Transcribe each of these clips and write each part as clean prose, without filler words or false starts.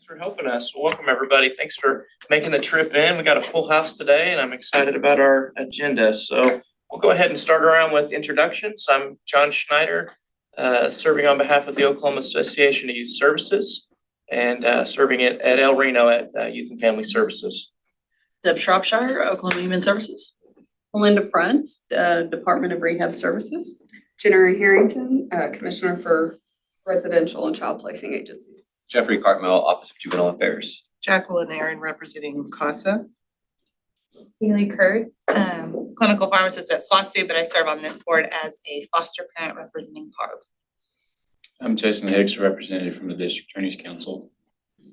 for helping us. Welcome, everybody. Thanks for making the trip in. We got a full house today, and I'm excited about our agenda. So we'll go ahead and start around with introductions. I'm John Schneider, serving on behalf of the Oklahoma Association of Youth Services and serving at El Reno at Youth and Family Services. Deb Shropshire, Oklahoma Human Services. Melinda Front, Department of Rehab Services. Jennifer Harrington, Commissioner for Residential and Child Placing Agencies. Jeffrey Cartmel, Office of Juvenile Affairs. Jacqueline Aaron, representing CASA. Haley Kurth, clinical pharmacist at SWASU, but I serve on this board as a foster parent representing PARB. I'm Jason Hicks, representative from the District Attorney's Council.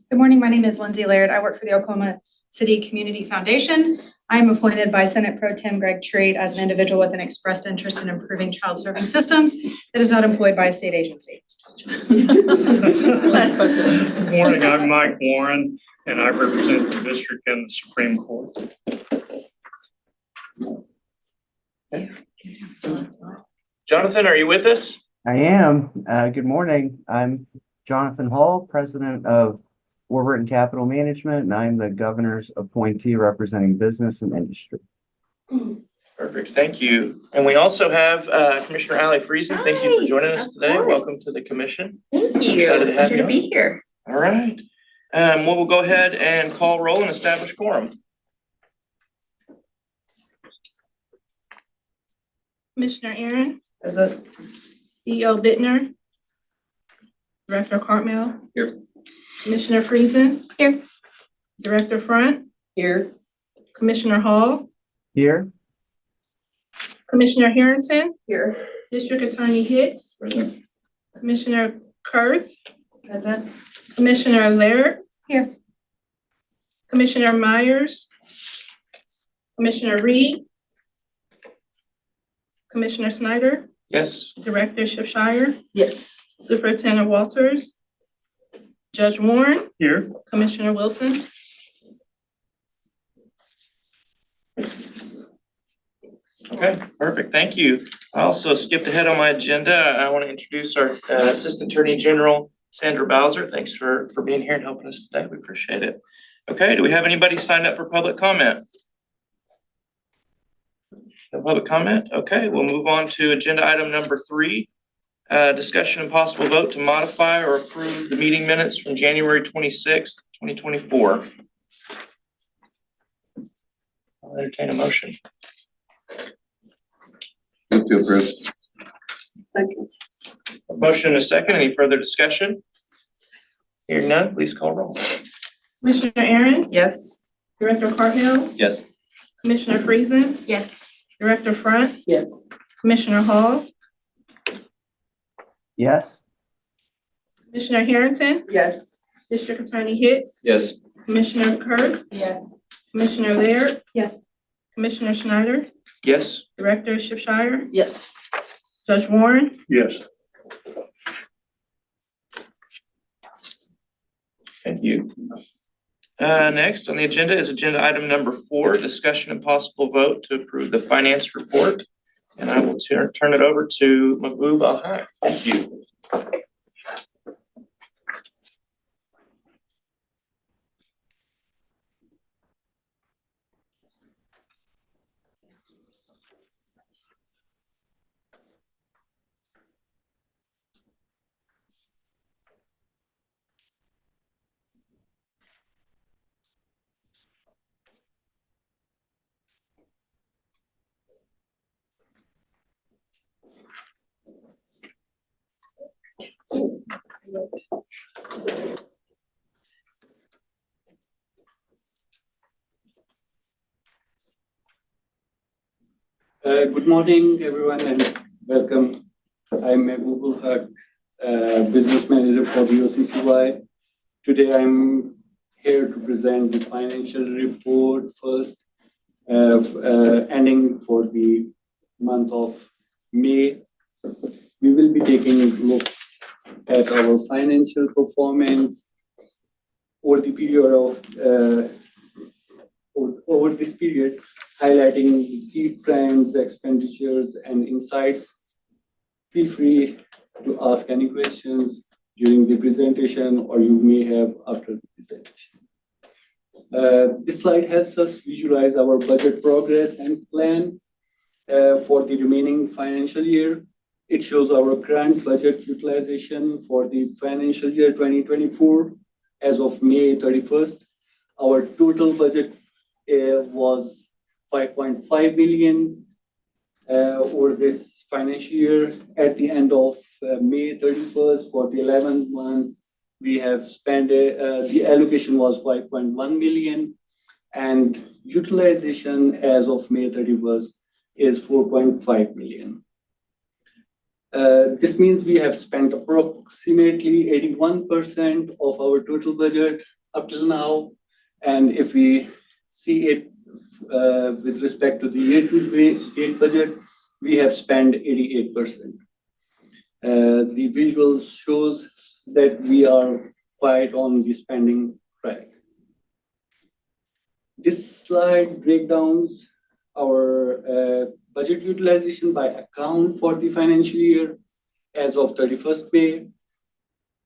Good morning, my name is Lindsay Laird. I work for the Oklahoma City Community Foundation. I'm appointed by Senate Pro Tem Greg Treat as an individual with an expressed interest in improving child serving systems that is not employed by a state agency. Good morning, I'm Mike Warren, and I represent the district in the Supreme Court. Okay. Jonathan, are you with us? I am. Good morning. I'm Jonathan Hall, president of Warburton Capital Management, and I'm the governor's appointee representing business and industry. Perfect, thank you. And we also have Commissioner Allie Friesen. Thank you for joining us today. Welcome to the commission. Thank you. Excited to have you. Pleasure to be here. All right. We'll go ahead and call roll and establish quorum. Commissioner Aaron. Present. CEO Bittner. Director Cartmel. Here. Commissioner Friesen. Here. Director Front. Here. Commissioner Hall. Here. Commissioner Harrington. Here. District Attorney Hicks. Present. Commissioner Kurth. Present. Commissioner Laird. Here. Commissioner Myers. Commissioner Reed. Commissioner Snyder. Yes. Director Shropshire. Yes. Superintendent Walters. Judge Warren. Here. Commissioner Wilson. Okay, perfect. Thank you. I also skipped ahead on my agenda. I want to introduce our Assistant Attorney General, Sandra Bowser. Thanks for being here and helping us today. We appreciate it. Okay, do we have anybody signed up for public comment? No public comment? Okay, we'll move on to agenda item number 3. Discussion and possible vote to modify or approve the meeting minutes from January 26th, 2024. I'll entertain a motion. Move to approve. Second. A motion and a second. Any further discussion? Hearing none, please call roll. Commissioner Aaron. Yes. Director Cartmel. Yes. Commissioner Friesen. Yes. Director Front. Yes. Commissioner Hall. Yes. Commissioner Harrington. Yes. District Attorney Hicks. Yes. Commissioner Kurth. Yes. Commissioner Laird. Yes. Commissioner Schneider. Yes. Director Shropshire. Yes. Judge Warren. Yes. Thank you. Next on the agenda is agenda item number 4, discussion and possible vote to approve the finance report. And I will turn it over to Mahbub Al-Haq. Thank you. Good morning, everyone, and welcome. I'm Mahbub Al-Haq, Business Manager for the OCCY. Today, I'm here to present the financial report first, ending for the month of May. We will be taking a look at our financial performance over the period of over this period, highlighting the key trends, expenditures, and insights. Feel free to ask any questions during the presentation or you may have after the presentation. This slide helps us visualize our budget progress and plan for the remaining financial year. It shows our current budget utilization for the financial year 2024 as of May 31st. Our total budget was 5.5 million over this financial year. At the end of May 31st, for the 11th month, we have spent, the allocation was 5.1 million, and utilization as of May 31st is 4.5 million. This means we have spent approximately 81% of our total budget up till now. And if we see it with respect to the year-to-date budget, we have spent 88%. The visual shows that we are quite on the spending track. This slide breakdowns our budget utilization by account for the financial year as of 31st May.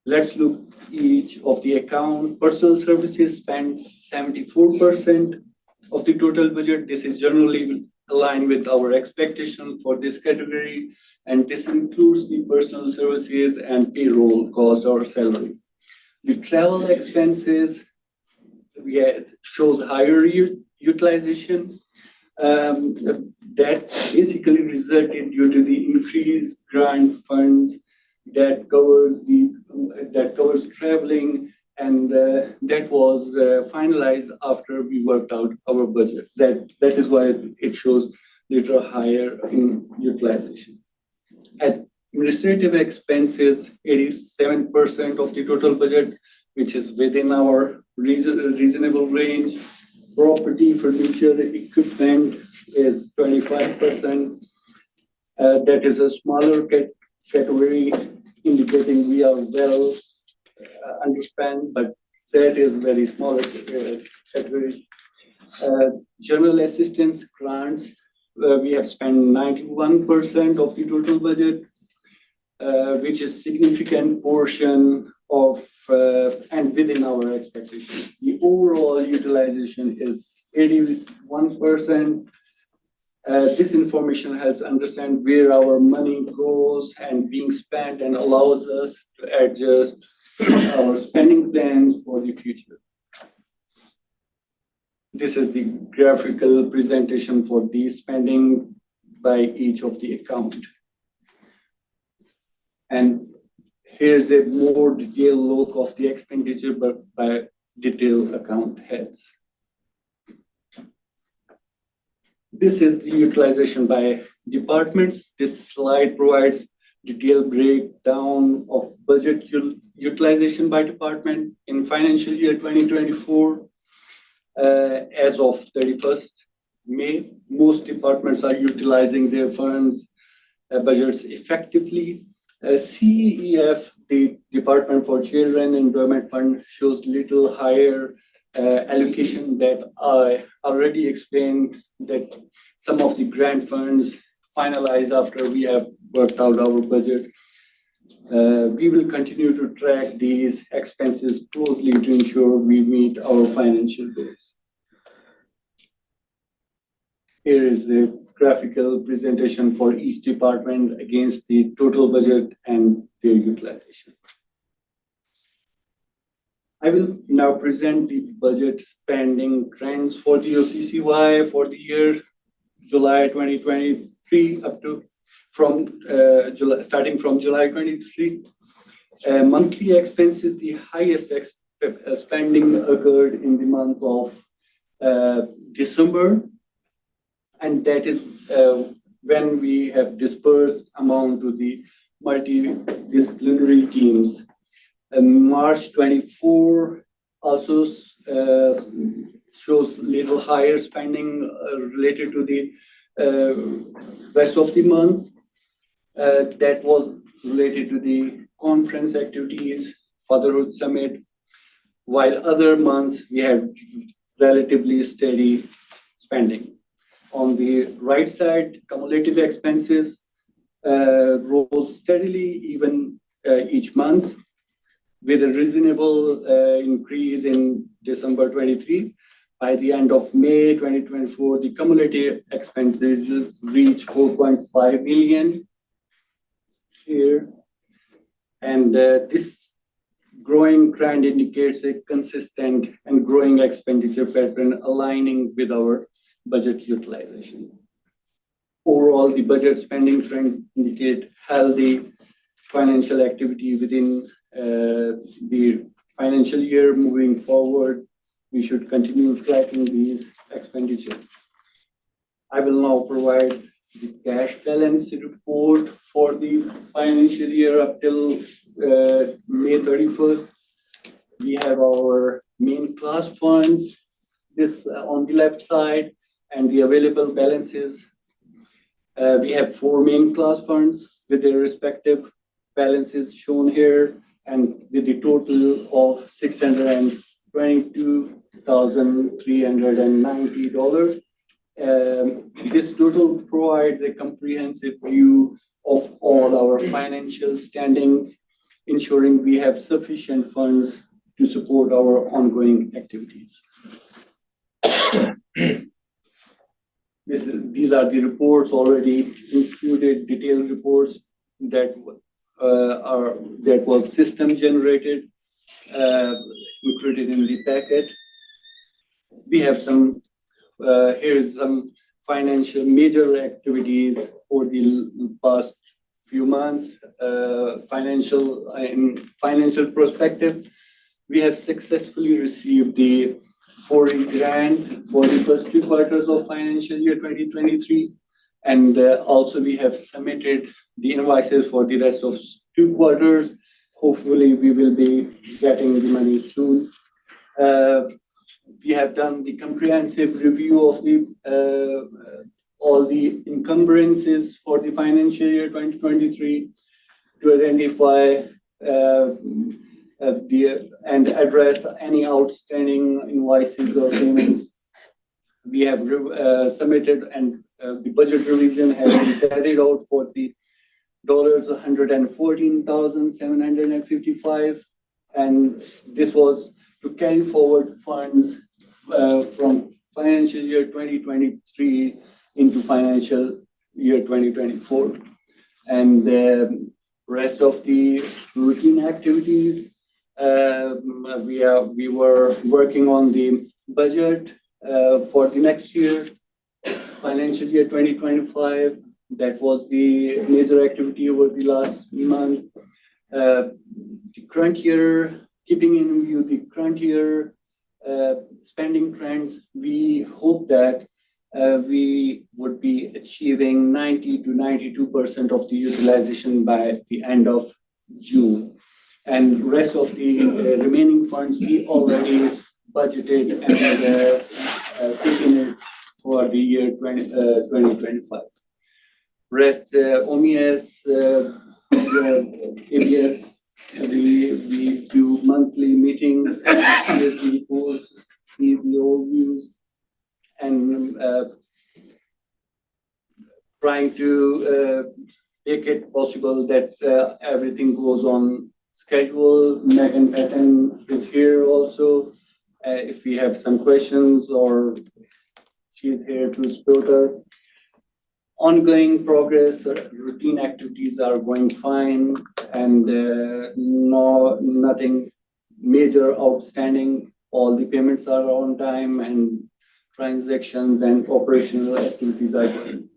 Let's look each of the account. Personal services spent 74% of the total budget. This is generally aligned with our expectation for this category, and this includes the personal services and payroll cost or salaries. The travel expenses shows higher utilization. That basically resulted due to the increased grant funds that covers traveling, and that was finalized after we worked out our budget. That is why it shows little higher in utilization. Administrative expenses, 87% of the total budget, which is within our reasonable range. Property, furniture, equipment is 25%. That is a smaller category, indicating we are well underspent, but that is very small category. General assistance grants, we have spent 91% of the total budget, which is significant portion of and within our expectations. The overall utilization is 81%. This information helps understand where our money goes and being spent, and allows us to adjust our spending plans for the future. This is the graphical presentation for the spending by each of the account. And here's a more detailed look of the expenditure, but by detailed account heads. This is the utilization by departments. This slide provides detailed breakdown of budget utilization by department in financial year 2024. As of 31st May, most departments are utilizing their funds budgets effectively. CEF, the Department for Children Employment Fund, shows little higher allocation that I already explained, that some of the grant funds finalized after we have worked out our budget. We will continue to track these expenses closely to ensure we meet our financial goals. Here is the graphical presentation for each department against the total budget and their utilization. I will now present the budget spending trends for the OCCY for the year July 2023 up to starting from July 23. Monthly expenses, the highest spending occurred in the month of December, and that is when we have dispersed amount to the multidisciplinary teams. March 24 also shows little higher spending related to the rest of the months. That was related to the conference activities, Fatherhood Summit, while other months we had relatively steady spending. On the right side, cumulative expenses rose steadily even each month. with a reasonable increase in December 23. By the end of May 2024, the cumulative expenses reached 4.5 million here. And this growing trend indicates a consistent and growing expenditure pattern aligning with our budget utilization. Overall, the budget spending trend indicate healthy financial activity within the financial year. Moving forward, we should continue tracking these expenditures. I will now provide the cash balance report for the financial year up till May 31st. We have our main class funds, this on the left side, and the available balances. We have 4 main class funds with their respective balances shown here, and with the total of $622,390. This total provides a comprehensive view of all our financial standings, ensuring we have sufficient funds to support our ongoing activities. These are the reports already included, detailed reports that was system generated, included in the packet. We have some, here's some financial major activities for the past few months. Financial perspective, we have successfully received the 40 grant for the first 2 quarters of financial year 2023. And also we have submitted the invoices for the rest of 2 quarters. Hopefully we will be getting the money soon. We have done the comprehensive review of the all the encumbrances for the financial year 2023 to identify and address any outstanding invoices or payments. We have submitted, and the budget revision has been carried out for the $114,755, and this was to carry forward funds from financial year 2023 into financial year 2024. And rest of the routine activities, we were working on the budget for the next year, financial year 2025. That was the major activity over the last month. The current year, keeping in view the current year spending trends, we hope that we would be achieving 90 to 92% of the utilization by the end of June. And rest of the remaining funds we already budgeted and taken it for the year 2025. Rest OMIS, ABS, we do monthly meetings, reports, see the old news, and trying to make it possible that everything goes on schedule. Megan Patton is here also. If we have some questions, or she's here to support us. Ongoing progress, routine activities are going fine, and nothing major outstanding. All the payments are on time, and transactions and operational activities are going.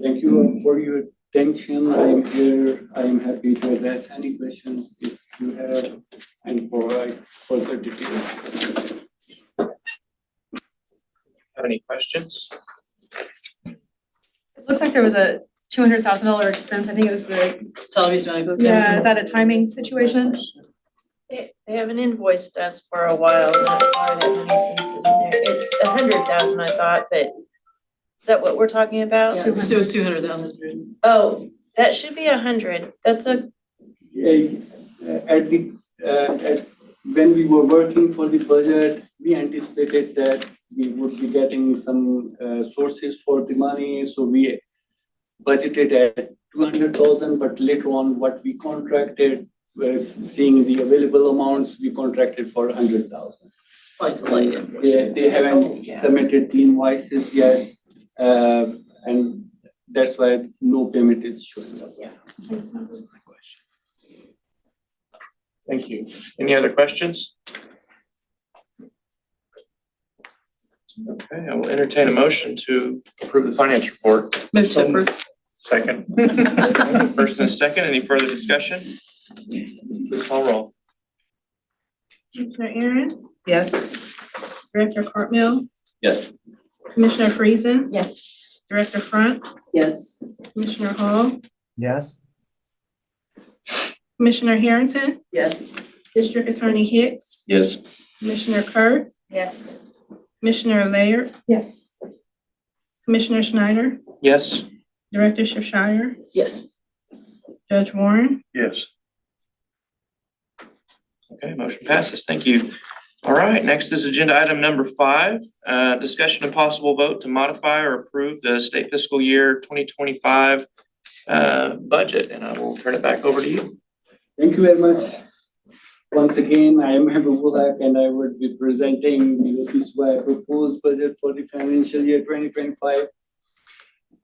Thank you for your attention. I am here. I am happy to address any questions if you have and provide further details. Have any questions? It looked like there was a $200,000 expense. I think it was the, Television. yeah, is that a timing situation? They haven't invoiced us for a while, and that's why that money's been sitting there. It's 100,000, I thought, but is that what we're talking about? So it's 200,000. Oh, that should be 100. That's a. When we were working for the budget, we anticipated that we would be getting some sources for the money, so we budgeted at 200,000. But later on, what we contracted seeing the available amounts, we contracted for 100,000. By delay invoicing. They haven't submitted the invoices yet, and that's why no payment is showing up. Thank you. Any other questions? Okay, I will entertain a motion to approve the finance report. Move to approve. Second. First and a second, any further discussion? Please call roll. Commissioner Aaron, Yes. Director Cartmill, Yes. Commissioner Friesen, Yes. Director Front, Yes. Commissioner Hall, Yes. Commissioner Harrington, Yes. District Attorney Hicks, Yes. Commissioner Kurth, Yes. Commissioner Laird, Yes. Commissioner Schneider, Yes. Director Shropshire, Yes. Judge Warren, Yes. Okay, motion passes. Thank you. All right, next is agenda item number 5, discussion and possible vote to modify or approve the state fiscal year 2025 budget, and I will turn it back over to you. Thank you very much. Once again, I am Mehboob Ulak and I would be presenting the OCCY proposed budget for the financial year 2025.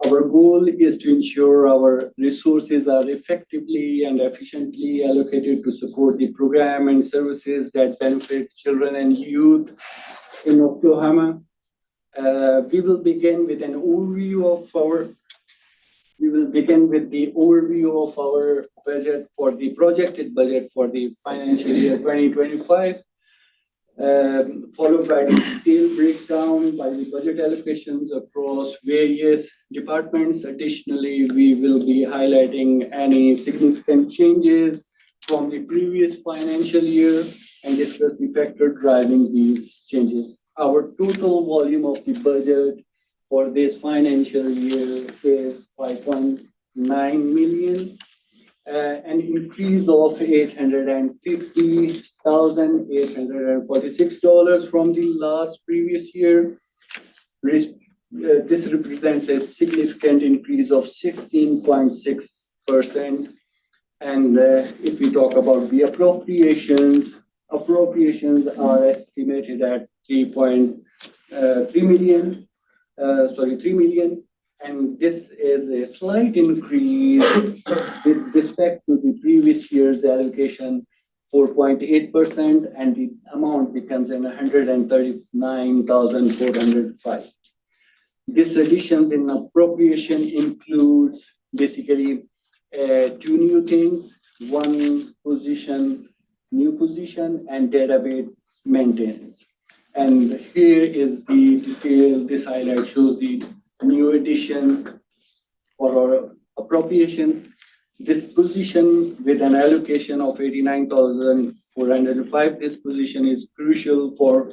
Our goal is to ensure our resources are effectively and efficiently allocated to support the program and services that benefit children and youth in Oklahoma. We will begin with the overview of our budget for the projected budget for the financial year 2025, followed by the detailed breakdown by the budget allocations across various departments. Additionally, we will be highlighting any significant changes from the previous financial year and discuss the factor driving these changes. Our total volume of the budget for this financial year is $5.9 million, an increase of $850,846 from the previous year. This represents a significant increase of 16.6%. And if we talk about the appropriations are estimated at $3 million. And this is a slight increase with respect to the previous year's allocation, 4.8%, and the amount becomes $139,405. This additions in appropriation includes basically 2 new things, 1 new position, and database maintenance. And here is the detail. This highlight shows the new additions for our appropriations. This position with an allocation of $89,405, this position is crucial for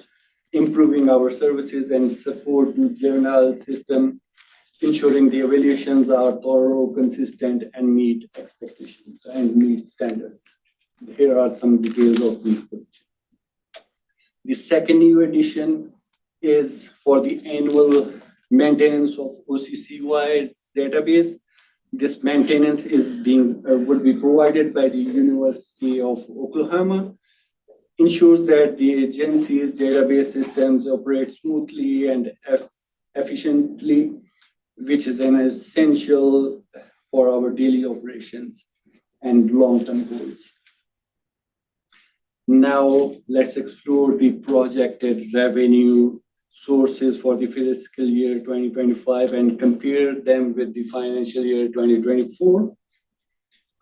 improving our services and support the juvenile system, ensuring the evaluations are thorough, consistent, and meet expectations and meet standards. Here are some details of these positions. The second new addition is for the annual maintenance of OCCY's database. This maintenance would be provided by the University of Oklahoma, ensures that the agency's database systems operate smoothly and efficiently, which is an essential for our daily operations and long-term goals. Now, let's explore the projected revenue sources for the fiscal year 2025 and compare them with the financial year 2024.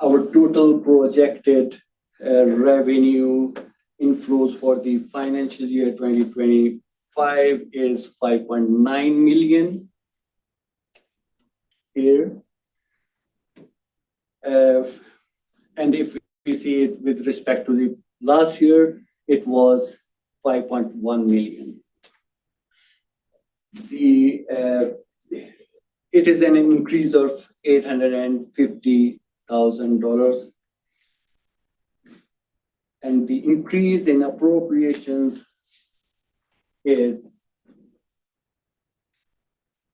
Our total projected revenue inflows for the financial year 2025 is $5.9 million here. And if we see it with respect to the last year, it was $5.1 million. It is an increase of $850,000. And the increase in appropriations is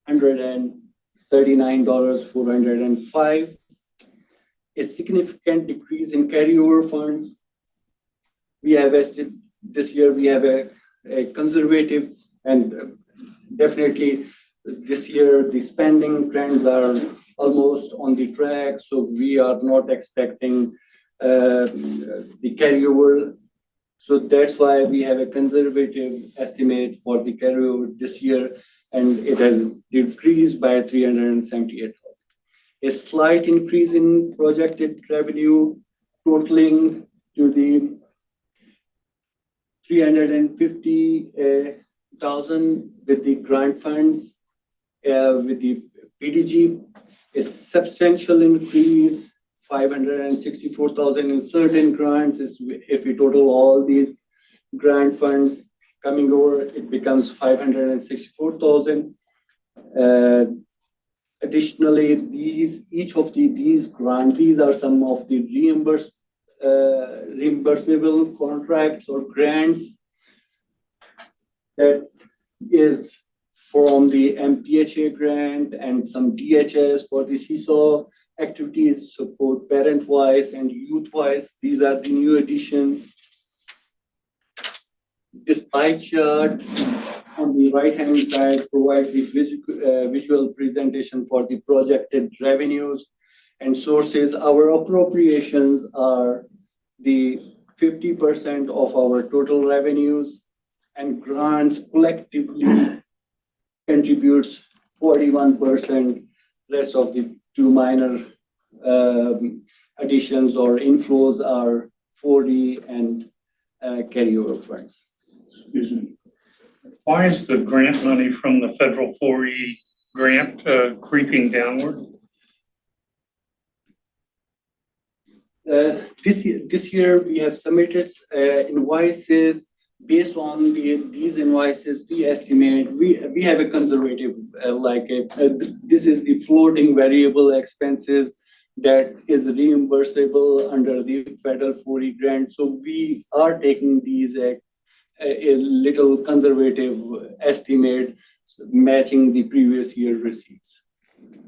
$139,405. a significant decrease in carryover funds. We have this year, we have a conservative, and definitely this year, the spending trends are almost on the track, so we are not expecting the carryover. So that's why we have a conservative estimate for the carryover this year, and it has decreased by 378. A slight increase in projected revenue totaling to the 350,000 with the grant funds, with the PDG, a substantial increase, 564,000 in certain grants. If we total all these grant funds coming over, it becomes 564,000. Additionally, each of these grants, these are some of the reimbursable contracts or grants that is from the MPHA grant and some DHS for the CSO activities, support parent-wise and youth-wise. These are the new additions. This pie chart on the right-hand side provides the visual presentation for the projected revenues and sources. Our appropriations are the 50% of our total revenues, and grants collectively contributes 41%. Rest of the two minor additions or inflows are 40 and carryover funds. Excuse me. Why is the grant money from the federal 4E grant creeping downward? This year we have submitted invoices. Based on these invoices, we estimate we have a conservative this is the floating variable expenses that is reimbursable under the federal 4E grant. So we are taking these a little conservative estimate, matching the previous year receipts.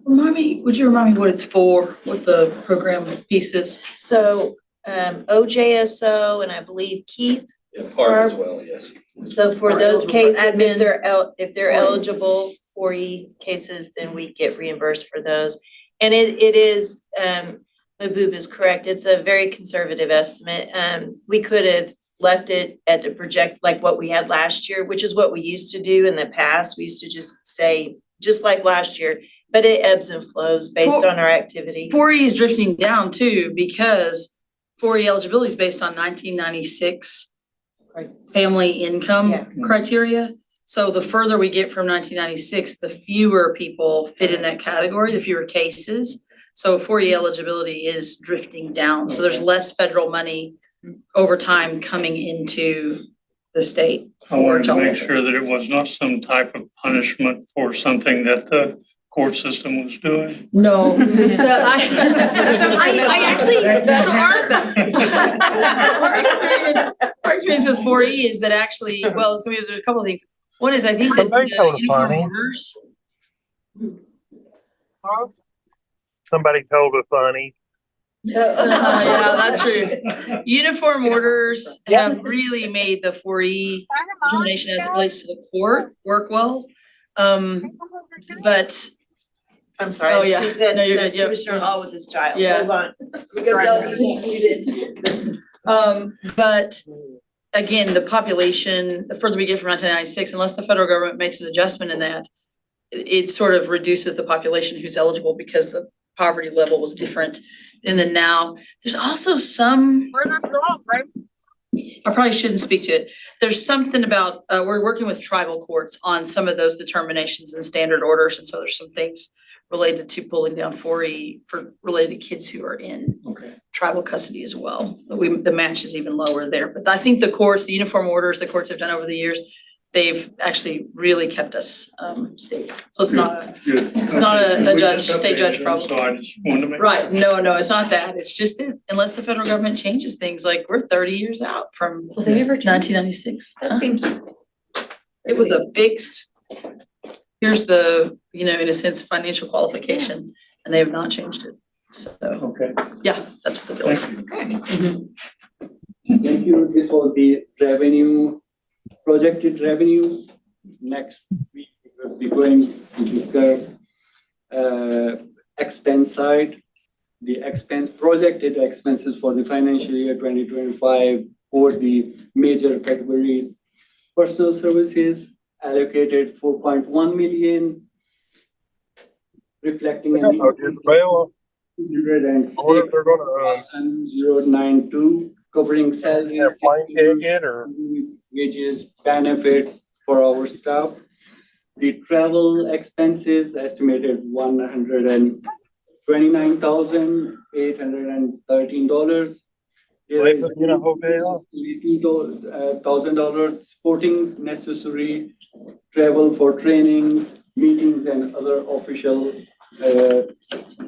Would you remind me what it's for, what the program piece is? So, OJSO and I believe Keith. Yeah, part as well, yes. So for Part those over for cases, admin. if they're eligible for cases, then we get reimbursed for those. And it is, Mahbub is correct, it's a very conservative estimate. We could have left it at the project like what we had last year, which is what we used to do in the past. We used to just say, just like last year, but it ebbs and flows based on our activity. 4E is drifting down too, because 4E eligibility is based on 1996 family income criteria. So the further we get from 1996, the fewer people fit in that category, the fewer cases. So 4E eligibility is drifting down. So there's less federal money over time coming into the state. I wanted to make sure that it was not some type of punishment for something that the court system was doing. No, I actually, so our experience with 4E is that actually, well, so there's a couple of things. One is I think that the uniform orders. Somebody told a funny. Yeah, that's true. Uniform orders have really made the 4E determination as it relates to the court work well. But I'm sorry. Oh, yeah. No, you're good. Yep. Commissioner Hall with his child. Yeah. Hold on. We go tell him he's muted. But again, the population, the further we get from 1996, unless the federal government makes an adjustment in that, it sort of reduces the population who's eligible because the poverty level was different. And then now there's also some, I probably shouldn't speak to it. There's something about, we're working with tribal courts on some of those determinations and standard orders. And so there's some things related to pulling down 4E for related to kids who are in tribal custody as well. The match is even lower there. But I think the courts, the uniform orders the courts have done over the years, they've actually really kept us stable. So it's not a state judge problem. So I just wanted to make. Right, no, it's not that. It's just that unless the federal government changes things, like we're 30 years out from 1996. That seems. It was a fixed, here's the, in a sense, financial qualification, and they have not changed it. So, Okay, yeah, that's what the bill is. thank you. Thank you. This was the revenue, projected revenues. Next week, we'll be going to discuss expense side. The projected expenses for the financial year 2025 for the major categories. Personal services allocated 4.1 million, reflecting an increase of 106,092, covering salaries, wages, benefits for our staff. The travel expenses estimated $129,813. There is $1,000 supporting necessary travel for trainings, meetings, and other official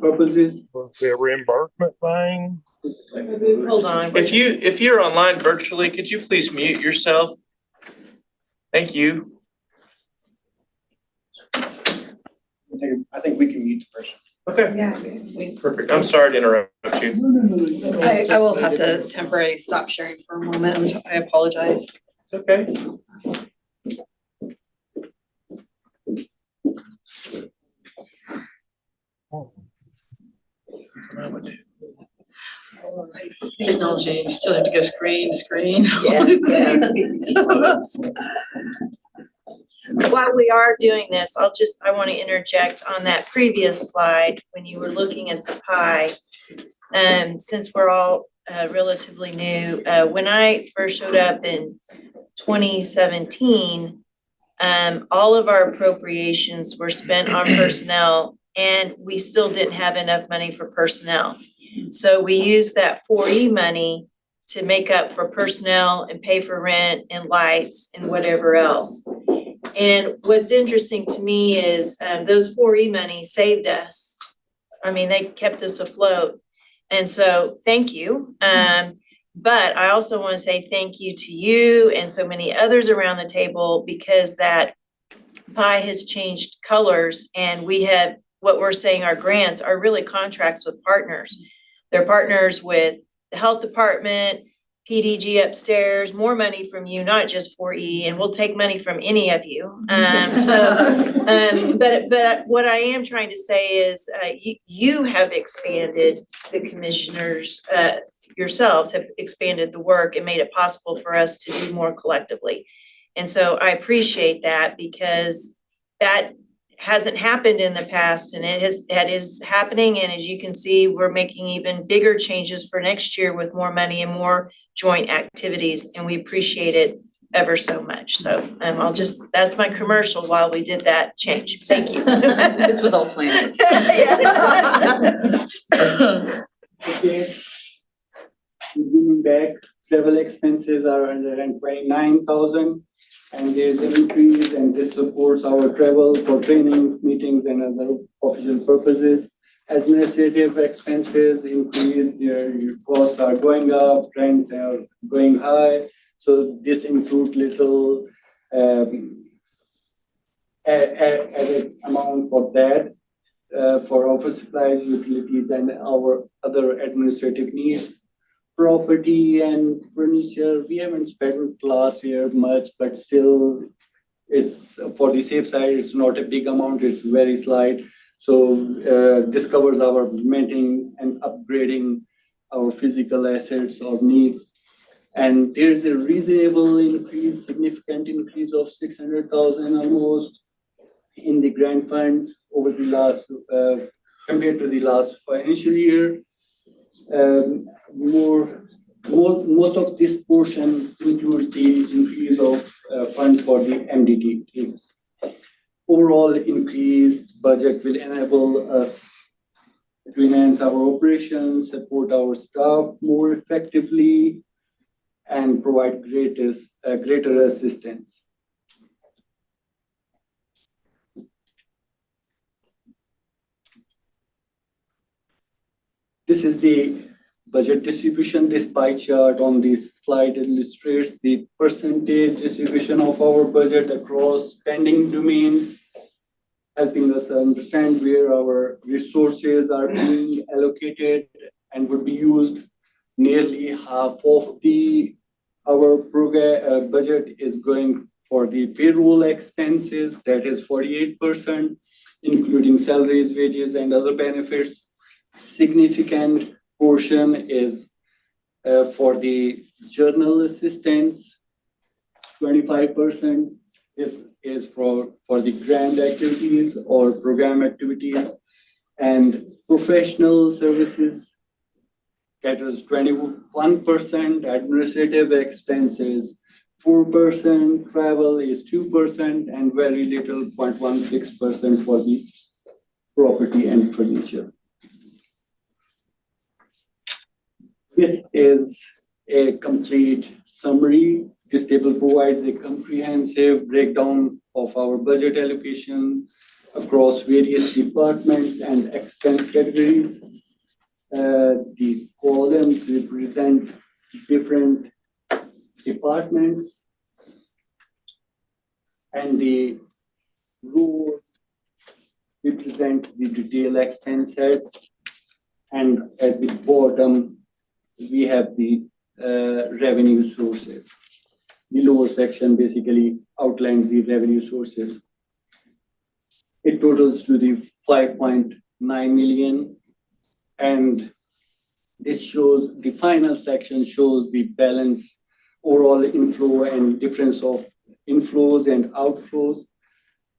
purposes. Was there a reimbursement thing? Hold on. If you're online virtually, could you please mute yourself? Thank you. I think we can mute the person. Okay. Yeah. Perfect. I'm sorry to interrupt you. I will have to temporarily stop sharing for a moment. I apologize. It's okay. Technology, you still have to go screen to screen. Yes. While we are doing this, I want to interject on that previous slide when you were looking at the pie. Since we're all relatively new, when I first showed up in 2017, all of our appropriations were spent on personnel, and we still didn't have enough money for personnel. So we used that 4E money to make up for personnel and pay for rent and lights and whatever else. And what's interesting to me is those 4E money saved us. I mean, they kept us afloat. And so thank you. But I also want to say thank you to you and so many others around the table, because that pie has changed colors, and we have what we're saying our grants are really contracts with partners. They're partners with the health department, PDG upstairs, more money from you, not just 4E, and we'll take money from any of you. But what I am trying to say is you have expanded, the commissioners yourselves have expanded the work and made it possible for us to do more collectively. And so I appreciate that, because that hasn't happened in the past, and that is happening. And as you can see, we're making even bigger changes for next year with more money and more joint activities, and we appreciate it ever so much. So that's my commercial while we did that change. Thank you. This was all planned. Okay. Zooming back, travel expenses are 129,000, and there's an increase, and this supports our travel for trainings, meetings, and other official purposes. Administrative expenses increase, their costs are going up, rents are going high. So this includes little added amount for that, for office supplies, utilities, and our other administrative needs. Property and furniture, we haven't spent last year much, but still it's for the safe side, it's not a big amount, it's very slight. So this covers our maintaining and upgrading our physical assets or needs. And there's a reasonable increase, significant increase of 600,000 almost in the grant funds over the last, compared to the last financial year. Most of this portion includes the increase of fund for the MDT teams. Overall increased budget will enable us to enhance our operations, support our staff more effectively, and provide greater assistance. This is the budget distribution. This pie chart on this slide illustrates the percentage distribution of our budget across spending domains. helping us understand where our resources are being allocated and would be used. Nearly half of our program budget is going for the payroll expenses, that is 48%, including salaries, wages, and other benefits. Significant portion is for the journal assistance. 25% is for the grant activities or program activities, and professional services caters 21%, administrative expenses 4%, travel is 2%, and very little 0.16% for the property and furniture. This is a complete summary. This table provides a comprehensive breakdown of our budget allocation across various departments and expense categories. The columns represent different departments, and the rows represent the detailed expense heads. And at the bottom, we have the revenue sources. The lower section basically outlines the revenue sources. It totals to the 5.9 million. And this shows, the final section shows the balance, overall inflow and difference of inflows and outflows.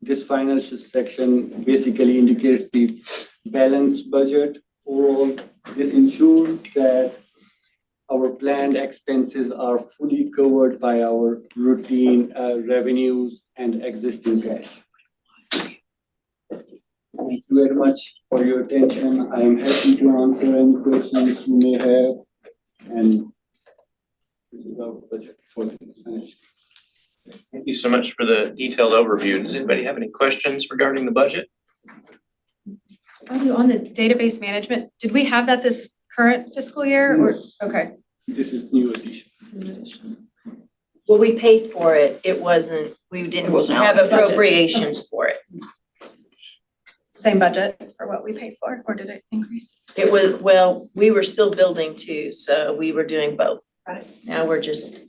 This final section basically indicates the balanced budget. Overall, this ensures that our planned expenses are fully covered by our routine revenues and existing cash. Thank you very much for your attention. I am happy to answer any questions you may have. And this is our budget for the financial. Thank you so much for the detailed overview. Does anybody have any questions regarding the budget? On the database management, did we have that this current fiscal year or, okay. This is new addition. Well, we paid for it. It wasn't, we didn't have appropriations for it. Same budget for what we paid for, or did it increase? It was, well, we were still building too, so we were doing both. Got it. Now we're just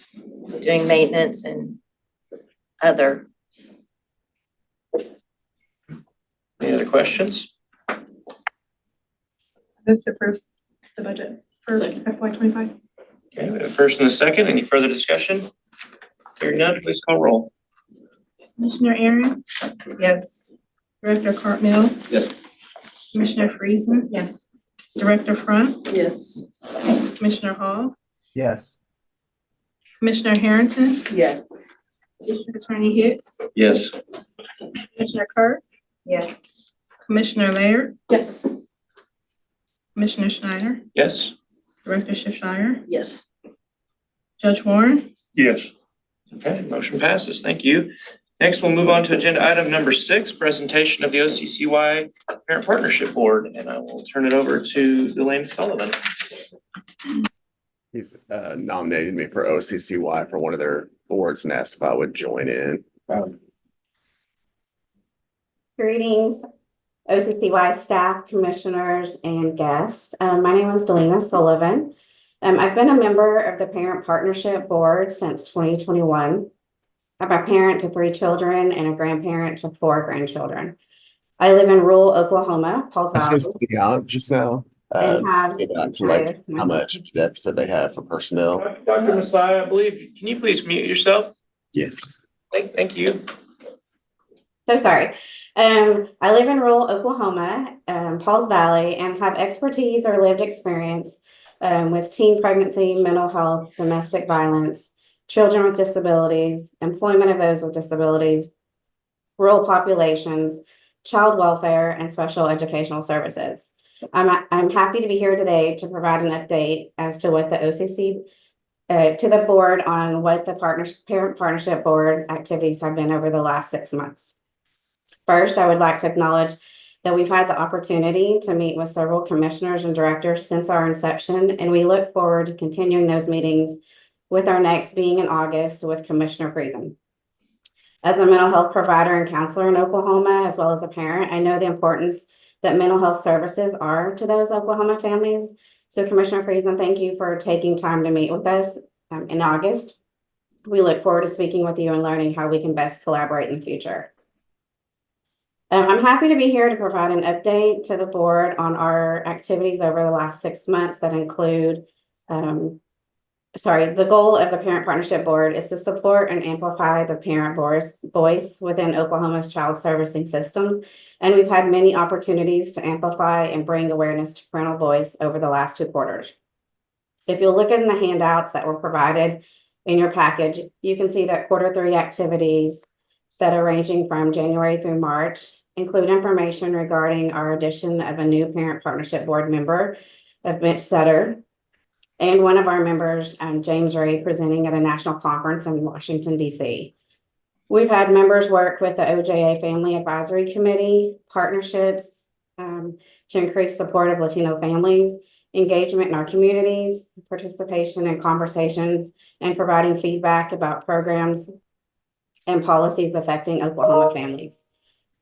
doing maintenance and other. Any other questions? Move to approve the budget for FY25. Okay, we have a first and a second. Any further discussion? Hearing none, please call roll. Commissioner Aaron, Yes. Director Cartmill, Yes. Commissioner Friesen, Yes. Director Front, Yes. Commissioner Hall, Yes. Commissioner Harrington, Yes. District Attorney Hicks, Yes. Commissioner Kirk, Yes. Commissioner Laird, Yes. Commissioner Schneider, Yes? Director Shifshire, Yes. Judge Warren, Yes. Okay, motion passes. Thank you. Next, we'll move on to agenda item number 6, presentation of the OCCY Parent Partnership Board, and I will turn it over to Delaney Sullivan. He's nominated me for OCCY for one of their boards and asked if I would join in. Greetings, OCCY staff, commissioners, and guests. My name is Delina Sullivan. I've been a member of the Parent Partnership Board since 2021. I'm a parent to 3 children and a grandparent to 4 grandchildren. I live in rural Oklahoma, Pauls I Valley. said something out just now. And have- Say that for like how much deficit they have for personnel. Dr. Messiah, I believe, can you please mute yourself? Yes. Thank you. So sorry. I live in rural Oklahoma, Pauls Valley, and have expertise or lived experience with teen pregnancy, mental health, domestic violence, children with disabilities, employment of those with disabilities, rural populations, child welfare, and special educational services. I'm happy to be here today to provide an update as to what the OCC to the board on what the Parent Partnership Board activities have been over the last 6 months. First, I would like to acknowledge that we've had the opportunity to meet with several commissioners and directors since our inception, and we look forward to continuing those meetings with our next being in August with Commissioner Friesen. As a mental health provider and counselor in Oklahoma, as well as a parent, I know the importance that mental health services are to those Oklahoma families. So Commissioner Friesen, thank you for taking time to meet with us in August. We look forward to speaking with you and learning how we can best collaborate in the future. I'm happy to be here to provide an update to the board on our activities over the last 6 months that include, the goal of the Parent Partnership Board is to support and amplify the parent voice within Oklahoma's child servicing systems. And we've had many opportunities to amplify and bring awareness to parental voice over the last 2 quarters. If you look in the handouts that were provided in your package, you can see that Q3 activities that are ranging from January through March include information regarding our addition of a new Parent Partnership Board member, of Mitch Sutter, and one of our members, James Ray, presenting at a national conference in Washington, D.C. We've had members work with the OJA Family Advisory Committee, partnerships to increase support of Latino families, engagement in our communities, participation in conversations, and providing feedback about programs and policies affecting Oklahoma families.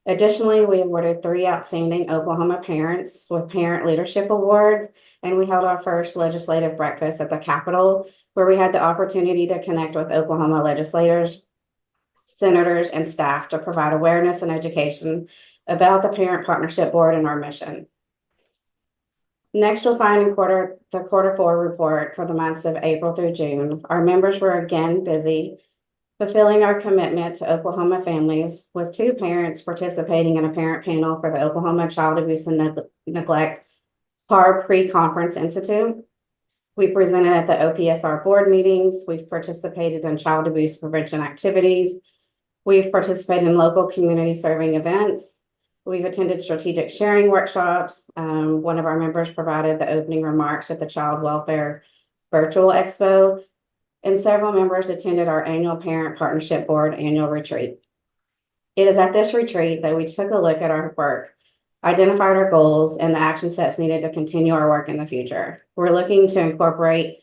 Additionally, we awarded 3 outstanding Oklahoma parents with Parent Leadership Awards, and we held our first legislative breakfast at the Capitol, where we had the opportunity to connect with Oklahoma legislators, senators, and staff to provide awareness and education about the Parent Partnership Board and our mission. Next, you'll find in the Q4 report for the months of April through June, our members were again busy fulfilling our commitment to Oklahoma families, with 2 parents participating in a parent panel for the Oklahoma Child Abuse and Neglect PAR Pre-Conference Institute. We presented at the OPSR board meetings. We've participated in child abuse prevention activities. We've participated in local community serving events. We've attended strategic sharing workshops. One of our members provided the opening remarks at the Child Welfare Virtual Expo, and several members attended our annual Parent Partnership Board annual retreat. It is at this retreat that we took a look at our work, identified our goals, and the action steps needed to continue our work in the future. We're looking to incorporate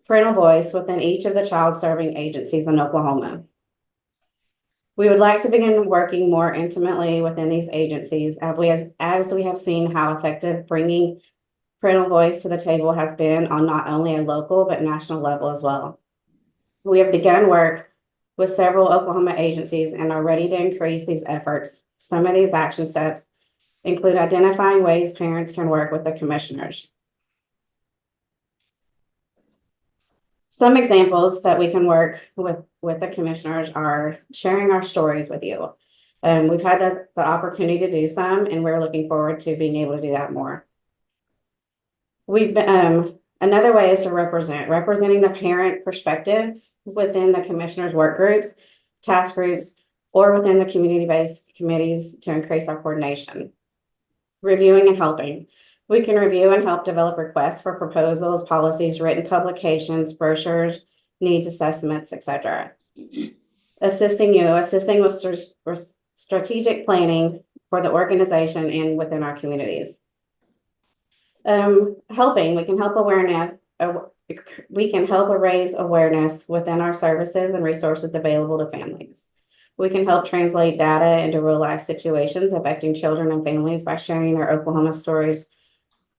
parental voice within each of the child serving agencies in Oklahoma. We would like to begin working more intimately within these agencies as we have seen how effective bringing parental voice to the table has been on not only a local but national level as well. We have begun work with several Oklahoma agencies and are ready to increase these efforts. Some of these action steps include identifying ways parents can work with the commissioners. Some examples that we can work with the commissioners are sharing our stories with you. We've had the opportunity to do some, and we're looking forward to being able to do that more. Another way is to representing the parent perspective within the commissioners' work groups, task groups, or within the community-based committees to increase our coordination. Reviewing and helping. We can review and help develop requests for proposals, policies, written publications, brochures, needs assessments, etc. Assisting with strategic planning for the organization and within our communities. Helping, we can help raise awareness within our services and resources available to families. We can help translate data into real life situations affecting children and families by sharing their Oklahoma stories,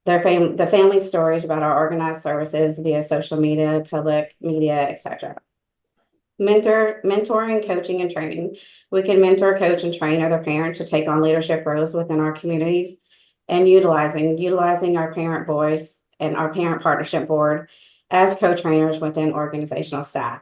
the family stories about our organized services via social media, public media, etc. Mentoring, coaching, and training. We can mentor, coach, and train other parents to take on leadership roles within our communities, and utilizing our parent voice and our Parent Partnership Board as co-trainers within organizational staff.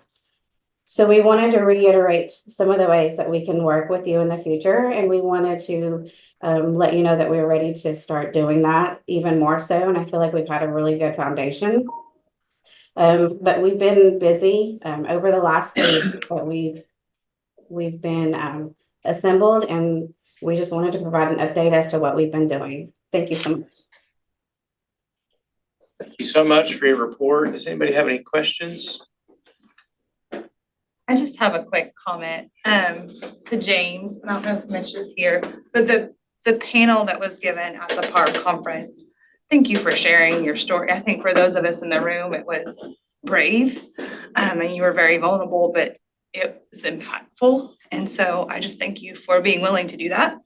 So we wanted to reiterate some of the ways that we can work with you in the future, and we wanted to let you know that we were ready to start doing that even more so, and I feel like we've had a really good foundation. But we've been busy over the last week, but we've been assembled, and we just wanted to provide an update as to what we've been doing. Thank you so much. Thank you so much for your report. Does anybody have any questions? I just have a quick comment to James. I don't know if Mitch is here, but the panel that was given at the PAR conference, thank you for sharing your story. I think for those of us in the room, it was brave and you were very vulnerable, but it was impactful. And so I just thank you for being willing to do that.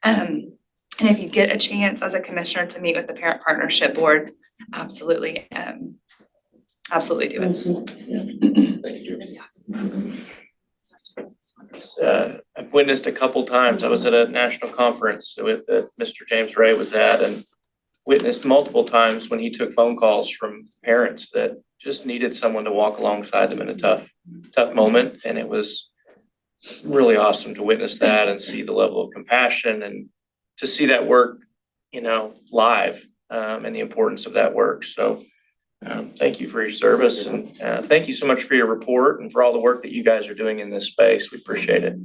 And if you get a chance as a commissioner to meet with the Parent Partnership Board, absolutely, absolutely do it. Thank you. I've witnessed a couple times. I was at a national conference that Mr. James Ray was at, and witnessed multiple times when he took phone calls from parents that just needed someone to walk alongside them in a tough moment. And it was really awesome to witness that and see the level of compassion and to see that work, live, and the importance of that work. So thank you for your service, and thank you so much for your report and for all the work that you guys are doing in this space. We appreciate it.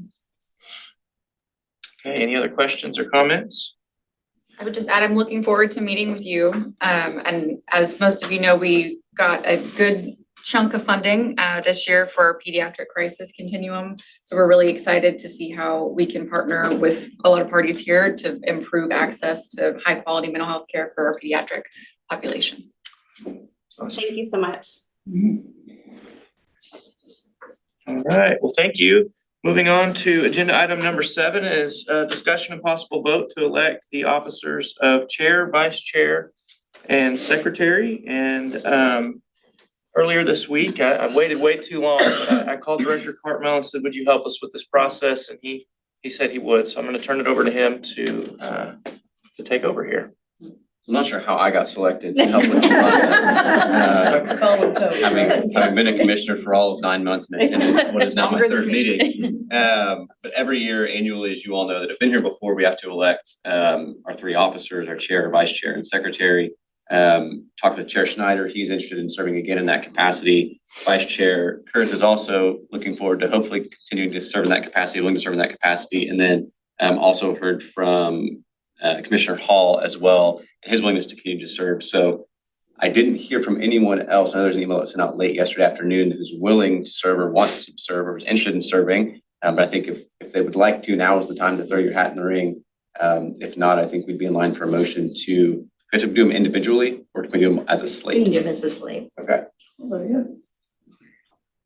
Okay, any other questions or comments? I would just add, I'm looking forward to meeting with you. And as most of you know, we got a good chunk of funding this year for our pediatric crisis continuum. So we're really excited to see how we can partner with a lot of parties here to improve access to high quality mental health care for our pediatric population. Thank you so much. All right, well, thank you. Moving on to agenda item number 7 is discussion and possible vote to elect the officers of chair, vice chair, and secretary. And earlier this week, I waited way too long. I called Director Cartmel and said, would you help us with this process? And he said he would. So I'm going to turn it over to him to take over here. I'm not sure how I got selected to help with the process. Having been a commissioner for all of 9 months and attended what is now my third meeting. But every year annually, as you all know that have been here before, we have to elect our 3 officers, our chair, vice chair, and secretary. Talked with Chair Schneider. He's interested in serving again in that capacity. Vice Chair Kurth is also looking forward to hopefully continuing to serve in that capacity, willing to serve in that capacity. And then also heard from Commissioner Hall as well, his willingness to continue to serve. So I didn't hear from anyone else. I know there's an email that was sent out late yesterday afternoon who's willing to serve or wants to serve or is interested in serving. But I think if they would like to, now is the time to throw your hat in the ring. If not, I think we'd be in line for a motion to, we do them individually or can we do them as a slate? We can do them as a slate. Okay.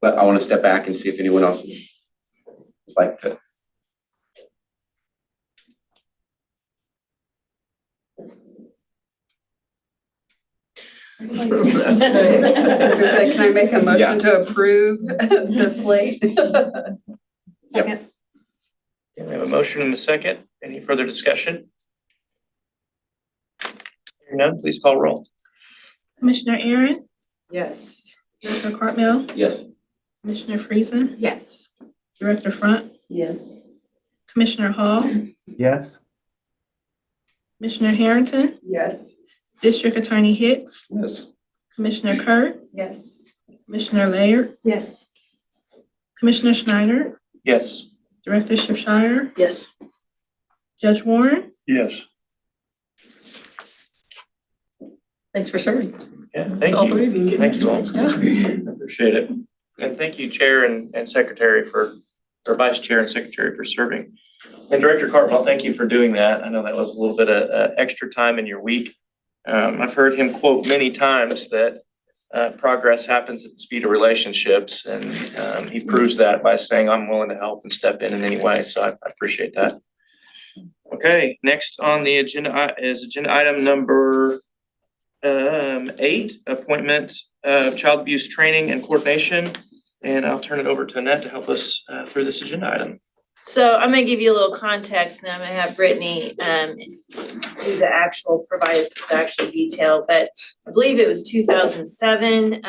But I want to step back and see if anyone else would like to. Can I make a motion to approve the slate? Second. We have a motion and a second. Any further discussion? Hearing none, please call roll. Commissioner Aaron, Yes. Director Cartmel, Yes. Commissioner Friesen, Yes. Director Front, Yes. Commissioner Hall, Yes. Commissioner Harrington, Yes. District Attorney Hicks, Yes. Commissioner Kerr, Yes. Commissioner Laird, Yes. Commissioner Schneider, Yes. Director Shipshire, Yes. Judge Warren. Yes. Thanks for serving. Yeah, thank All you. three of you. Thank you all. Yeah. Appreciate it. And thank you, Chair and Secretary or Vice Chair and Secretary for serving. And Director Cartmel, thank you for doing that. I know that was a little bit of extra time in your week. I've heard him quote many times that progress happens at the speed of relationships, and he proves that by saying, I'm willing to help and step in any way. So I appreciate that. Okay, next on the agenda is agenda item number 8, appointment of child abuse training and coordination. And I'll turn it over to Annette to help us through this agenda item. So I'm gonna give you a little context, and then I'm gonna have Brittany do the actual, provide us with the actual detail, but I believe it was 2007.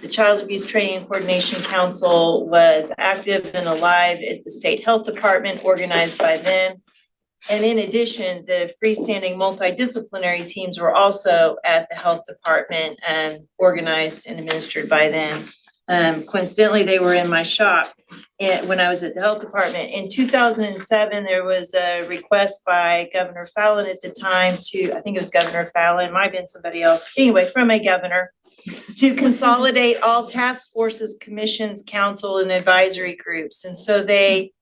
The Child Abuse Training and Coordination Council was active and alive at the State Health Department, organized by them. And in addition, the freestanding multidisciplinary teams were also at the Health Department, organized and administered by them. Coincidentally, they were in my shop when I was at the Health Department. In 2007, there was a request by Governor Fallon at the time I think it was Governor Fallon, might have been somebody else, anyway, from a governor, to consolidate all task forces, commissions, council, and advisory groups. And so they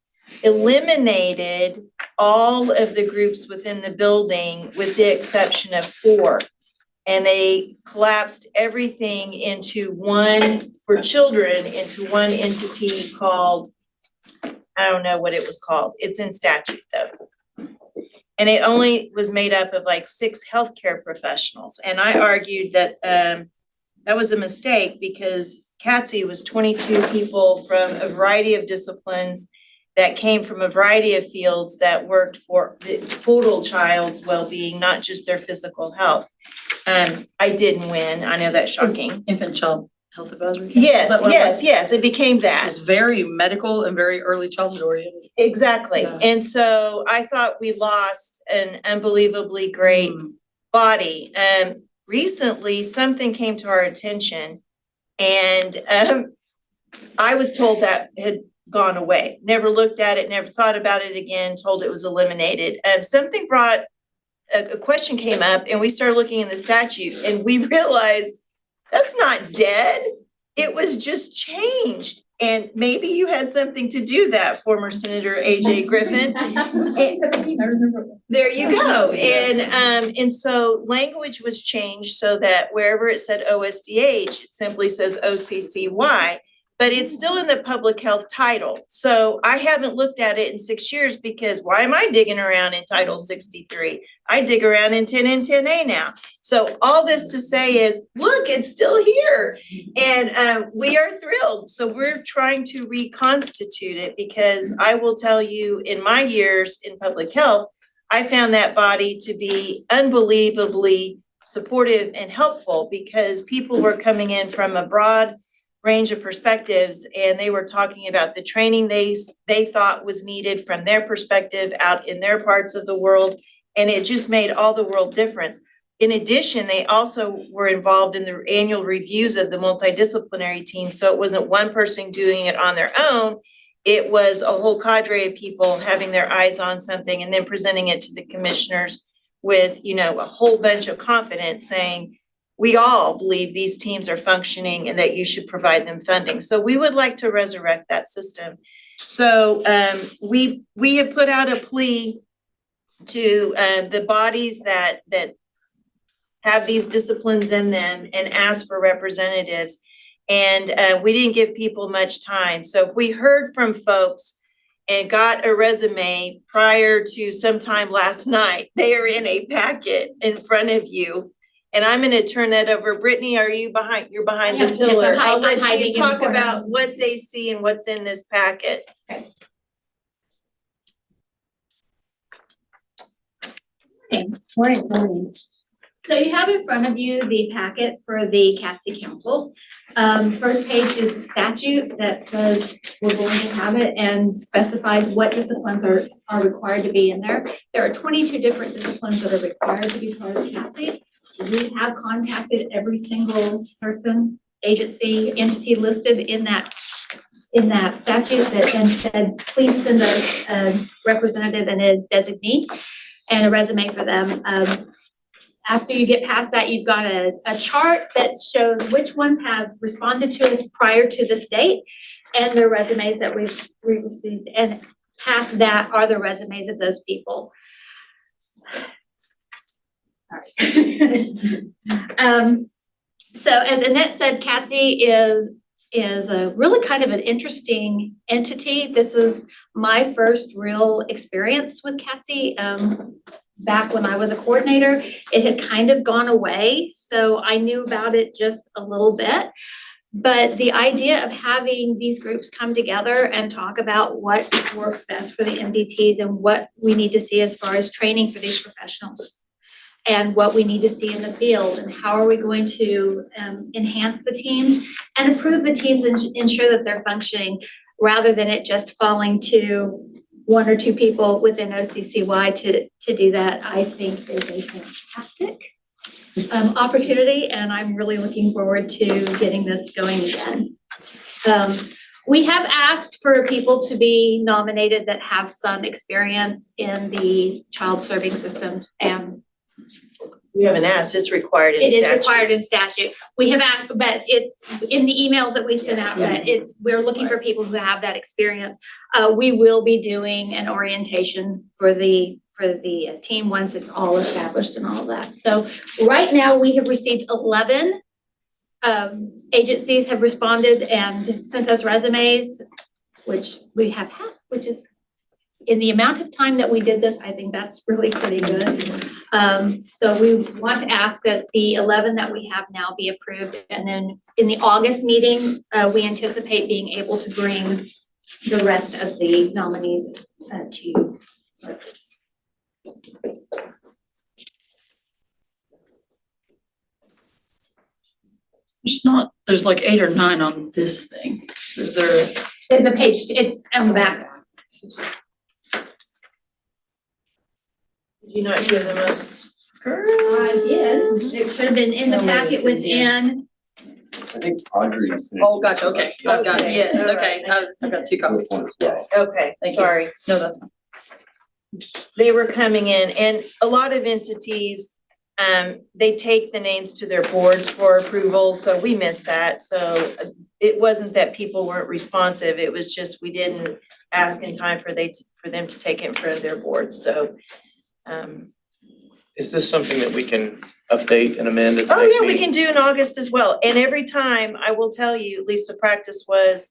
eliminated all of the groups within the building with the exception of 4. And they collapsed everything into one, for children, into one entity called, I don't know what it was called. It's in statute though. And it only was made up of like 6 healthcare professionals. And I argued that that was a mistake because OCCY was 22 people from a variety of disciplines that came from a variety of fields that worked for the total child's well-being, not just their physical health. I didn't win. I know that's shocking. Infant child health advisory council. Yes, Is that what it was? yes, it became It that. was very medical and very early childhood oriented. Exactly. Yeah. And so I thought we lost an unbelievably great body. Recently, something came to our attention and I was told that had gone away. Never looked at it, never thought about it again, told it was eliminated. Something brought, a question came up and we started looking in the statute and we realized that's not dead. It was just changed. And maybe you had something to do that, former Senator AJ Griffin. There you go. And so language was changed so that wherever it said OSDH, it simply says OCCY. But it's still in the public health title. So I haven't looked at it in 6 years because why am I digging around in Title 63? I dig around in 10 and 10A now. So all this to say is, look, it's still here. And we are thrilled. So we're trying to reconstitute it because I will tell you in my years in public health, I found that body to be unbelievably supportive and helpful because people were coming in from a broad range of perspectives and they were talking about the training they thought was needed from their perspective out in their parts of the world, and it just made all the world difference. In addition, they also were involved in the annual reviews of the multidisciplinary team, so it wasn't one person doing it on their own, it was a whole cadre of people having their eyes on something and then presenting it to the commissioners with, you know, a whole bunch of confidence saying, we all believe these teams are functioning and that you should provide them funding. So we would like to resurrect that system. So we have put out a plea to the bodies that have these disciplines in them and ask for representatives. And we didn't give people much time. So if we heard from folks and got a resume prior to sometime last night, they are in a packet in front of you. And I'm gonna turn that over. Brittany, are you behind? You're behind the pillar. I'll let you talk about what they see and what's in this packet. Morning. So you have in front of you the packet for the OCCY Council. First page is the statute that says we're going to have it and specifies what disciplines are required to be in there. There are 22 different disciplines that are required to be part of OCCY. We have contacted every single person, agency, entity listed in that statute that then said, please send us a representative and a designee and a resume for them. After you get past that, you've got a chart that shows which ones have responded to us prior to this date and their resumes that we've received. And past that are the resumes of those people. So as Annette said, OCCY is a really kind of an interesting entity. This is my first real experience with OCCY. Back when I was a coordinator, it had kind of gone away, so I knew about it just a little bit. But the idea of having these groups come together and talk about what works best for the MDTs and what we need to see as far as training for these professionals and what we need to see in the field and how are we going to enhance the teams and improve the teams and ensure that they're functioning rather than it just falling to one or two people within OCCY to do that, I think is a fantastic opportunity, and I'm really looking forward to getting this going again. We have asked for people to be nominated that have some experience in the child serving systems and We haven't asked, it's required in It is statute. required in statute. We have asked, but in the emails that we sent out, that we're looking for people who have that experience. We will be doing an orientation for the team once it's all established and all of that. So right now, we have received 11 agencies have responded and sent us resumes, which we have had, which is in the amount of time that we did this, I think that's really pretty good. So we want to ask that the 11 that we have now be approved. And then in the August meeting, we anticipate being able to bring the rest of the nominees to you. There's like 8 or 9 on this thing. So is there? There's a page, it's on the back. Did you not give them us? I did. It should have been in the packet within. I think Audrey sent. Oh, gotcha, okay, I've got it, yes, okay, I've got 2 copies. Okay, Thank you. sorry. No, that's fine. They were coming in, and a lot of entities, they take the names to their boards for approval, so we missed that. So it wasn't that people weren't responsive, it was just we didn't ask in time for them to take it in front of their boards, so. Is this something that we can update and amend at the Oh, next yeah, we meeting? can do in August as well. And every time, I will tell you, at least the practice was,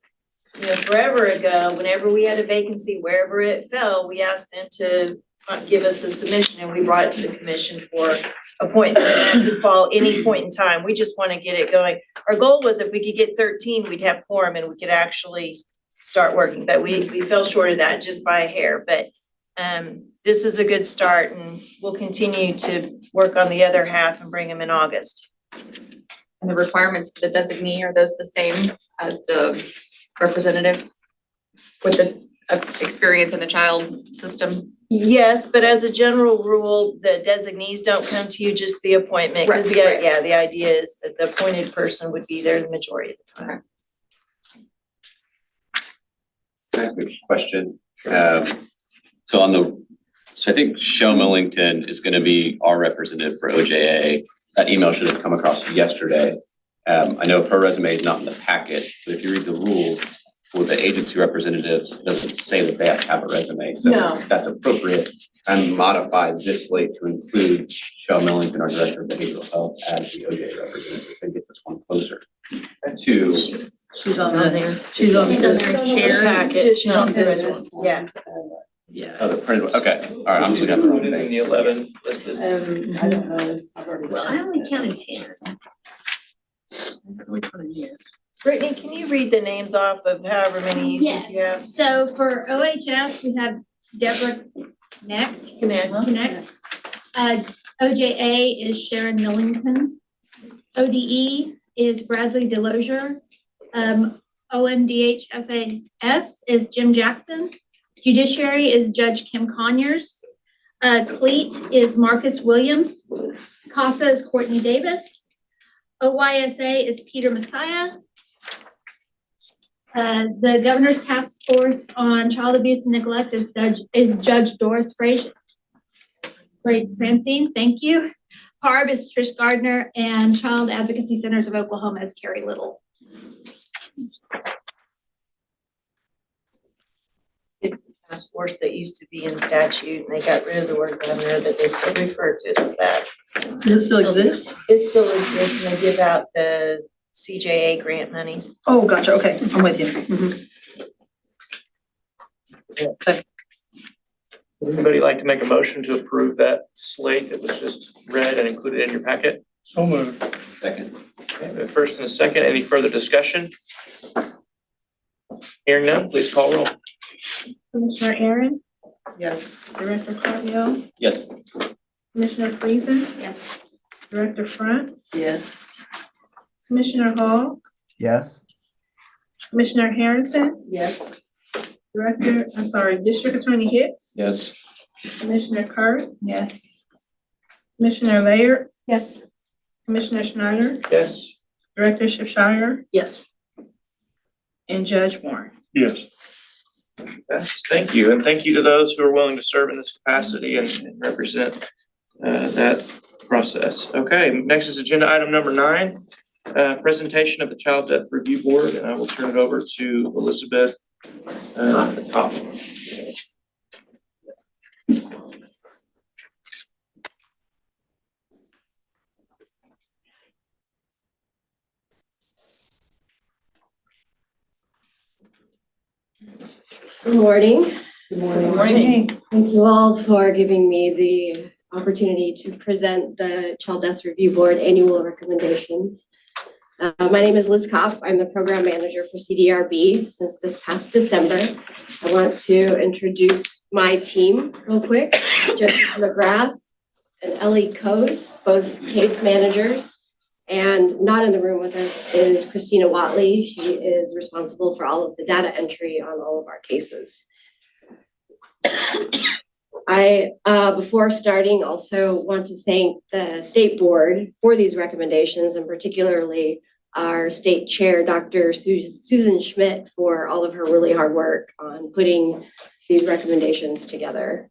forever ago, whenever we had a vacancy, wherever it fell, we asked them to give us a submission and we brought it to the commission for appointment. It could fall any point in time. We just want to get it going. Our goal was if we could get 13, we'd have quorum and we could actually start working. But we fell short of that just by a hair. But this is a good start and we'll continue to work on the other half and bring them in August. And the requirements for the designee, are those the same as the representative with the experience in the child system? Yes, but as a general rule, the designees don't come to you, just the appointment. Because Right. the idea is that the appointed person would be there the majority of the time. Can I ask a question? So I think Shell Millington is gonna be our representative for OJA. That email should have come across yesterday. I know her resume is not in the packet, but if you read the rules for the agency representatives, it doesn't say that they have to have a resume. So No. if that's appropriate, and modify this slate to include Shell Millington, our Director of Behavioral Health, as the OJA representative, and get this one closer to. She's on the, she's on this packet, she's on this one. Yeah. Yeah. Oh, the printed one, okay, all right, I'm just looking at the wrong Included in thing. the 11 listed. I don't know. I've already Well, I only counted 10. Brittany, can you read the names off of however many you think you have? Yes, so for OHS, we have Deborah Connect. OJA is Sharon Millington. ODE is Bradley Delozier. OMDHSAS is Jim Jackson. Judiciary is Judge Kim Conyers. CLEAT is Marcus Williams. CASA is Courtney Davis. OYSA is Peter Messiah. The Governor's Task Force on Child Abuse and Neglect is Judge Doris Francine, thank you. PARB is Trish Gardner, and Child Advocacy Centers of Oklahoma is Carrie Little. It's the task force that used to be in statute and they got rid of the word governor, but they still refer to it as that. Does it still exist? It still exists and they give out the CJA grant monies. Oh, gotcha, okay, I'm with you. Mhm. Okay. Would anybody like to make a motion to approve that slate that was just read and included in your packet? So moved. Second. Okay, we have a first and a second. Any further discussion? Hearing none, please call roll. Commissioner Aaron, Yes. Director Claudio, Yes. Commissioner Friesen, Yes. Director Front, Yes. Commissioner Hall, Yes. Commissioner Harrington, Yes. District Attorney Hicks, Yes. Commissioner Kerr, Yes. Commissioner Laird, Yes. Commissioner Schneider, Yes. Director Shropshire, Yes. and Judge Warren. Yes. Yes, thank you. And thank you to those who are willing to serve in this capacity and represent that process. Okay, next is agenda item number 9, presentation of the Child Death Review Board, and I will turn it over to Elizabeth Kopp. Good morning. Good morning. Thank you all for giving me the opportunity to present the Child Death Review Board annual recommendations. My name is Liz Kopp. I'm the program manager for CDRB since this past December. I want to introduce my team real quick. Joseph McGrath and Ellie Coase, both case managers. And not in the room with us is Christina Watley. She is responsible for all of the data entry on all of our cases. I, before starting, also want to thank the state board for these recommendations, and particularly our state chair, Dr. Susan Schmidt, for all of her really hard work on putting these recommendations together.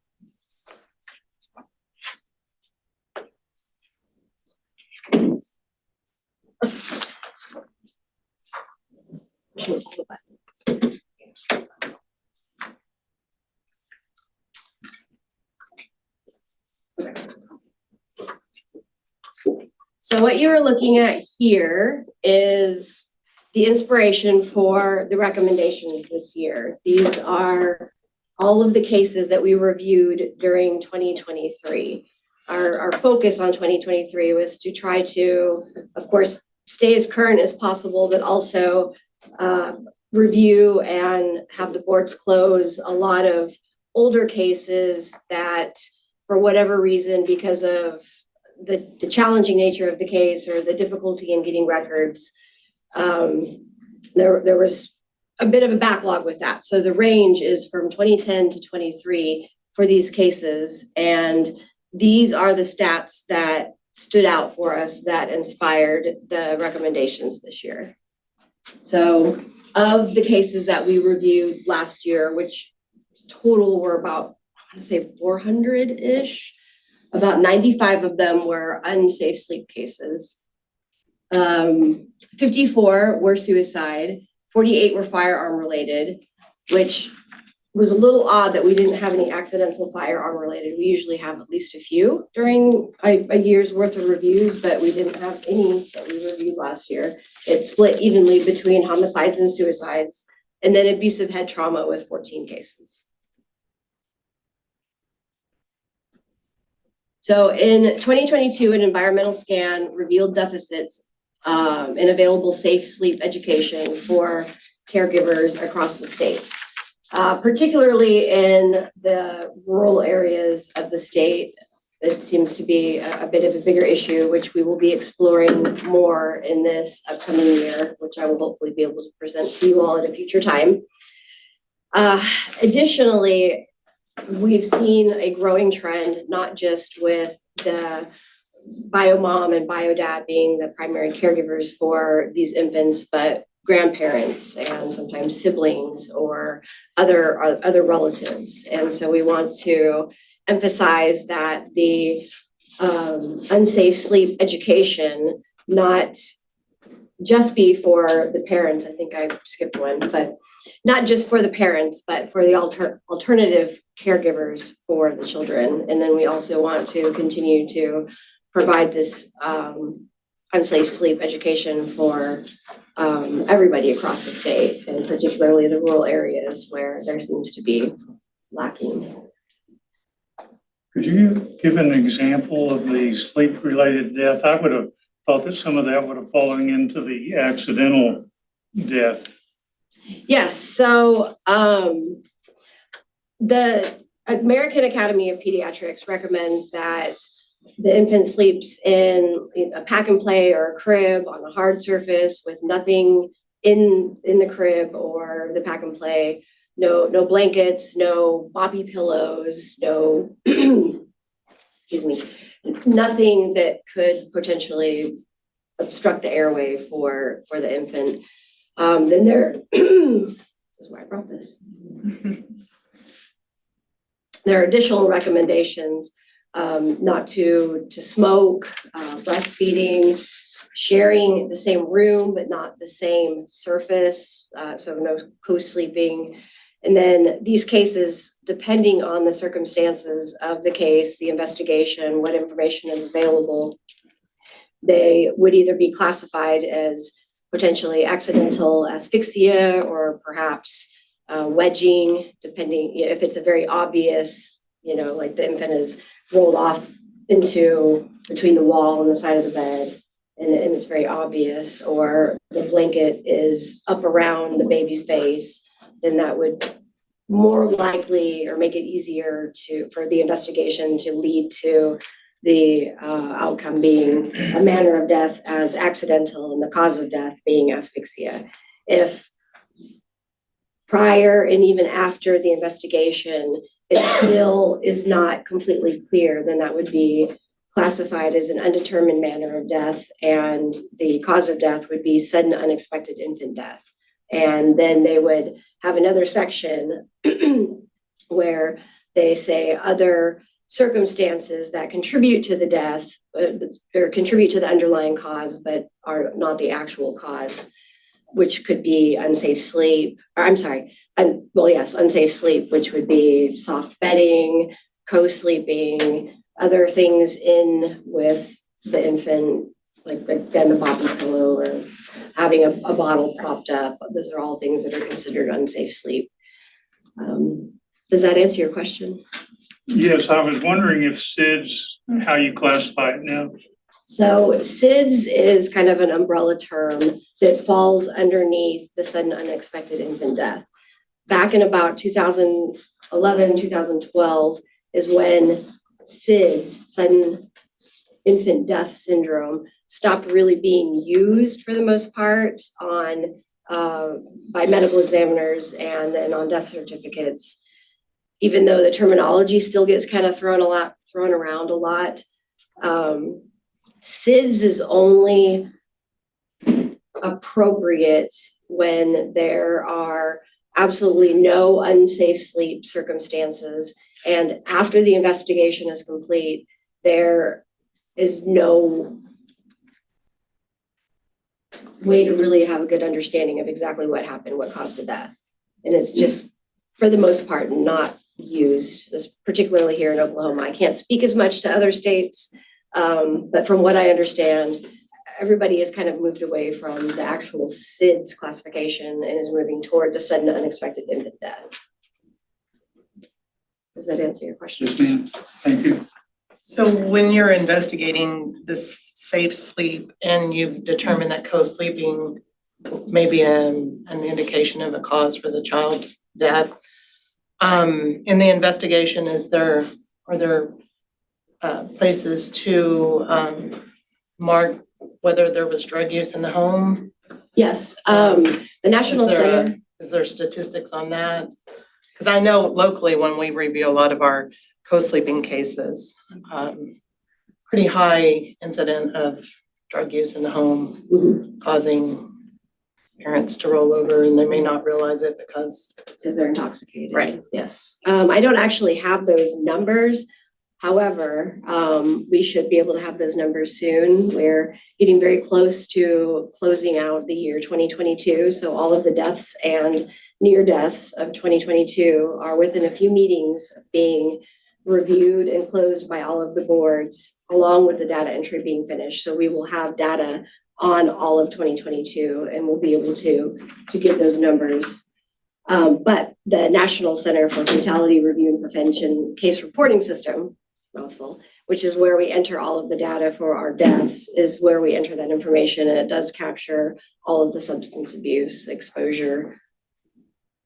So what you're looking at here is the inspiration for the recommendations this year. These are all of the cases that we reviewed during 2023. Our focus on 2023 was to try to, of course, stay as current as possible, but also review and have the boards close a lot of older cases that, for whatever reason, because of the challenging nature of the case or the difficulty in getting records, there was a bit of a backlog with that. So the range is from 2010 to 23 for these cases, and these are the stats that stood out for us that inspired the recommendations this year. So of the cases that we reviewed last year, which total were about, I want to say 400-ish, about 95 of them were unsafe sleep cases. 54 were suicide, 48 were firearm related, which was a little odd that we didn't have any accidental firearm related. We usually have at least a few during a year's worth of reviews, but we didn't have any that we reviewed last year. It split evenly between homicides and suicides, and then abusive head trauma with 14 cases. So in 2022, an environmental scan revealed deficits in available safe sleep education for caregivers across the state. Particularly in the rural areas of the state, it seems to be a bit of a bigger issue, which we will be exploring more in this upcoming year, which I will hopefully be able to present to you all at a future time. Additionally, we've seen a growing trend, not just with the biomom and biodad being the primary caregivers for these infants, but grandparents and sometimes siblings or other relatives. And so we want to emphasize that the unsafe sleep education not just be for the parents. I think I skipped one, but not just for the parents, but for the alternative caregivers for the children. And then we also want to continue to provide this unsafe sleep education for everybody across the state, and particularly the rural areas where there seems to be lacking. Could you give an example of the sleep-related death? I would have thought that some of that would have fallen into the accidental death. Yes, so the American Academy of Pediatrics recommends that the infant sleeps in a pack and play or a crib on a hard surface with nothing in the crib or the pack and play. No blankets, no boppy pillows, no, excuse me, nothing that could potentially obstruct the airway for the infant. Then there, this is why I brought this. There are additional recommendations not to smoke, breastfeeding, sharing the same room but not the same surface, so no co-sleeping. And then these cases, depending on the circumstances of the case, the investigation, what information is available, they would either be classified as potentially accidental asphyxia or perhaps wedging, depending if it's a very obvious, like the infant is rolled off into between the wall and the side of the bed, and it's very obvious, or the blanket is up around the baby's face, then that would more likely or make it easier for the investigation to lead to the outcome being a manner of death as accidental and the cause of death being asphyxia. If prior and even after the investigation, it still is not completely clear, then that would be classified as an undetermined manner of death, and the cause of death would be sudden unexpected infant death. And then they would have another section where they say other circumstances that contribute to the death or contribute to the underlying cause but are not the actual cause, which could be unsafe sleep, unsafe sleep, which would be soft bedding, co-sleeping, other things in with the infant, like again, the bottom pillow or having a bottle propped up. Those are all things that are considered unsafe sleep. Does that answer your question? Yes, I was wondering if SIDS, how you classify it now. So SIDS is kind of an umbrella term that falls underneath the sudden unexpected infant death. Back in about 2011, 2012 is when SIDS, sudden infant death syndrome, stopped really being used for the most part on by medical examiners and then on death certificates. Even though the terminology still gets kind of thrown around a lot, SIDS is only appropriate when there are absolutely no unsafe sleep circumstances, and after the investigation is complete, there is no way to really have a good understanding of exactly what happened, what caused the death. And it's just, for the most part, not used, particularly here in Oklahoma. I can't speak as much to other states, but from what I understand, everybody has kind of moved away from the actual SIDS classification and is moving toward the sudden unexpected infant death. Does that answer your question? Yes, ma'am. Thank you. So when you're investigating this safe sleep and you've determined that co-sleeping may be an indication of a cause for the child's death, in the investigation, are there places to mark whether there was drug use in the home? Yes, the National Center. Is there statistics on that? Because I know locally when we review a lot of our co-sleeping cases, pretty high incident of drug use in the home, causing parents to roll over and they may not realize it because they're intoxicated. Right. Yes. I don't actually have those numbers. However, we should be able to have those numbers soon. We're getting very close to closing out the year 2022. So all of the deaths and near deaths of 2022 are within a few meetings of being reviewed and closed by all of the boards, along with the data entry being finished. So we will have data on all of 2022 and we'll be able to give those numbers. But the National Center for Fatality Review and Prevention Case Reporting System, mouthful, which is where we enter all of the data for our deaths, is where we enter that information, and it does capture all of the substance abuse exposure,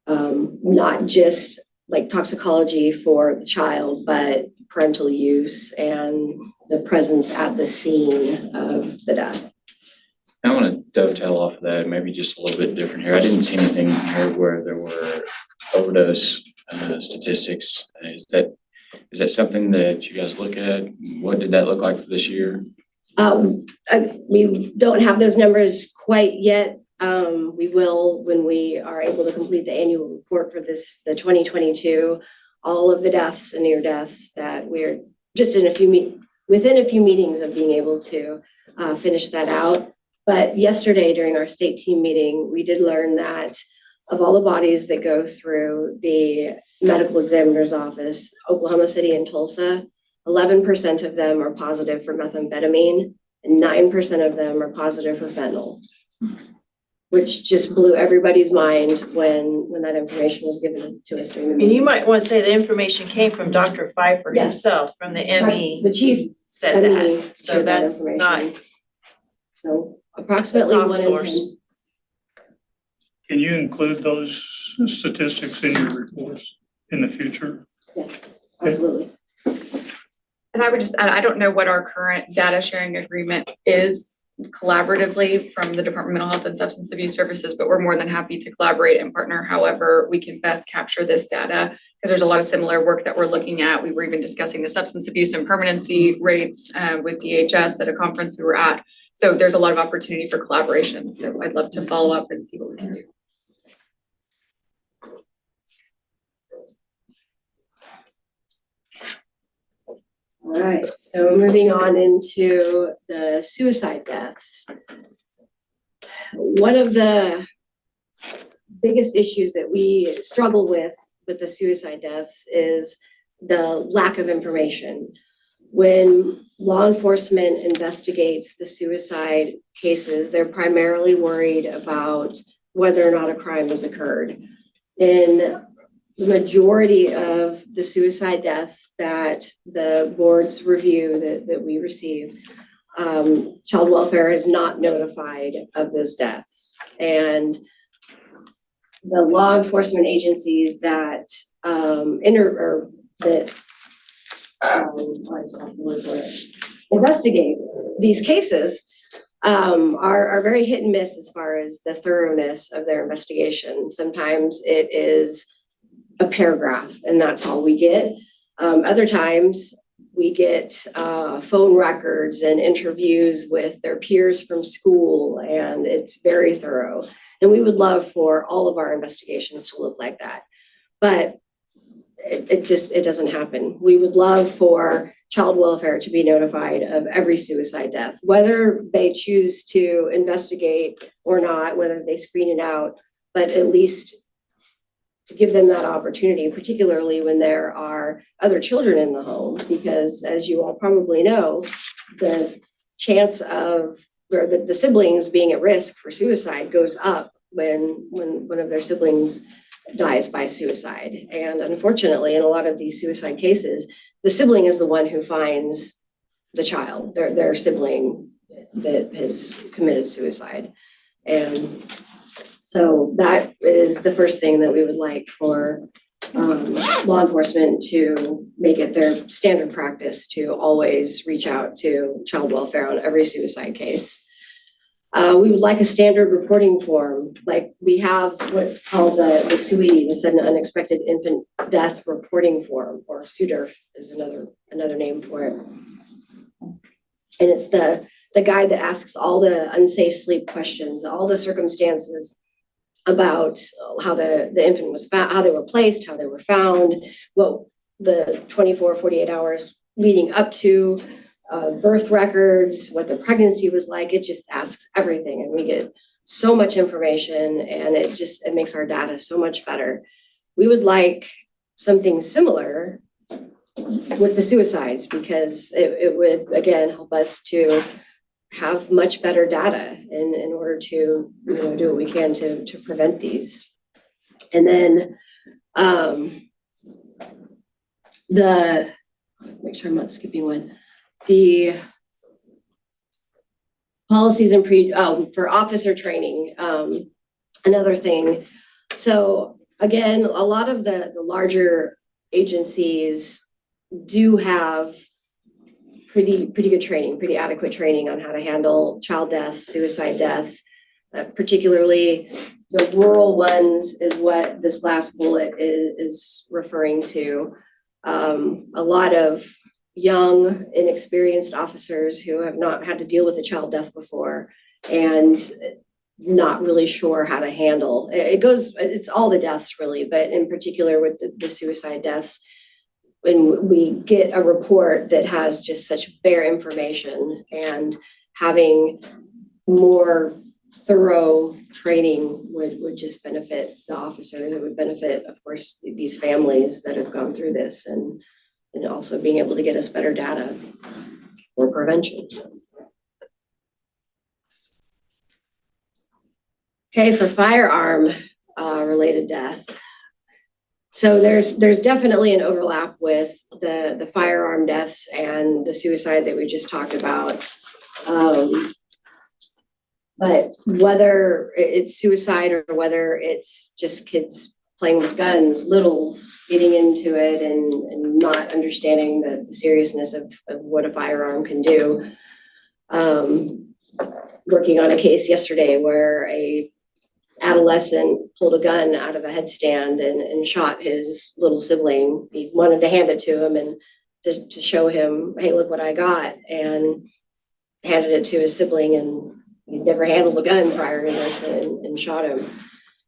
not just like toxicology for the child, but parental use and the presence at the scene of the death. I want to dovetail off of that, maybe just a little bit different here. I didn't see anything here where there were overdose statistics. Is that something that you guys look at? What did that look like for this year? We don't have those numbers quite yet. We will when we are able to complete the annual report for the 2022. All of the deaths and near deaths that we're just within a few meetings of being able to finish that out. But yesterday during our state team meeting, we did learn that of all the bodies that go through the medical examiner's office, Oklahoma City and Tulsa, 11% of them are positive for methamphetamine and 9% of them are positive for fentanyl, which just blew everybody's mind when that information was given to us during the meeting. And you might want to say the information came from Dr. Pfeiffer Yes. himself, from the ME. The chief said ME that, so shared that that's not information. So approximately soft 1 in source. 10. Can you include those statistics in your reports in the future? Yes, absolutely. And I would just add, I don't know what our current data sharing agreement is collaboratively from the Department of Mental Health and Substance Abuse Services, but we're more than happy to collaborate and partner however we can best capture this data, because there's a lot of similar work that we're looking at. We were even discussing the substance abuse and permanency rates with DHS at a conference we were at. So there's a lot of opportunity for collaboration. So I'd love to follow up and see what we can do. All right, so moving on into the suicide deaths. One of the biggest issues that we struggle with the suicide deaths is the lack of information. When law enforcement investigates the suicide cases, they're primarily worried about whether or not a crime has occurred. In the majority of the suicide deaths that the boards review that we receive, child welfare is not notified of those deaths. And the law enforcement agencies that investigate these cases are very hit and miss as far as the thoroughness of their investigation. Sometimes it is a paragraph and that's all we get. Other times we get phone records and interviews with their peers from school, and it's very thorough. And we would love for all of our investigations to look like that. But it doesn't happen. We would love for child welfare to be notified of every suicide death, whether they choose to investigate or not, whether they screen it out, but at least to give them that opportunity, particularly when there are other children in the home, because as you all probably know, the chance of or the siblings being at risk for suicide goes up when one of their siblings dies by suicide. And unfortunately, in a lot of these suicide cases, the sibling is the one who finds the child, their sibling that has committed suicide. And so that is the first thing that we would like for law enforcement to make it their standard practice to always reach out to child welfare on every suicide case. We would like a standard reporting form, like we have what's called the OCCY, the Sudden Unexpected Infant Death Reporting Form, or SUDERF is another name for it. And it's the guide that asks all the unsafe sleep questions, all the circumstances about how the infant was found, how they were placed, how they were found, what the 24, 48 hours leading up to birth records, what the pregnancy was like. It just asks everything, and we get so much information, and it makes our data so much better. We would like something similar with the suicides, because it would, again, help us to have much better data in order to do what we can to prevent these. And then make sure I'm not skipping one. The policies and for officer training, another thing. So again, a lot of the larger agencies do have pretty good training, pretty adequate training on how to handle child deaths, suicide deaths, particularly the rural ones is what this last bullet is referring to. A lot of young, inexperienced officers who have not had to deal with a child death before and not really sure how to handle. It's all the deaths really, but in particular with the suicide deaths, when we get a report that has just such bare information, and having more thorough training would just benefit the officers. It would benefit, of course, these families that have gone through this, and also being able to get us better data for prevention. Okay, for firearm related death. So there's definitely an overlap with the firearm deaths and the suicide that we just talked about. But whether it's suicide or whether it's just kids playing with guns, littles, getting into it and not understanding the seriousness of what a firearm can do. Working on a case yesterday where a adolescent pulled a gun out of a headstand and shot his little sibling. He wanted to hand it to him and to show him, hey, look what I got, and handed it to his sibling, and he'd never handled a gun prior to this and shot him.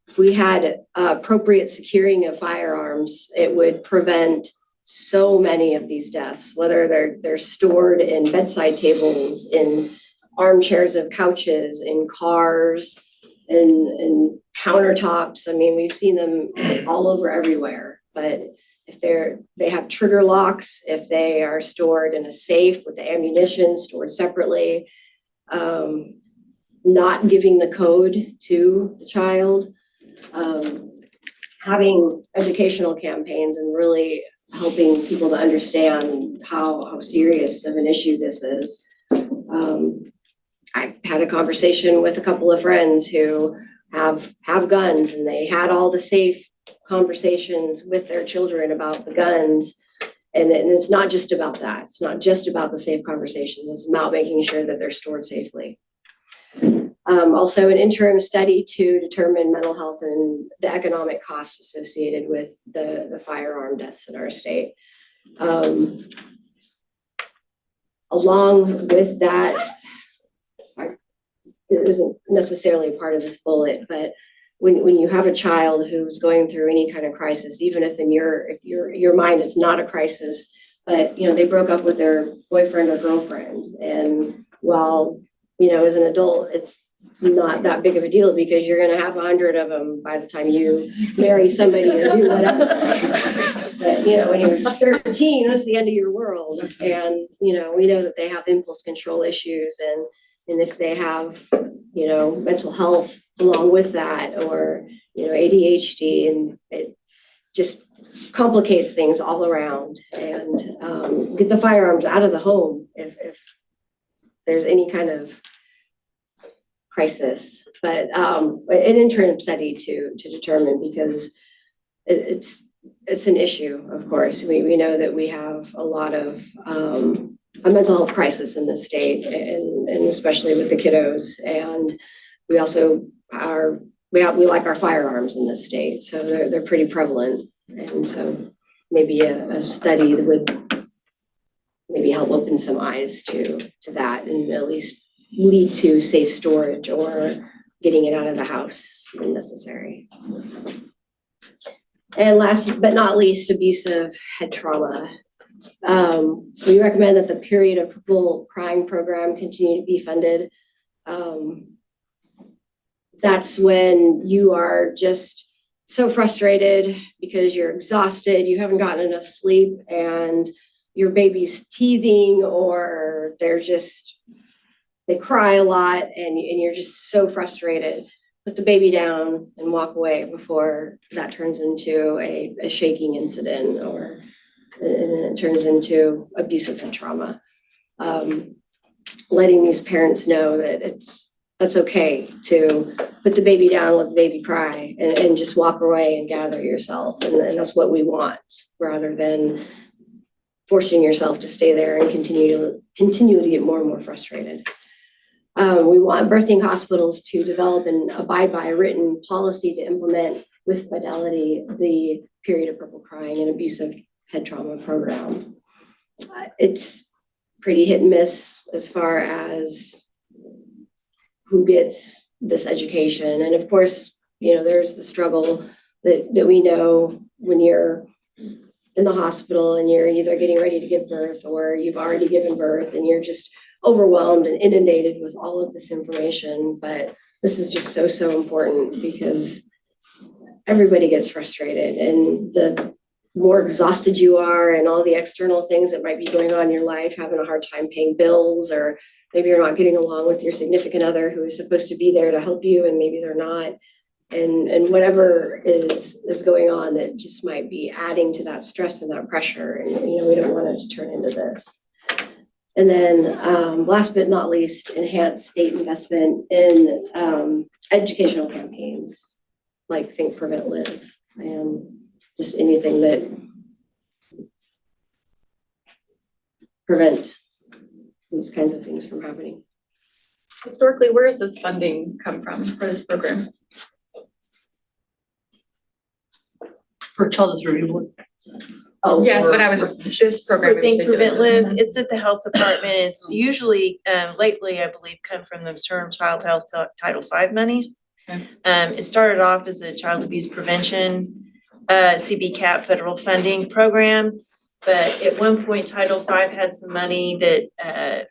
If we had appropriate securing of firearms, it would prevent so many of these deaths, whether they're stored in bedside tables, in armchairs of couches, in cars, in countertops. I mean, we've seen them all over everywhere. But if they have trigger locks, if they are stored in a safe with the ammunition stored separately, not giving the code to the child, having educational campaigns and really helping people to understand how serious of an issue this is. I had a conversation with a couple of friends who have guns, and they had all the safe conversations with their children about the guns. And it's not just about that. It's not just about the safe conversations. It's about making sure that they're stored safely. Also, an interim study to determine mental health and the economic costs associated with the firearm deaths in our state. Along with that, it isn't necessarily a part of this bullet, but when you have a child who's going through any kind of crisis, even if in your mind it's not a crisis, but they broke up with their boyfriend or girlfriend, and while as an adult it's not that big of a deal because you're going to have 100 of them by the time you marry somebody or do whatever. But when you're 13, that's the end of your world, and we know that they have impulse control issues, and if they have mental health along with that, or ADHD, and it just complicates things all around. And get the firearms out of the home if there's any kind of crisis. But an interim study to determine, because it's an issue. Of course, we know that we have a lot of a mental health crisis in the state, and especially with the kiddos. And we also we like our firearms in this state, so they're pretty prevalent. And so maybe a study that would maybe help open some eyes to that, and at least lead to safe storage or getting it out of the house when necessary. And last but not least, abusive head trauma. We recommend that the period of purple crying program continue to be funded. That's when you are just so frustrated because you're exhausted, you haven't gotten enough sleep, and your baby's teething, or they cry a lot, and you're just so frustrated. Put the baby down and walk away before that turns into a shaking incident, or and it turns into abusive and trauma. Letting these parents know that that's okay to put the baby down, let the baby cry, and just walk away and gather yourself. And that's what we want, rather than forcing yourself to stay there and continue to get more and more frustrated. We want birthing hospitals to develop and abide by a written policy to implement with fidelity the period of purple crying and abusive head trauma program. It's pretty hit and miss as far as who gets this education. And of course, there's the struggle that we know when you're in the hospital and you're either getting ready to give birth or you've already given birth and you're just overwhelmed and inundated with all of this information. But this is just so important because everybody gets frustrated, and the more exhausted you are and all the external things that might be going on in your life, having a hard time paying bills, or maybe you're not getting along with your significant other who is supposed to be there to help you and maybe they're not. And whatever is going on that just might be adding to that stress and that pressure. And, we don't want it to turn into this. And then last but not least, enhance state investment in educational campaigns, like Think, Prevent, Live, and just anything that prevent these kinds of things from happening. Historically, where does this funding come from for this program? For Child Death Review Board. Oh, yes, but I was this program. For Think, Prevent, Live, it's at the health department. It's usually, lately, I believe, come from the Maternal Child Health Title V monies. Okay. It started off as a child abuse prevention, CB-CAP federal funding program. But at one point, Title V had some money that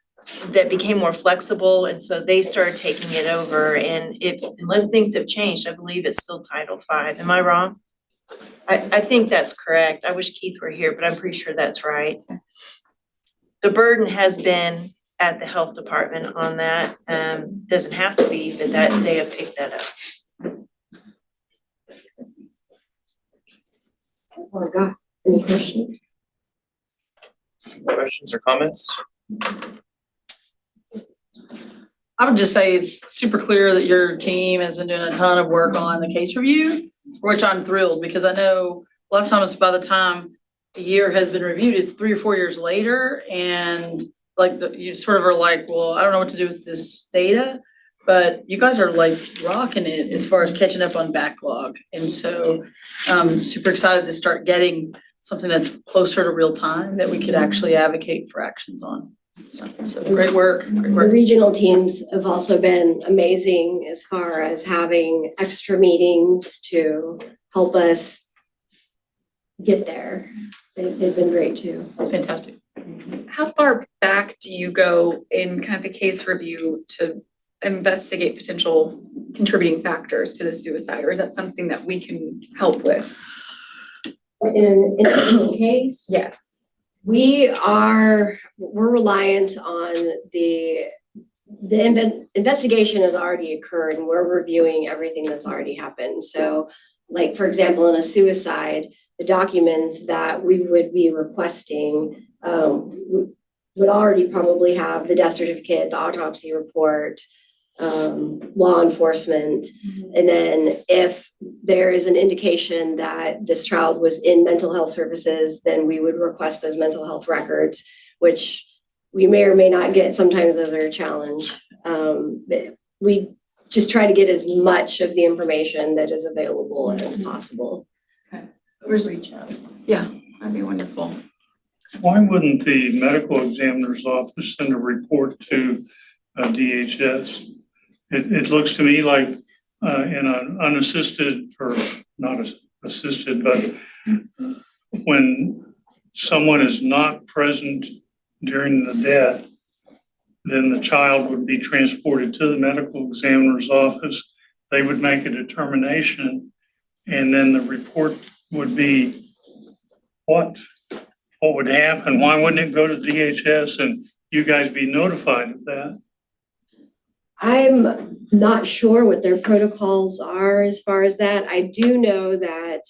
became more flexible, and so they started taking it over. And unless things have changed, I believe it's still Title V. Am I wrong? I think that's correct. I wish Keith were here, but I'm pretty sure that's right. The burden has been at the health department on that. Doesn't have to be, but that they have picked that up. Oh my God, any questions? Questions or comments? I would just say it's super clear that your team has been doing a ton of work on the case review, for which I'm thrilled, because I know a lot of times by the time a year has been reviewed, it's 3 or 4 years later, and you sort of are like, well, I don't know what to do with this data, but you guys are like rocking it as far as catching up on backlog. And so I'm super excited to start getting something that's closer to real time that we could actually advocate for actions on. So great work. The regional teams have also been amazing as far as having extra meetings to help us get there. They've been great too. Fantastic. How far back do you go in kind of the case review to investigate potential contributing factors to the suicide, or is that something that we can help with? In an individual case? Yes. We're reliant on the investigation has already occurred and we're reviewing everything that's already happened. So like, for example, in a suicide, the documents that we would be requesting would already probably have the death certificate, the autopsy report, law enforcement. And then if there is an indication that this child was in mental health services, then we would request those mental health records, which we may or may not get. Sometimes those are a challenge. We just try to get as much of the information that is available as possible. Okay. Where's reach out? Yeah, that'd be wonderful. Why wouldn't the medical examiner's office send a report to DHS? It looks to me like in an unassisted, or not assisted, but when someone is not present during the death, then the child would be transported to the medical examiner's office. They would make a determination, and then the report would be what would happen? Why wouldn't it go to DHS and you guys be notified of that? I'm not sure what their protocols are as far as that. I do know that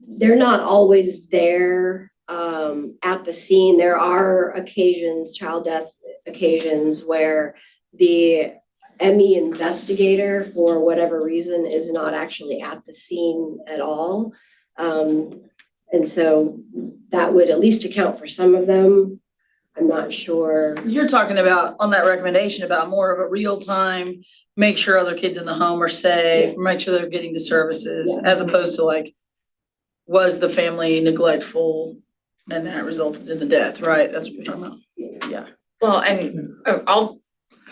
they're not always there at the scene. There are occasions, child death occasions, where the ME investigator, for whatever reason, is not actually at the scene at all. And so that would at least account for some of them. I'm not sure. You're talking about, on that recommendation, about more of a real time, make sure other kids in the home are safe, make sure they're getting the services, as opposed to like, was the family neglectful and that resulted in the death, right? That's what you're talking about. Yeah. Well, and I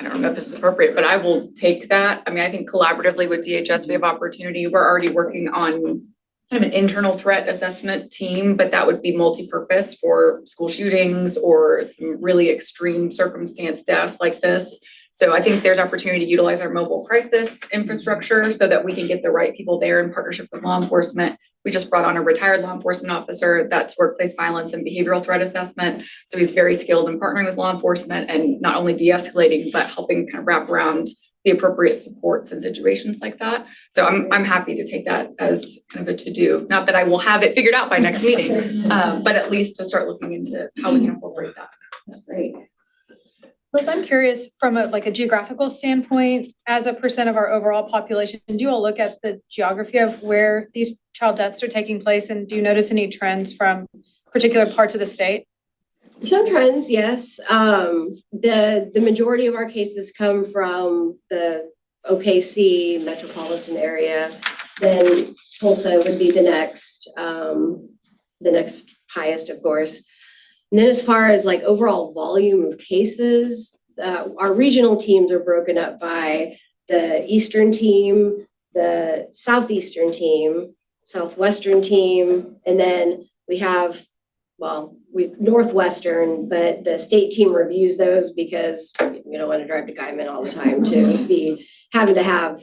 don't know if this is appropriate, but I will take that. I mean, I think collaboratively with DHS, we have opportunity. We're already working on kind of an internal threat assessment team, but that would be multi-purpose for school shootings or some really extreme circumstance death like this. So I think there's opportunity to utilize our mobile crisis infrastructure so that we can get the right people there in partnership with law enforcement. We just brought on a retired law enforcement officer that's workplace violence and behavioral threat assessment. So he's very skilled in partnering with law enforcement and not only de-escalating, but helping kind of wrap around the appropriate supports in situations like that. So I'm happy to take that as kind of a to-do. Not that I will have it figured out by next meeting, but at least to start looking into how we can incorporate that. That's great. Liz, I'm curious from a geographical standpoint, as a percent of our overall population, do you all look at the geography of where these child deaths are taking place? And do you notice any trends from particular parts of the state? Some trends, yes. The majority of our cases come from the OKC metropolitan area. Then Tulsa would be the next highest, of course. And then as far as like overall volume of cases, our regional teams are broken up by the Eastern team, the Southeastern team, Southwestern team, and then we have, Northwestern, but the state team reviews those because you don't want to drive to Guyman all the time to be having to have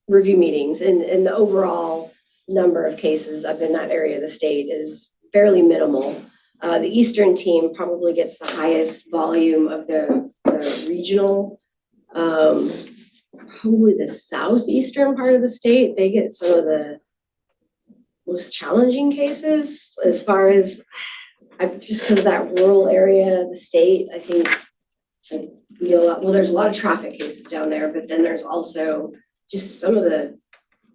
review meetings. And the overall number of cases up in that area of the state is fairly minimal. The Eastern team probably gets the highest volume of the regional, probably the Southeastern part of the state. They get some of the most challenging cases as far as, just because of that rural area of the state, I think we get a lot, there's a lot of traffic cases down there, but then there's also just some of the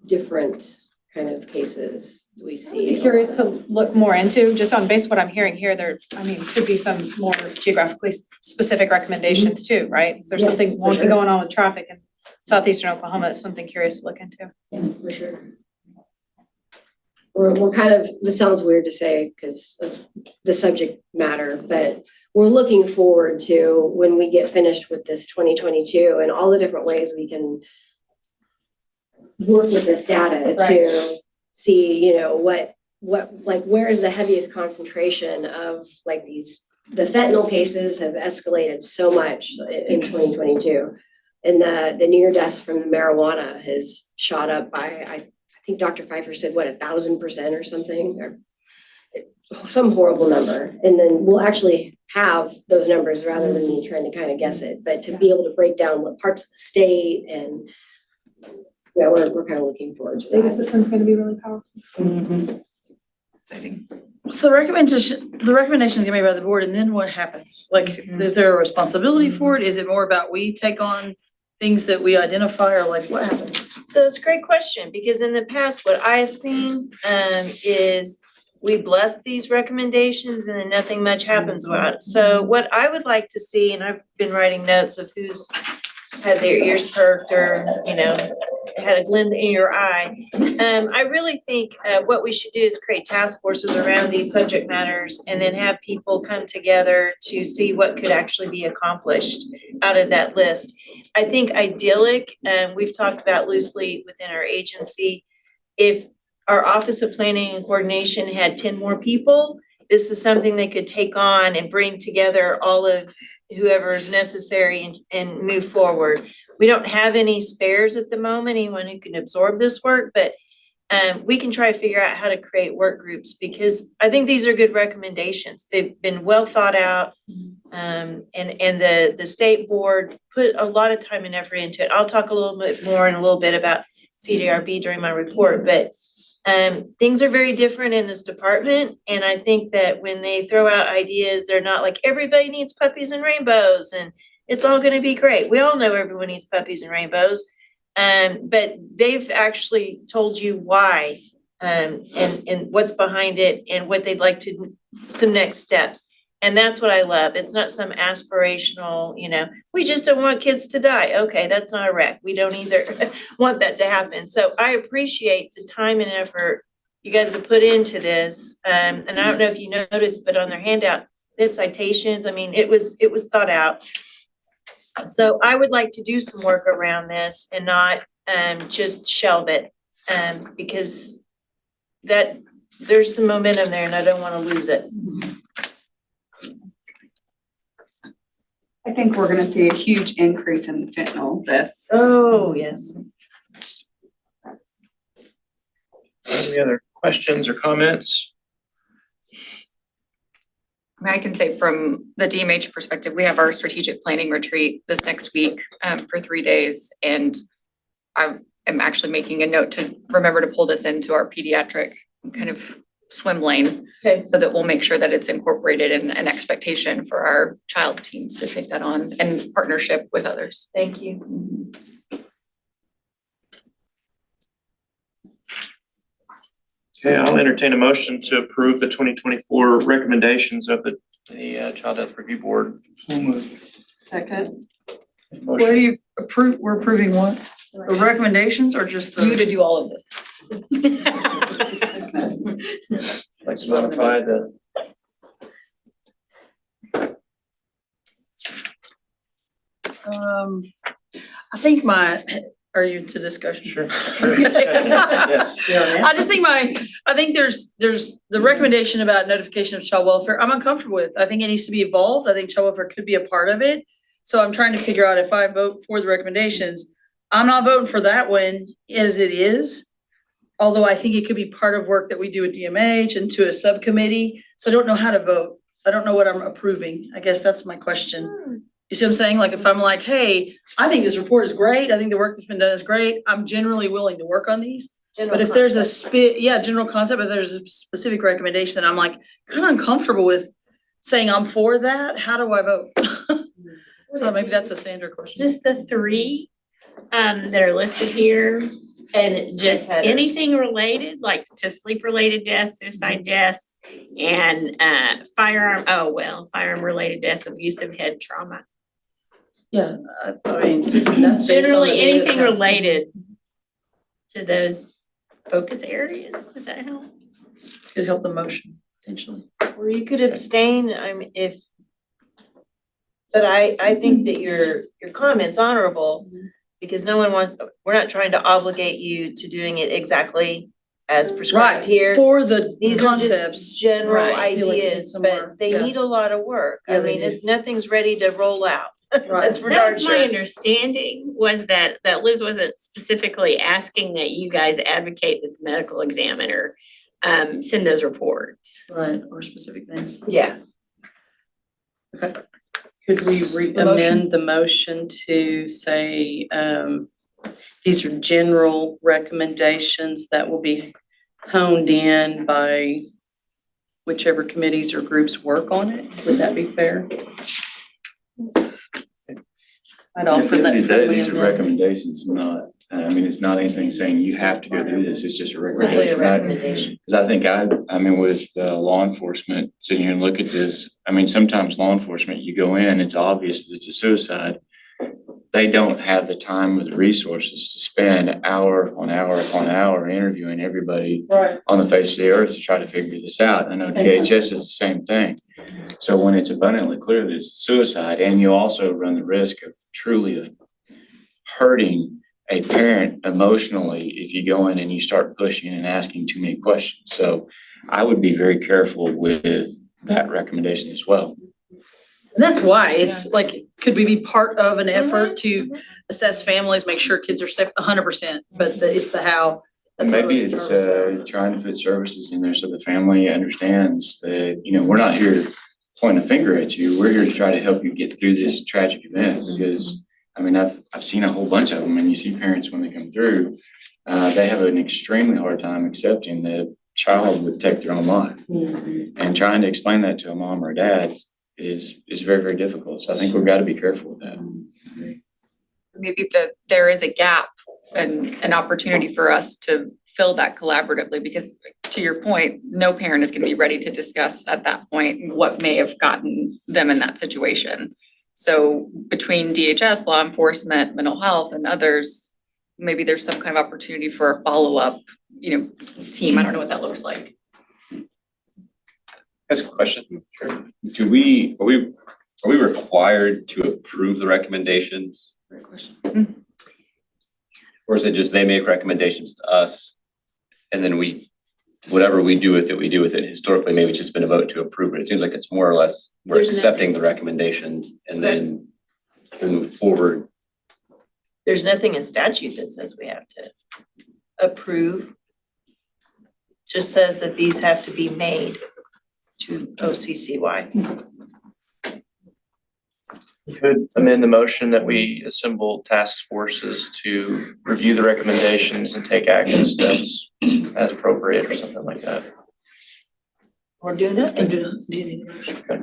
different kind of cases we see. I'm curious to look more into, just on base what I'm hearing here, could be some more geographically specific recommendations too, right? Is there something wonky going on with traffic in southeastern Oklahoma? That's something curious to look into. Yeah, for sure. We're kind of, this sounds weird to say because of the subject matter, but we're looking forward to when we get finished with this 2022 and all the different ways we can work with this data to see, what like where is the heaviest concentration of like the fentanyl cases have escalated so much in 2022. And the near deaths from the marijuana has shot up by, I think Dr. Pfeiffer said, 1,000% or something, or some horrible number. And then we'll actually have those numbers rather than me trying to kind of guess it, but to be able to break down what parts of the state and we're kind of looking forward to that. Data system's going to be really powerful. Mm-hmm. Exciting. So the recommendation is gonna be made by the board, and then what happens? Like, is there a responsibility for it? Is it more about we take on things that we identify, or like what happens? So it's a great question, because in the past, what I've seen is we bless these recommendations and then nothing much happens about it. So what I would like to see, and I've been writing notes of who's had their ears perked or, had a glint in your eye. I really think what we should do is create task forces around these subject matters and then have people come together to see what could actually be accomplished out of that list. I think idyllic, we've talked about loosely within our agency, if our Office of Planning and Coordination had 10 more people, this is something they could take on and bring together all of whoever is necessary and move forward. We don't have any spares at the moment, anyone who can absorb this work, but we can try to figure out how to create work groups, because I think these are good recommendations. They've been well thought out, and the state board put a lot of time and effort into it. I'll talk a little bit more in a little bit about CDRB during my report, but things are very different in this department. And I think that when they throw out ideas, they're not like everybody needs puppies and rainbows and it's all going to be great. We all know everyone needs puppies and rainbows. But they've actually told you why and what's behind it and what they'd like to, some next steps. And that's what I love. It's not some aspirational, we just don't want kids to die. Okay, that's not a wreck. We don't either want that to happen. So I appreciate the time and effort you guys have put into this. And I don't know if you noticed, but on their handout, they had citations. I mean, it was thought out. So I would like to do some work around this and not just shelve it, because that, there's some momentum there and I don't wanna lose it. I think we're gonna see a huge increase in fentanyl deaths. Oh, yes. Any other questions or comments? I mean, I can say from the DMH perspective, we have our strategic planning retreat this next week for 3 days. And I am actually making a note to remember to pull this into our pediatric kind of swim lane. Okay. So that we'll make sure that it's incorporated in an expectation for our child teams to take that on and partnership with others. Thank you. Okay, I'll entertain a motion to approve the 2024 recommendations of the Child Death Review Board. Second. Motion. What do you approve, we're approving what? The recommendations or just the? You to do all of this. Like to modify the. I think are you to discussion? Sure. Yes. I just think I think there's the recommendation about notification of child welfare, I'm uncomfortable with. I think it needs to be evolved. I think child welfare could be a part of it. So I'm trying to figure out if I vote for the recommendations, I'm not voting for that one as it is. Although I think it could be part of work that we do at DMH and to a subcommittee. So I don't know how to vote. I don't know what I'm approving. I guess that's my question. You see what I'm saying? Like if I'm like, hey, I think this report is great. I think the work that's been done is great. I'm generally willing to work on these. But if there's a general concept, but there's a specific recommendation that I'm like kind of uncomfortable with saying I'm for that, how do I vote? Well, maybe that's a Sandra question. Just the 3 that are listed here and just anything related, like to sleep related deaths, suicide deaths, and firearm related deaths, abusive head trauma. Yeah, I mean, that's based on Generally, the data anything that- related to those focus areas, does that help? Could help the motion potentially. Or you could abstain, I mean, but I think that your comment's honorable because we're not trying to obligate you to doing it exactly as prescribed here. For the These concepts. are just general Right. I feel like it's ideas, somewhere, but they yeah. need a lot of work. Yeah, I they mean, nothing's ready to roll out. That's for That darn was my sure. understanding, was that Liz wasn't specifically asking that you guys advocate that the medical examiner send those reports. Right, or specific things. Yeah. Okay. Could we amend the motion to say, these are general recommendations that will be honed in by whichever committees or groups work on it? Would that be fair? I'd offer that. These friendly are amendment. recommendations, not, I mean, it's not anything saying you have to go do this, it's just a Simply a recommendation. recommendation. Cause I think I mean, with law enforcement, sitting here and look at this, I mean, sometimes law enforcement, you go in, it's obvious that it's a suicide. They don't have the time or the resources to spend hour upon hour upon hour interviewing everybody Right. on the face of the earth to try to figure this out. I know Same DHS is the same thing. So when it's abundantly clear that it's suicide, and you also run the risk of truly hurting a parent emotionally if you go in and you start pushing and asking too many questions. So I would be very careful with that recommendation as well. And that's why it's like, could we be part of an effort to assess families, make sure kids are safe 100%, but it's the how. That's what I Maybe was it's nervous about. trying to fit services in there so the family understands that, you know, we're not here to point a finger at you. We're here to try to help you get through this tragic event because, I mean, I've seen a whole bunch of them and you see parents when they come through, they have an extremely hard time accepting that a child would take their own life. And trying to explain that to a mom or a dad is very, very difficult. So I think we've got to be careful with that. Maybe there is a gap and an opportunity for us to fill that collaboratively, because to your point, no parent is going to be ready to discuss at that point what may have gotten them in that situation. So between DHS, law enforcement, mental health, and others, maybe there's some kind of opportunity for a follow-up, team. I don't know what that looks like. Ask a question. Sure. Are we required to approve the recommendations? Great question. Or is it just they make recommendations to us and then we whatever we do with it. Historically, maybe it's just been a vote to approve it. It seems like it's more or less, we're There's accepting the recommendations and then we move forward. There's nothing in statute that says we have to approve. Just says that these have to be made to OCCY. You could amend the motion that we assemble task forces to review the recommendations and take action steps as appropriate or something like that. Or do nothing. Okay.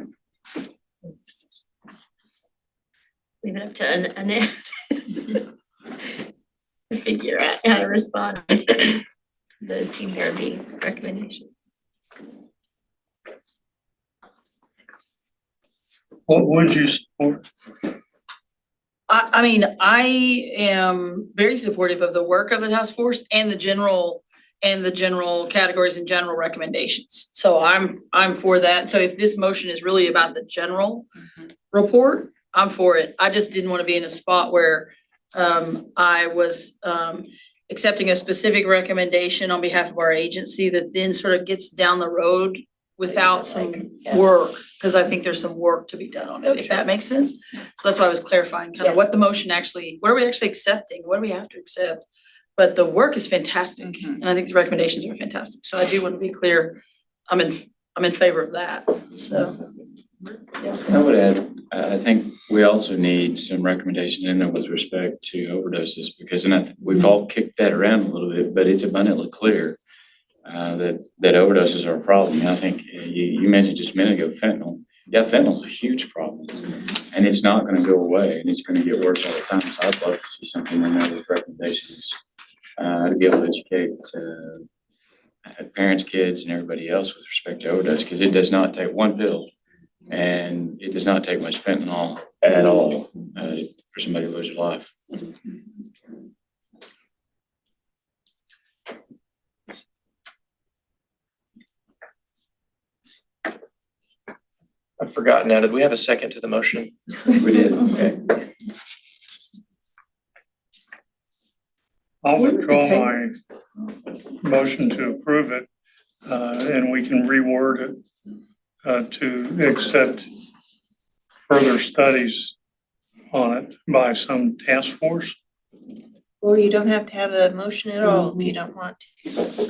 We have to Annette figure out how to respond to the CBRB's recommendations. What would you support? I mean, I am very supportive of the work of the task force and the general categories and general recommendations. So I'm for that. So if this motion is really about the general report, I'm for it. I just didn't want to be in a spot where I was accepting a specific recommendation on behalf of our agency that then sort of gets down the road without some work, because I think there's some work to be done on it, if that makes sense. So that's why I was clarifying kind of what the motion actually, what are we actually accepting? What do we have to accept? But the work is fantastic, and I think the recommendations are fantastic. So I do want to be clear, I'm in favor of that, so. I would add, I think we also need some recommendation in there with respect to overdoses, because we've all kicked that around a little bit, but it's abundantly clear that overdoses are a problem. And I think you mentioned just a minute ago fentanyl. Yeah, fentanyl's a huge problem, and it's not going to go away, and it's going to get worse all the time. So I'd love to see something in there with recommendations to be able to educate parents, kids, and everybody else with respect to overdose, because it does not take one pill, and it does not take much fentanyl at all for somebody to lose their life. I've forgotten now. Did we have a second to the motion? We did. Okay. I'll withdraw my motion to approve it, and we can reword it to accept further studies on it by some task force. Or you don't have to have a motion at all if you don't want to.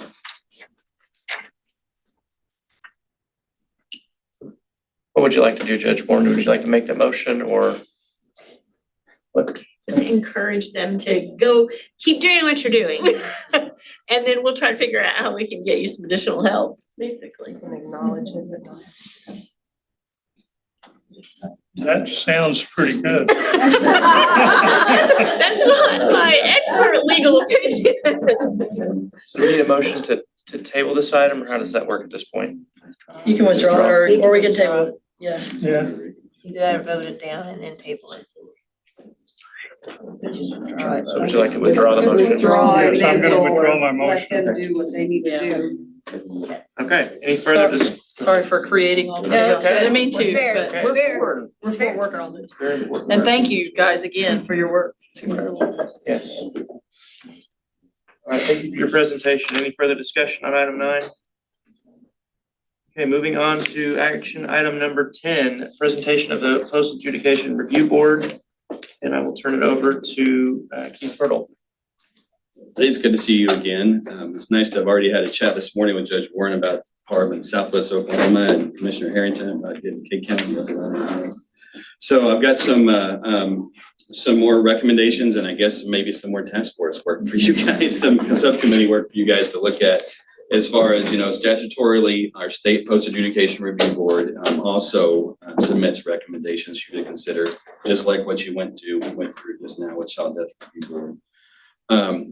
What would you like to do, Judge Warren? Would you like to make the motion or what? Just encourage them to go, keep doing what you're doing. And then we'll try to figure out how we can get you some additional help, basically. And acknowledge it, but not. That sounds pretty good. That's not my expert legal opinion. So we need a motion to table this item, or how does that work at this point? You can withdraw it, or we can table it, yeah. Yeah. Either vote it down and then table it. So would you like to withdraw the motion? Withdraw it, Yes, I'm then gonna we'll withdraw my let motion. them do what they need to do. Okay, any further Sorry for creating all the No, details. I didn't mean it's to, fair, but it's fair. we're still working on this. Very important. And thank you guys again for your work. It's incredible. Yes. All right, thank you for your presentation. Any further discussion on item 9? Okay, moving on to action item number 10, presentation of the Post Adjudication Review Board. And I will turn it over to Keith Hurdle. It's good to see you again. It's nice to have already had a chat this morning with Judge Warren about Harb in Southwest Oklahoma and Commissioner Harrington about getting King County. So I've got some more recommendations and I guess maybe some more task force work for you guys, some subcommittee work for you guys to look at. As far as, statutorily, our State Post Adjudication Review Board also submits recommendations for you to consider, just like what you went through just now with Child Death Review Board.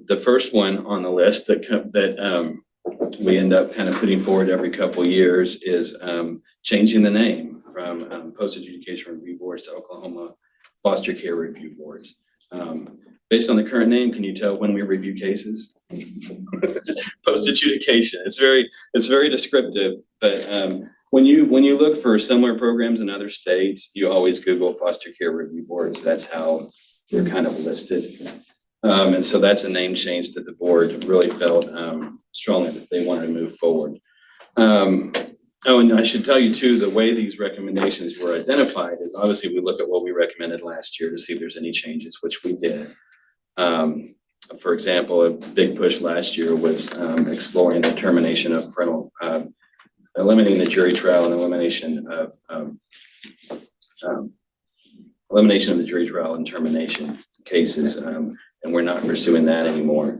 The first one on the list that we end up kind of putting forward every couple of years is changing the name from Post Adjudication Review Boards to Oklahoma Foster Care Review Boards. Based on the current name, can you tell when we review cases? Post adjudication. It's very descriptive, but when you look for similar programs in other states, you always Google foster care review boards. That's how they're kind of listed. And so that's a name change that the board really felt strongly that they wanted to move forward. Oh, and I should tell you too, the way these recommendations were identified is obviously we look at what we recommended last year to see if there's any changes, which we did. For example, a big push last year was exploring the termination of parental, eliminating the jury trial and elimination of the jury trial and termination cases, and we're not pursuing that anymore.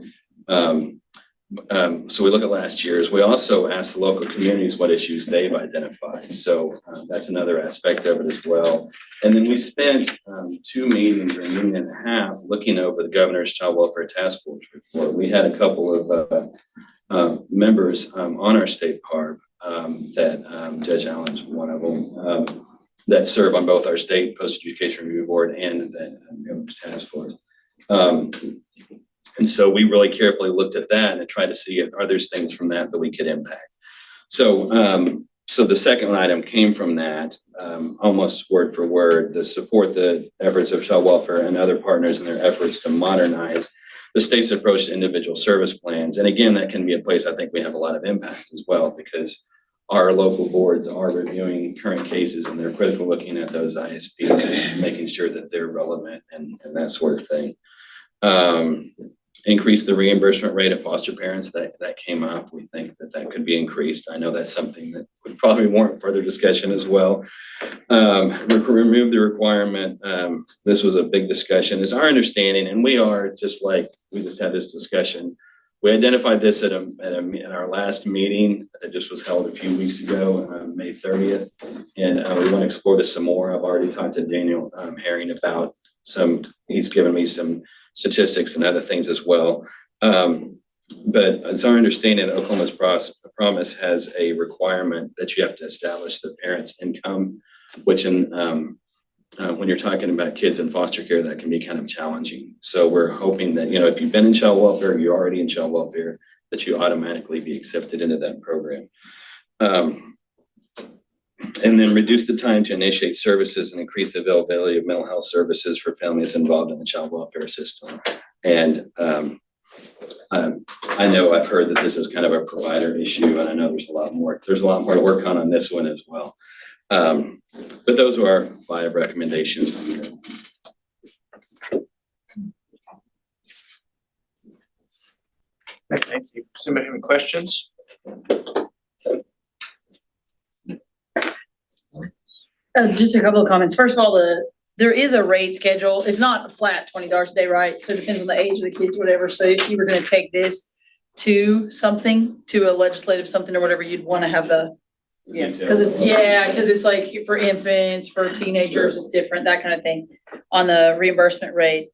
So we look at last year's. We also asked the local communities what issues they've identified. So that's another aspect of it as well. And then we spent 2 meetings or a meeting and a half looking over the Governor's Child Welfare Task Force report. We had a couple of members on our state PARB that Judge Allen's one of them that serve on both our state Post Adjudication Review Board and the Governor's Task Force. And so we really carefully looked at that and tried to see if are there things from that we could impact. So so the second item came from that, almost word for word, to support the efforts of child welfare and other partners in their efforts to modernize the state's approach to individual service plans. And again, that can be a place I think we have a lot of impact as well, because our local boards are reviewing current cases and they're critical looking at those ISPs and making sure that they're relevant and that sort of thing. Increase the reimbursement rate of foster parents, that came up. We think that could be increased. I know that's something that would probably warrant further discussion as well. Remove the requirement. This was a big discussion. It's our understanding, and we are just like, we just had this discussion. We identified this at our last meeting that just was held a few weeks ago, May 30th. And we want to explore this some more. I've already talked to Daniel Herring about he's given me some statistics and other things as well. But it's our understanding that Oklahoma's Promise has a requirement that you have to establish the parent's income, which when you're talking about kids in foster care, that can be kind of challenging. So we're hoping that, if you've been in child welfare, you're already in child welfare, that you automatically be accepted into that program. And then reduce the time to initiate services and increase the availability of mental health services for families involved in the child welfare system. And I know I've heard that this is kind of a provider issue, and I know there's a lot more to work on this one as well. But those are our 5 recommendations. Thank you. Somebody have any questions? Just a couple of comments. First of all, there is a rate schedule. It's not a flat $20 a day, right? So it depends on the age of the kids, whatever. So if you were gonna take this to a legislative something or whatever, you'd wanna have because it's like for infants, for teenagers, it's different, that kind of thing on the reimbursement rate.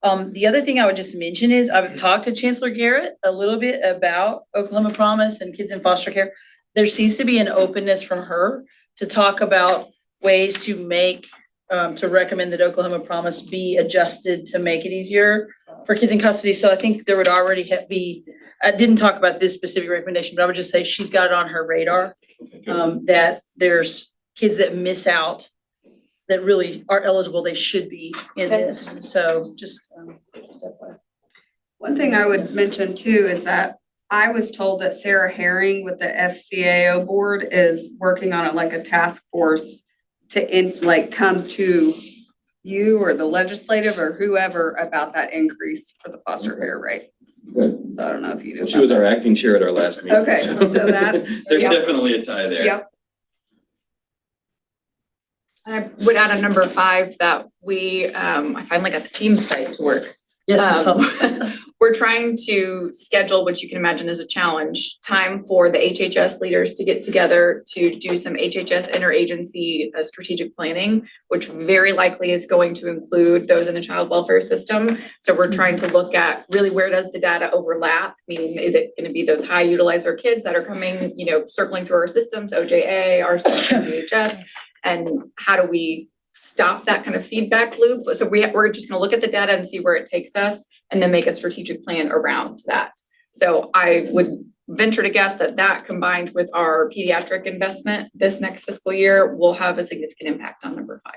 The other thing I would just mention is I've talked to Chancellor Garrett a little bit about Oklahoma Promise and kids in foster care. There seems to be an openness from her to talk about ways to to recommend that Oklahoma Promise be adjusted to make it easier for kids in custody. So I think there would already be, I didn't talk about this specific recommendation, but I would just say she's got it on her radar, that there's kids that miss out that really are eligible, they should be in this. So just FYI. One thing I would mention too is that I was told that Sarah Herring with the FCAO board is working on a task force to come to you or the legislative or whoever about that increase for the foster care rate. Good. So I don't know if you do. She was our acting chair at our last meeting. Okay, so that's. There's definitely a tie there. Yep. I would add a number 5 that I finally got the team site to work. Yes, We're trying to schedule, which you can imagine is a challenge, time for the HHS leaders to get together to do some HHS interagency strategic planning, which very likely is going to include those in the child welfare system. So we're trying to look at really where does the data overlap, meaning is it going to be those high utilizer kids that are coming, circling through our systems, OJA, RCM, DHS, and how do we stop that kind of feedback loop? So we're just gonna look at the data and see where it takes us and then make a strategic plan around that. So I would venture to guess that combined with our pediatric investment this next fiscal year will have a significant impact on number 5.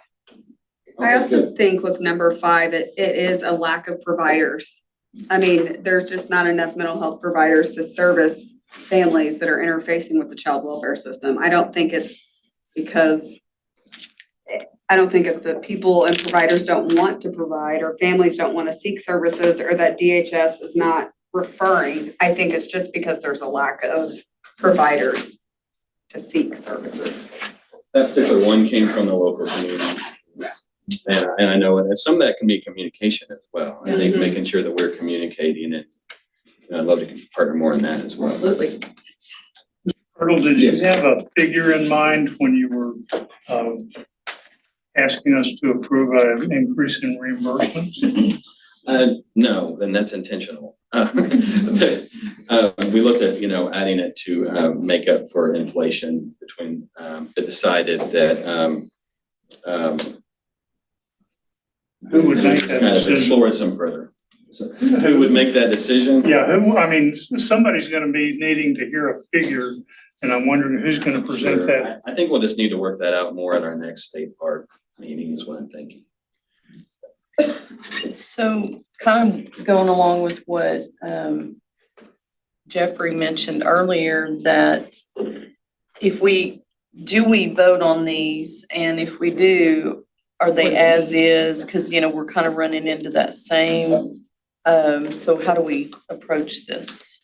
I also think with number 5, it is a lack of providers I mean, there's just not enough mental health providers to service families that are interfacing with the child welfare system. I don't think it's because the people and providers don't want to provide, or families don't want to seek services, or that DHS is not referring. I think it's just because there's a lack of providers to seek services. That particular one came from the local community. And I know that some of that can be communication as well. I think making sure that we're communicating it. And I'd love to partner more in that as well. Absolutely. Myrtle, did you have a figure in mind when you were asking us to approve an increase in reimbursements? No, and that's intentional. We looked at, adding it to make up for inflation between, but decided that Who would make that kind of decision? explore it some further. So, who would make that decision? Yeah, somebody's gonna be needing to hear a figure, and I'm wondering who's gonna present Sure. that. I think we'll just need to work that out more at our next state park meeting is what I'm thinking. So kind of going along with what Jeffrey mentioned earlier, that if we vote on these, and if we do, are they as is? Because, we're kind of running into that same, so how do we approach this?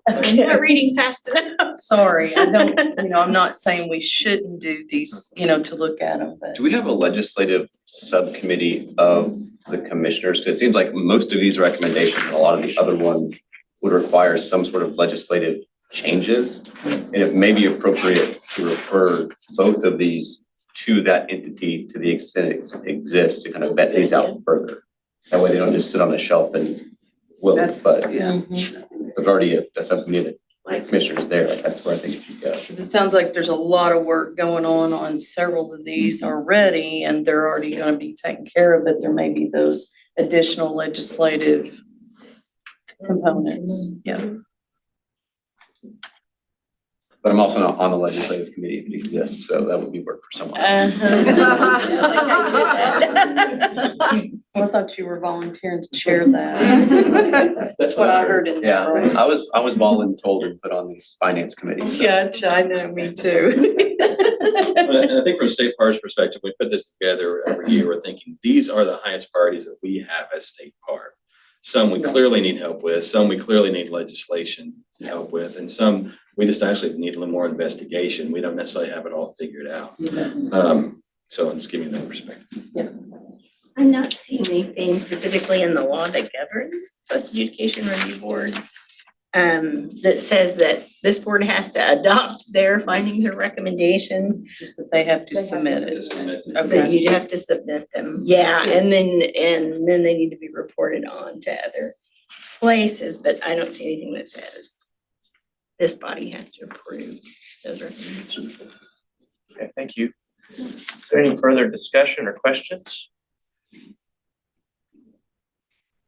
I'm not reading fast enough. Sorry, I don't, I'm not saying we shouldn't do these, to look at them, but. Do we have a legislative subcommittee of the commissioners? Because it seems like most of these recommendations and a lot of the other ones would require some sort of legislative changes. And it may be appropriate to refer both of these to that entity to the extent it exists to kind of vet these out further. That way they don't just sit on the shelf and wilt, but there's already a subcommittee that commissioners there, like that's where I think it should go. Because it sounds like there's a lot of work going on several of these already, and they're already gonna be taken care of, but there may be those additional legislative components, yeah. But I'm also not on the legislative committee if it exists, so that would be work for someone. I thought you were volunteering to chair that. That's what I heard in there. Yeah, right? I was voluntold and put on these finance committees. So. Gotcha, I know, me too. And I think from state parks perspective, we put this together every year. We're thinking these are the highest priorities that we have as state park. Some we clearly need help with, some we clearly need legislation to help with, and some we just actually need a little more investigation. We don't necessarily have it all figured out. So I'm just giving you that perspective. I'm not seeing anything specifically in the law that governs Post Adjudication Review Board that says that this board has to adopt their findings or recommendations. Just that they have to submit it. That you have to submit them. Yeah, and then they need to be reported on to other places, but I don't see anything that says this body has to approve those recommendations. Okay, thank you. Is there any further discussion or questions?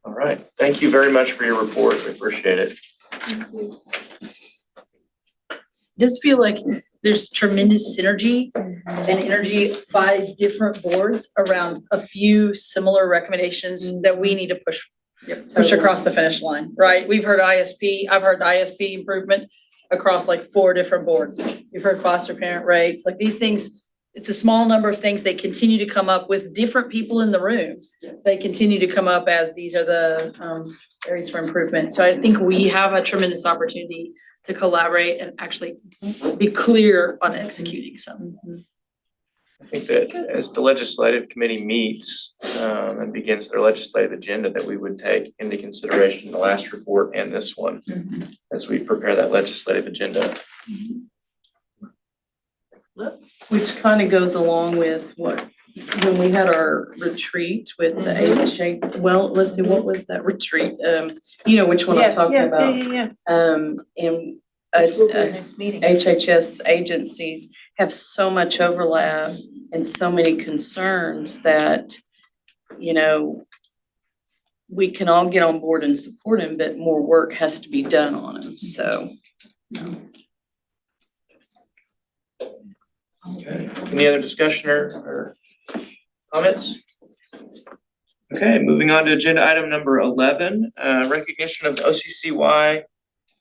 All right, thank you very much for your report. We appreciate it. Just feel like there's tremendous synergy and energy by different boards around a few similar recommendations that we need to push across the finish line, right? We've heard ISP, I've heard the ISP improvement across like 4 different boards. You've heard foster parent rates, like these things. It's a small number of things. They continue to come up with different people in the room. They continue to come up as these are the areas for improvement. So I think we have a tremendous opportunity to collaborate and actually be clear on executing some. I think that as the legislative committee meets and begins their legislative agenda, that we would take into consideration the last report and this one as we prepare that legislative agenda. Which kind of goes along with what, when we had our retreat with the AHA, well, let's see, what was that retreat? You know which one I'm talking about. And Next meeting. HHS agencies have so much overlap and so many concerns that, we can all get on board and support them, but more work has to be done on them, so. Okay, any other discussion or comments? Okay, moving on to agenda item number 11, recognition of the OCCY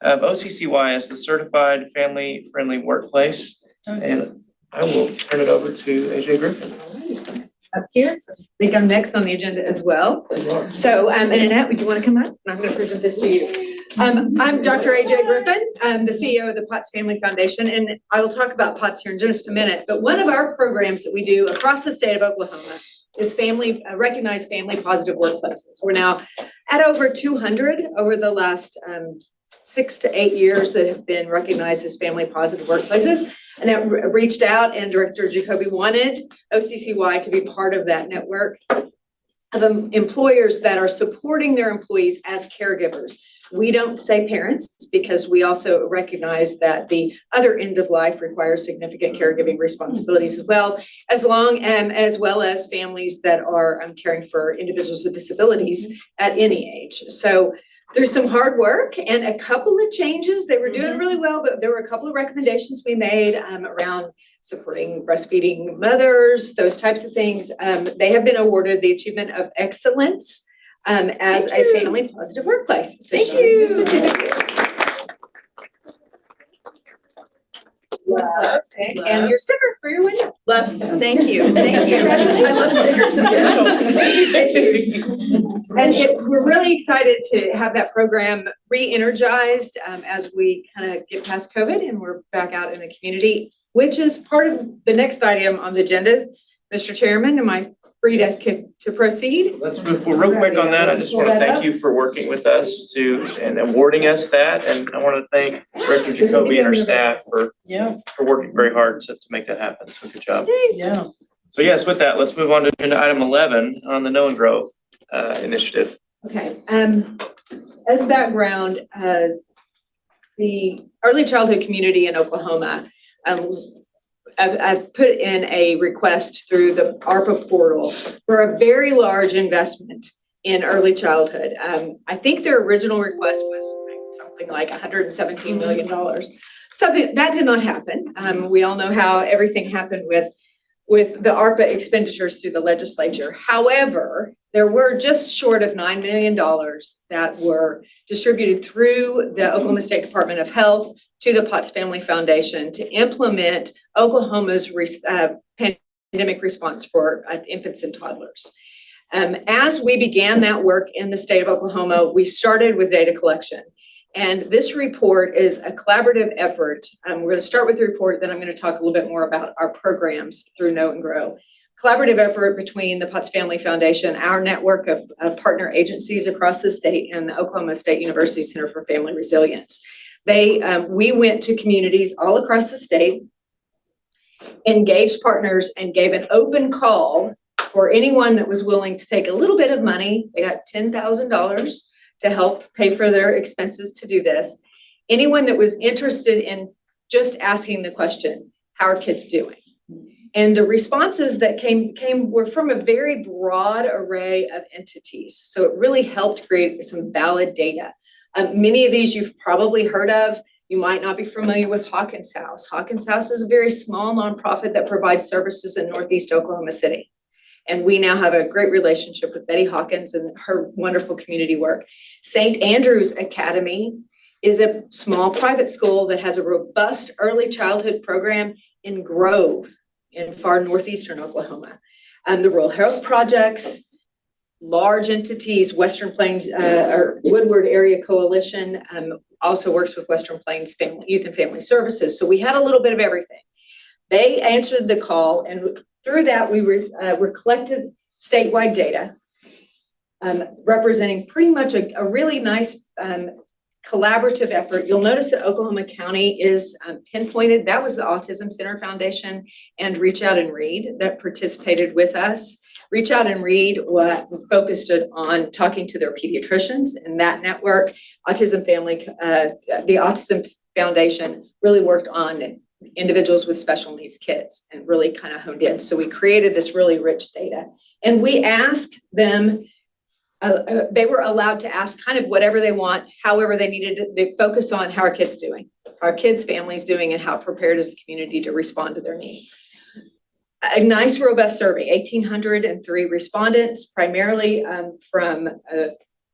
as the certified family-friendly workplace. And I will turn it over to AJ Griffin. Up here, so I think I'm next on the agenda as well. So, and Annette, would you want to come up? And I'm going to present this to you. I'm Dr. AJ Griffin. I'm the CEO of the Potts Family Foundation, and I will talk about Potts here in just a minute. But one of our programs that we do across the state of Oklahoma is recognized family positive workplaces. We're now at over 200 over the last 6 to 8 years that have been recognized as family positive workplaces. And that reached out, and Director Jacoby wanted OCCY to be part of that network of employers that are supporting their employees as caregivers. We don't say parents because we also recognize that the other end of life requires significant caregiving responsibilities as well as families that are caring for individuals with disabilities at any age. So through some hard work and a couple of changes, they were doing really well, but there were a couple of recommendations we made around supporting breastfeeding mothers, those types of things. They have been awarded the Achievement of Excellence as a family positive workplace. So Thank you. And your sticker for your window. Love, thank you, thank you. I love stickers. And we're really excited to have that program re-energized as we kind of get past COVID and we're back out in the community, which is part of the next item on the agenda. Mr. Chairman, am I free to proceed? Let's move forward real quick on that. I just want to thank you for working with us and awarding us that. And I want to thank Director Jacoby and her staff for working very hard to make that happen. So good job. Yeah. So yes, with that, let's move on to agenda item 11 on the Know and Grow initiative. Okay, as background, the early childhood community in Oklahoma, I've put in a request through the ARPA portal for a very large investment in early childhood. I think their original request was something like $117 million. Something that did not happen. We all know how everything happened with the ARPA expenditures through the legislature. However, there were just short of $9 million that were distributed through the Oklahoma State Department of Health to the Potts Family Foundation to implement Oklahoma's pandemic response for infants and toddlers. As we began that work in the state of Oklahoma, we started with data collection. And this report is a collaborative effort. We're going to start with the report, then I'm going to talk a little bit more about our programs through Know and Grow. Collaborative effort between the Potts Family Foundation, our network of partner agencies across the state, and the Oklahoma State University Center for Family Resilience. We went to communities all across the state, engaged partners, and gave an open call for anyone that was willing to take a little bit of money. They got $10,000 to help pay for their expenses to do this. Anyone that was interested in just asking the question, how are kids doing? And the responses that came were from a very broad array of entities. So it really helped create some valid data. Many of these you've probably heard of. You might not be familiar with Hawkins House. Hawkins House is a very small nonprofit that provides services in Northeast Oklahoma City. And we now have a great relationship with Betty Hawkins and her wonderful community work. St. Andrew's Academy is a small private school that has a robust early childhood program in Grove in far northeastern Oklahoma. The Rural Health Projects, large entities, Western Plains or Woodward Area Coalition also works with Western Plains Youth and Family Services. So we had a little bit of everything. They answered the call, and through that we collected statewide data representing pretty much a really nice collaborative effort. You'll notice that Oklahoma County is pinpointed. That was the Autism Center Foundation and Reach Out and Read that participated with us. Reach Out and Read focused on talking to their pediatricians in that network. The Autism Foundation really worked on individuals with special needs kids and really kind of honed in. So we created this really rich data. And we asked them, they were allowed to ask kind of whatever they want, however they needed to. They focus on how our kids doing, how our kids' families doing, and how prepared is the community to respond to their needs. a nice robust survey, 1,803 respondents, primarily from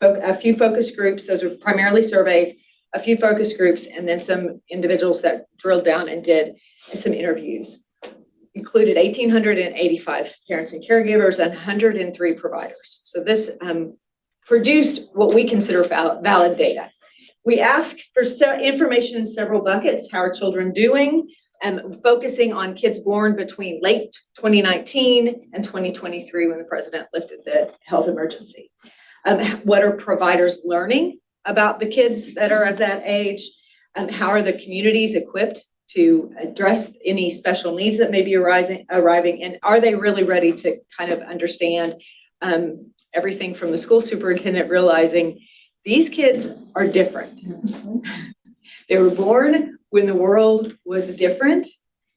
a few focus groups. Those were primarily surveys, a few focus groups, and then some individuals that drilled down and did some interviews. Included 1,885 parents and caregivers and 103 providers. So this produced what we consider valid data. We asked for information in several buckets. How are children doing? Focusing on kids born between late 2019 and 2023 when the president lifted the health emergency. What are providers learning about the kids that are of that age? How are the communities equipped to address any special needs that may be arriving? And are they really ready to kind of understand everything from the school superintendent realizing these kids are different. They were born when the world was different.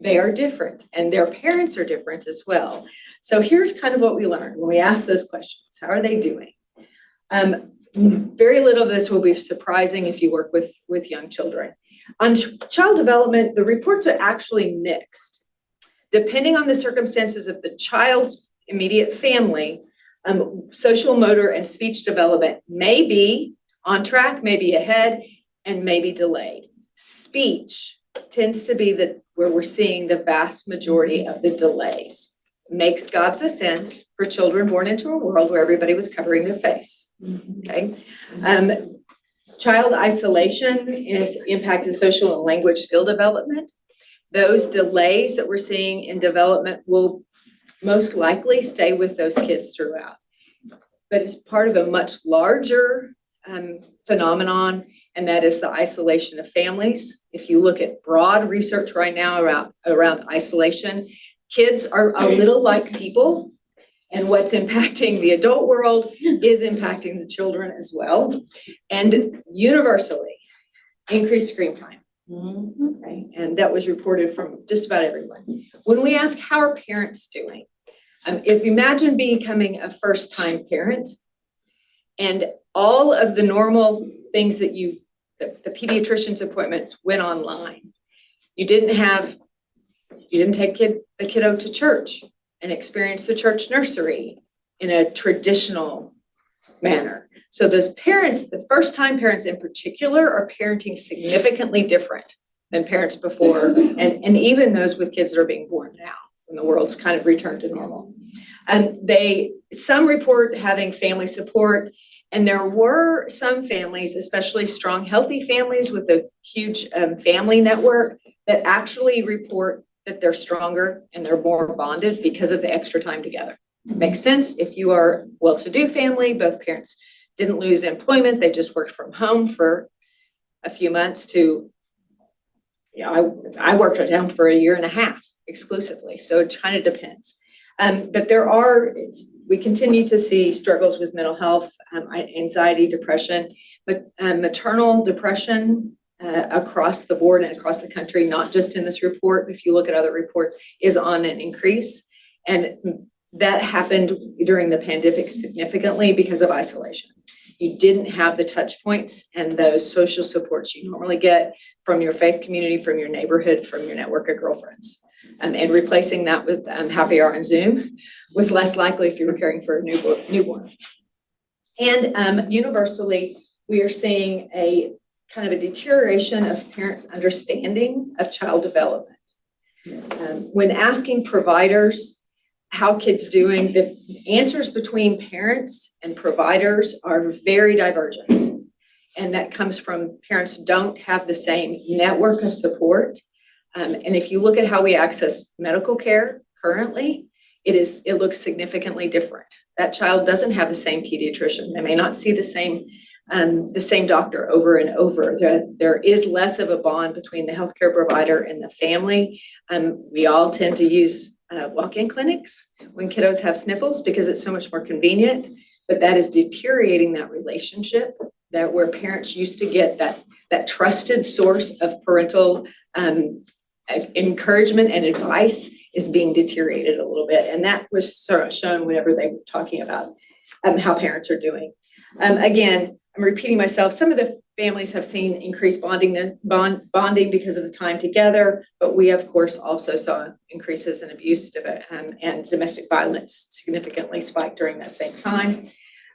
They are different, and their parents are different as well. So here's kind of what we learned when we asked those questions. How are they doing? Very little of this will be surprising if you work with young children. On child development, the reports are actually mixed. Depending on the circumstances of the child's immediate family, social, motor, and speech development may be on track, may be ahead, and may be delayed. Speech tends to be where we're seeing the vast majority of the delays. Makes gobs of sense for children born into a world where everybody was covering their face. Okay. Child isolation is impacted social and language skill development. Those delays that we're seeing in development will most likely stay with those kids throughout. But it's part of a much larger phenomenon, and that is the isolation of families. If you look at broad research right now around isolation, kids are a little like people, and what's impacting the adult world is impacting the children as well. And universally, increased screen time. Okay, and that was reported from just about everyone. When we ask how are parents doing, if you imagine becoming a first-time parent and all of the normal things that the pediatrician's appointments went online. You didn't take the kiddo to church and experience the church nursery in a traditional manner. So those parents, the first-time parents in particular, are parenting significantly different than parents before, and even those with kids that are being born now, when the world's kind of returned to normal. Some report having family support, and there were some families, especially strong, healthy families with a huge family network, that actually report that they're stronger and they're more bonded because of the extra time together. It makes sense if you are well-to-do family, both parents didn't lose employment, they just worked from home for a few months I worked at home for 1.5 years exclusively, so it kind of depends. But we continue to see struggles with mental health, anxiety, depression, but maternal depression across the board and across the country, not just in this report, if you look at other reports, is on an increase. And that happened during the pandemic significantly because of isolation. You didn't have the touch points and those social supports you normally get from your faith community, from your neighborhood, from your network of girlfriends. And replacing that with happy hour and Zoom was less likely if you were caring for a newborn. And universally, we are seeing a kind of a deterioration of parents' understanding of child development. When asking providers how kids doing, the answers between parents and providers are very divergent. And that comes from parents don't have the same network of support. And if you look at how we access medical care currently, it looks significantly different. That child doesn't have the same pediatrician. They may not see the same doctor over and over. There is less of a bond between the healthcare provider and the family. We all tend to use walk-in clinics when kiddos have sniffles because it's so much more convenient, but that is deteriorating that relationship where parents used to get that trusted source of parental encouragement and advice is being deteriorated a little bit. And that was sort of shown whenever they were talking about how parents are doing. Again, I'm repeating myself. Some of the families have seen increased bonding because of the time together, but we of course also saw increases in abuse and domestic violence significantly spiked during that same time.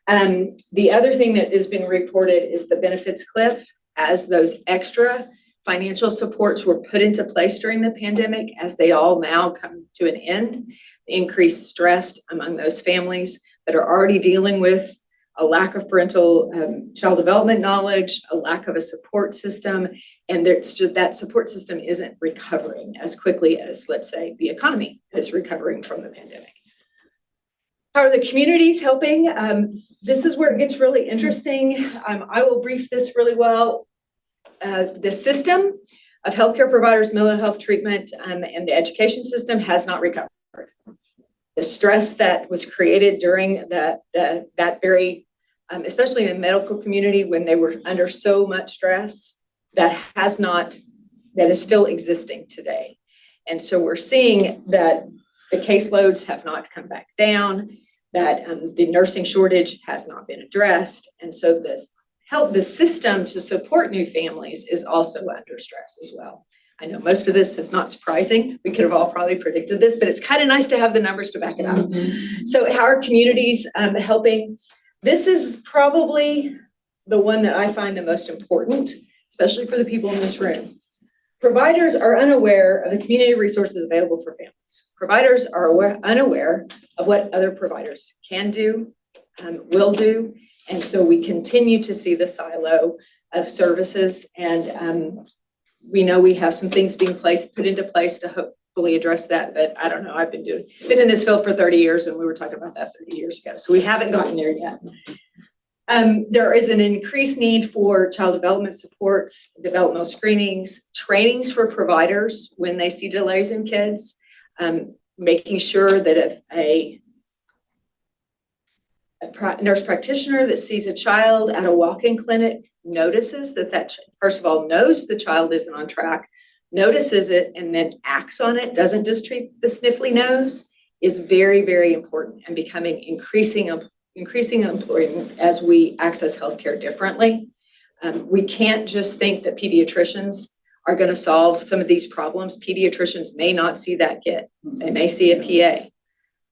The other thing that has been reported is the benefits cliff. As those extra financial supports were put into place during the pandemic, as they all now come to an end, the increased stress among those families that are already dealing with a lack of parental child development knowledge, a lack of a support system, and that support system isn't recovering as quickly as, let's say, the economy is recovering from the pandemic. How are the communities helping? This is where it gets really interesting. I will brief this really well. The system of healthcare providers, mental health treatment, and the education system has not recovered. The stress that was created during that very, especially in the medical community when they were under so much stress, that is still existing today. And so we're seeing that the caseloads have not come back down, that the nursing shortage has not been addressed. And so the system to support new families is also under stress as well. I know most of this is not surprising. We could have all probably predicted this, but it's kind of nice to have the numbers to back it up. So how are communities helping? This is probably the one that I find the most important, especially for the people in this room. Providers are unaware of the community resources available for families. Providers are unaware of what other providers can do, will do. And so we continue to see the silo of services, and we know we have some things being put into place to hopefully address that, but I don't know, I've been in this field for 30 years and we were talking about that 30 years ago. So we haven't gotten there yet. There is an increased need for child development supports, developmental screenings, trainings for providers when they see delays in kids, making sure that if a nurse practitioner that sees a child at a walk-in clinic notices that first of all knows the child isn't on track, notices it, and then acts on it, doesn't just treat the sniffly nose, is very, very important and becoming increasing important as we access healthcare differently. We can't just think that pediatricians are going to solve some of these problems. Pediatricians may not see that kid. They may see a PA.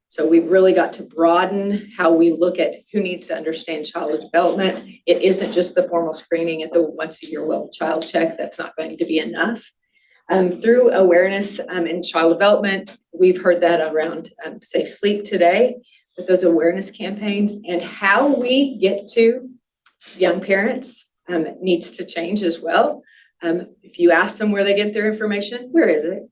So we've really got to broaden how we look at who needs to understand child development. It isn't just the formal screening at the once a year well child check. That's not going to be enough. Through awareness in child development, we've heard that around Safe Sleep today with those awareness campaigns, and how we get to young parents needs to change as well. If you ask them where they get their information, where is it?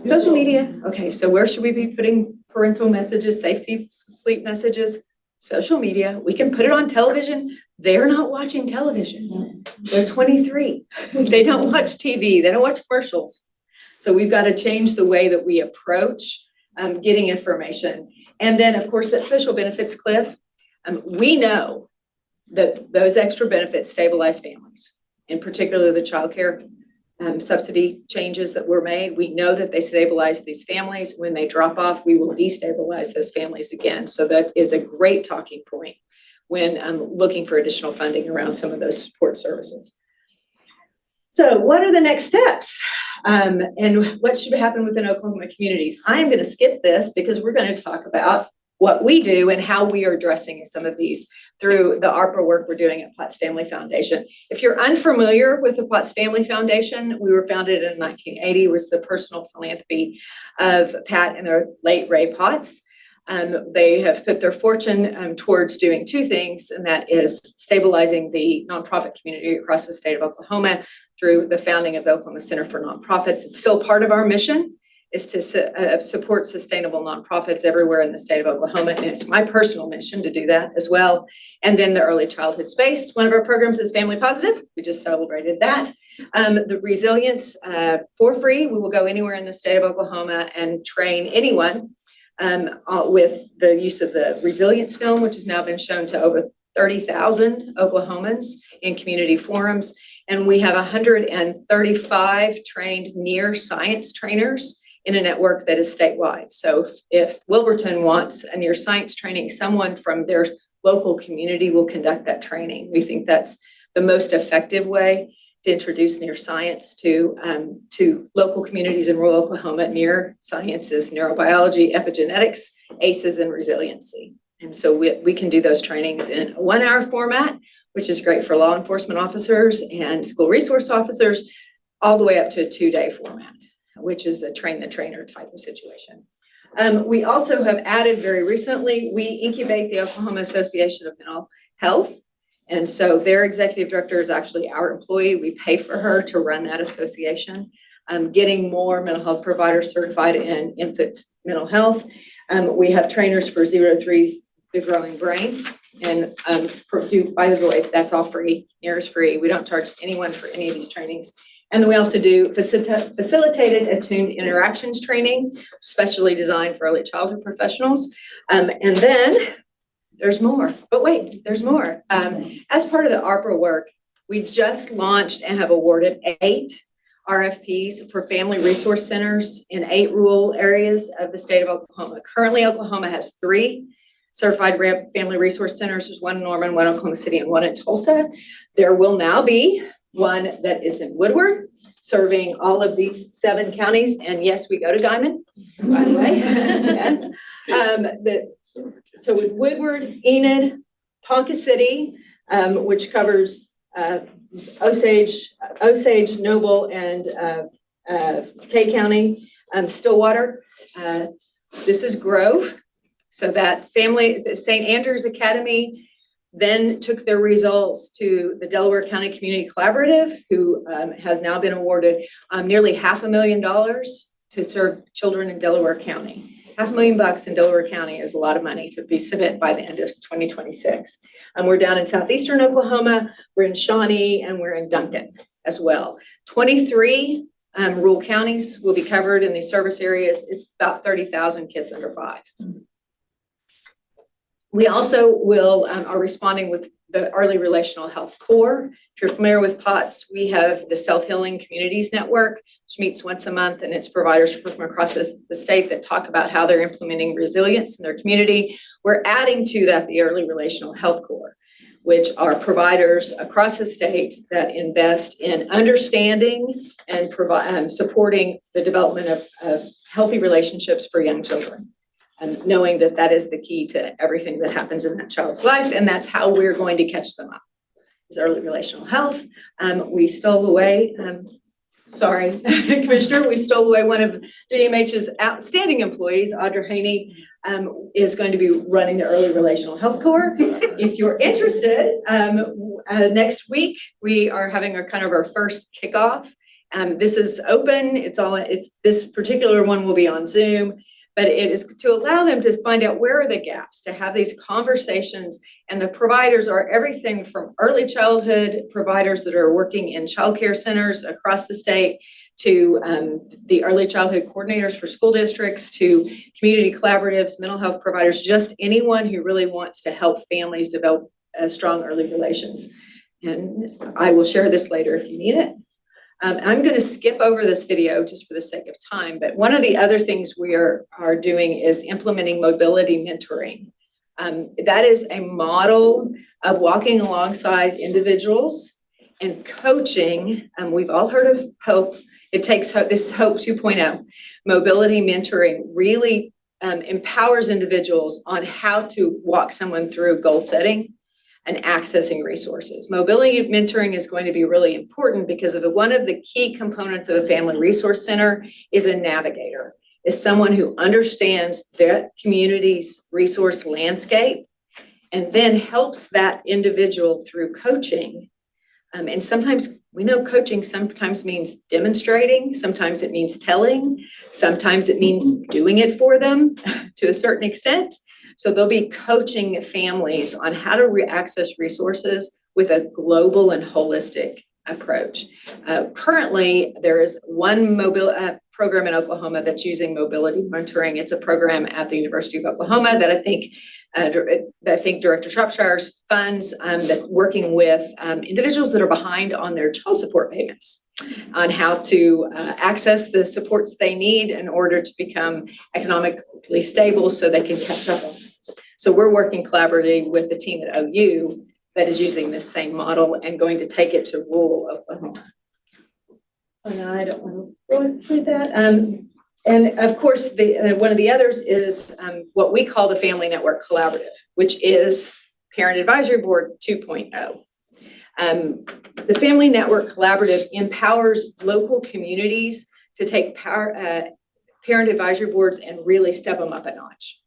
Social media. Okay, so where should we be putting parental messages, safe sleep messages? Social media. We can put it on television. They're not watching television. They're 23. They don't watch TV. They don't watch commercials. So we've got to change the way that we approach getting information. And then, of course, that social benefits cliff. We know that those extra benefits stabilize families, in particular the child care subsidy changes that were made. We know that they stabilize these families. When they drop off, we will destabilize those families again. So that is a great talking point when looking for additional funding around some of those support services. So what are the next steps? And what should happen within Oklahoma communities? I'm going to skip this because we're going to talk about what we do and how we are addressing some of these through the ARPA work we're doing at Potts Family Foundation. If you're unfamiliar with the Potts Family Foundation, we were founded in 1980, was the personal philanthropy of Pat and their late Ray Potts. They have put their fortune towards doing two things, and that is stabilizing the nonprofit community across the state of Oklahoma through the founding of the Oklahoma Center for Nonprofits. It's still part of our mission, is to support sustainable nonprofits everywhere in the state of Oklahoma. And it's my personal mission to do that as well. And then the early childhood space. One of our programs is Family Positive. We just celebrated that. The resilience for free. We will go anywhere in the state of Oklahoma and train anyone with the use of the resilience film, which has now been shown to over 30,000 Oklahomans in community forums. And we have 135 trained near science trainers in a network that is statewide. So if Wilburton wants a near science training, someone from their local community will conduct that training. We think that's the most effective way to introduce near science to local communities in rural Oklahoma. Near sciences, neurobiology, epigenetics, ACEs, and resiliency. And so we can do those trainings in a 1-hour format, which is great for law enforcement officers and school resource officers, all the way up to a 2-day format, which is a train the trainer type of situation. We also have added very recently, we incubate the Oklahoma Association of Mental Health. And so their executive director is actually our employee. We pay for her to run that association, getting more mental health providers certified in infant mental health. We have trainers for 0 to 3, The Growing Brain. And by the way, that's all free, NEAR is free. We don't charge anyone for any of these trainings. And then we also do facilitated attuned interactions training, specially designed for early childhood professionals. And then there's more, but wait, there's more. As part of the ARPA work, we just launched and have awarded 8 RFPs for family resource centers in 8 rural areas of the state of Oklahoma. Currently, Oklahoma has 3 certified family resource centers. There's 1 in Norman, 1 in Oklahoma City, and 1 in Tulsa. There will now be 1 that is in Woodward, serving all of these 7 counties. And yes, we go to Diamond, by the way. So with Woodward, Enid, Ponca City, which covers Osage, Noble, and Kay County, Stillwater. This is Grove. So that family, the St. Andrews Academy, then took their results to the Delaware County Community Collaborative, who has now been awarded nearly $500,000 to serve children in Delaware County. $500,000 in Delaware County is a lot of money to be spent by the end of 2026. We're down in southeastern Oklahoma, we're in Shawnee, and we're in Duncan as well. 23 rural counties will be covered in these service areas. It's about 30,000 kids under 5. We also are responding with the Early Relational Health Core. If you're familiar with POTS, we have the Self Healing Communities Network, which meets once a month, and it's providers from across the state that talk about how they're implementing resilience in their community. We're adding to that the Early Relational Health Core, which are providers across the state that invest in understanding and supporting the development of healthy relationships for young children. And knowing that that is the key to everything that happens in that child's life, and that's how we're going to catch them up. Is early relational health. We stole away, sorry, Commissioner, we stole away one of DMH's outstanding employees, Audra Haney, is going to be running the Early Relational Health Core. If you're interested, next week we are having our first kickoff. This is open. This particular one will be on Zoom. But it is to allow them to find out where are the gaps, to have these conversations. And the providers are everything from early childhood providers that are working in childcare centers across the state to the early childhood coordinators for school districts, to community collaboratives, mental health providers, just anyone who really wants to help families develop strong early relations. And I will share this later if you need it. I'm going to skip over this video just for the sake of time, but one of the other things we are doing is implementing mobility mentoring. That is a model of walking alongside individuals and coaching. We've all heard of HOPE. It takes HOPE, this is HOPE 2.0. Mobility mentoring really empowers individuals on how to walk someone through goal setting and accessing resources. Mobility mentoring is going to be really important because one of the key components of a family resource center is a navigator, is someone who understands their community's resource landscape and then helps that individual through coaching. And sometimes we know coaching sometimes means demonstrating, sometimes it means telling, sometimes it means doing it for them to a certain extent. So they'll be coaching families on how to access resources with a global and holistic approach. Currently, there is one program in Oklahoma that's using mobility mentoring. It's a program at the University of Oklahoma that I think Director Shropshire funds, that's working with individuals that are behind on their child support payments, on how to access the supports they need in order to become economically stable so they can catch up on those. So we're working collaboratively with the team at OU that is using this same model and going to take it to rural Oklahoma. And I don't want to really play that. And of course, one of the others is what we call the Family Network Collaborative, which is Parent Advisory Board 2.0. The Family Network Collaborative empowers local communities to take parent advisory boards and really step them up a notch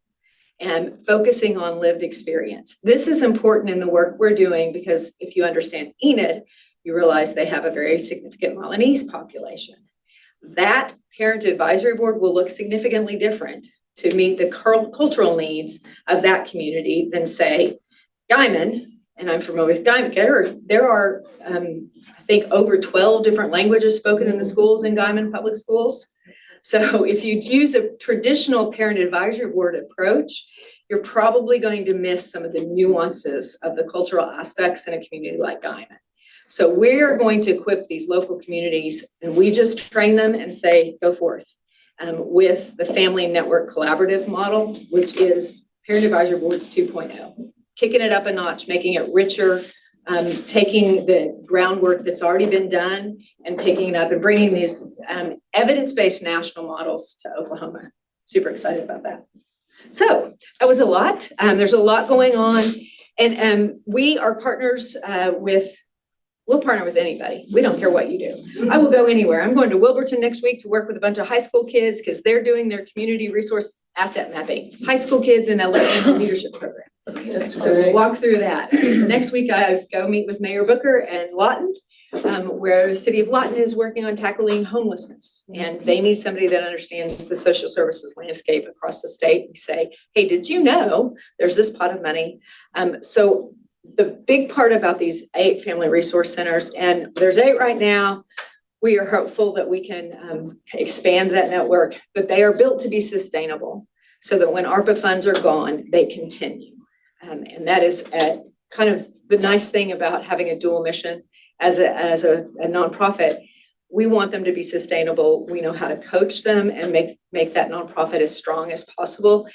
and focusing on lived experience. This is important in the work we're doing because if you understand Enid, you realize they have a very significant Milanese population. That parent advisory board will look significantly different to meet the cultural needs of that community than say Guyman, and I'm familiar with Guyman. There are I think over 12 different languages spoken in the schools in Guyman Public Schools. So if you use a traditional parent advisory board approach, you're probably going to miss some of the nuances of the cultural aspects in a community like Guyman. So we're going to equip these local communities and we just train them and say, go forth with the Family Network Collaborative model, which is Parent Advisory Boards 2.0, kicking it up a notch, making it richer, taking the groundwork that's already been done and picking it up and bringing these evidence-based national models to Oklahoma. Super excited about that. So that was a lot. There's a lot going on. And we are partners we'll partner with anybody. We don't care what you do. I will go anywhere. I'm going to Wilburton next week to work with a bunch of high school kids because they're doing their community resource asset mapping. High school kids in a leadership program. So we'll walk through that. Next week, I go meet with Mayor Booker and Lawton, where the city of Lawton is working on tackling homelessness. And they need somebody that understands the social services landscape across the state and say, hey, did you know there's this pot of money? So the big part about these 8 family resource centers, and there's 8 right now, we are hopeful that we can expand that network, but they are built to be sustainable so that when ARPA funds are gone, they continue. And that is kind of the nice thing about having a dual mission as a nonprofit. We want them to be sustainable. We know how to coach them and make that nonprofit as strong as possible.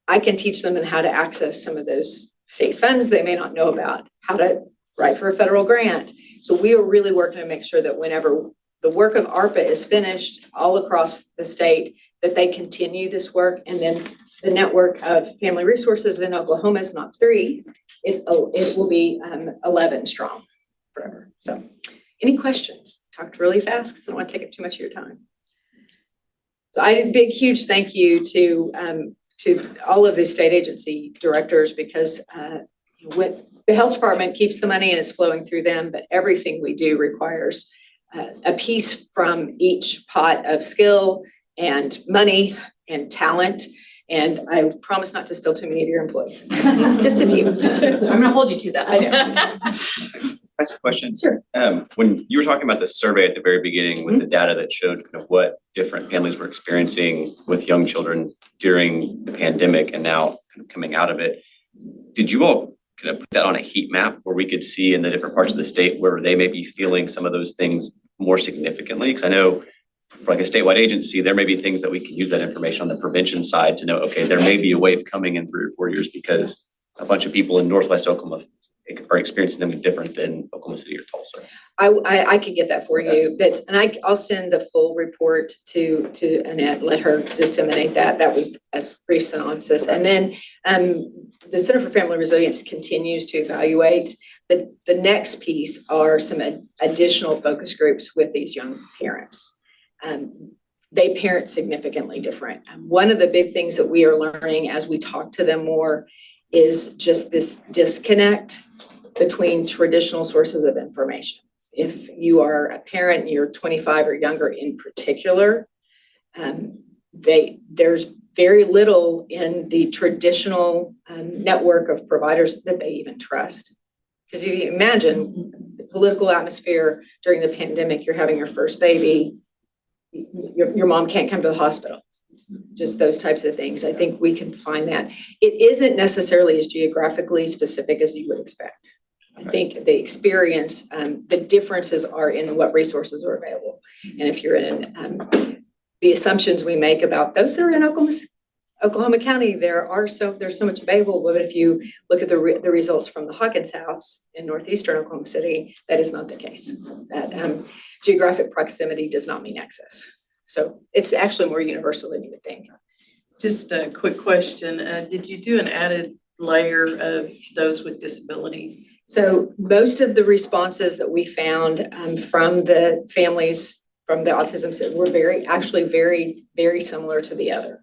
I can teach them how to access some of those state funds they may not know about, how to write for a federal grant. So we are really working to make sure that whenever the work of ARPA is finished all across the state, that they continue this work. And then the network of family resources in Oklahoma is not 3, it will be 11 strong forever. So any questions? Talked really fast because I don't want to take up too much of your time. So a big, huge thank you to all of the state agency directors because what the health department keeps the money and it's flowing through them, but everything we do requires a piece from each pot of skill and money and talent. And I promise not to steal too many of your employees, just a few. I'm gonna hold you to that. I know. Ask a question. Sure. When you were talking about the survey at the very beginning with the data that showed kind of what different families were experiencing with young children during the pandemic and now kind of coming out of it, did you all kind of put that on a heat map where we could see in the different parts of the state where they may be feeling some of those things more significantly? Because I know for like a statewide agency, there may be things that we can use that information on the prevention side to know, okay, there may be a wave coming in 3 or 4 years because a bunch of people in Northwest Oklahoma are experiencing them different than Oklahoma City or Tulsa. I can get that for you. I'll send the full report to Annette, let her disseminate that. That was a brief synopsis. And then the Center for Family Resilience continues to evaluate. The next piece are some additional focus groups with these young parents. They parent significantly different. One of the big things that we are learning as we talk to them more is just this disconnect between traditional sources of information. If you are a parent and you're 25 or younger in particular, there's very little in the traditional network of providers that they even trust. Because if you imagine the political atmosphere during the pandemic, you're having your first baby, your mom can't come to the hospital. Just those types of things. I think we can find that. It isn't necessarily as geographically specific as you would expect. I think the experience, the differences are in what resources are available. And if you're in the assumptions we make about those that are in Oklahoma County, there's so much available, but if you look at the results from the Hawkins House in northeastern Oklahoma City, that is not the case. That geographic proximity does not mean access. So it's actually more universal than you would think. Just a quick question. Did you do an added layer of those with disabilities? So most of the responses that we found from the families from the autism center were very similar to the other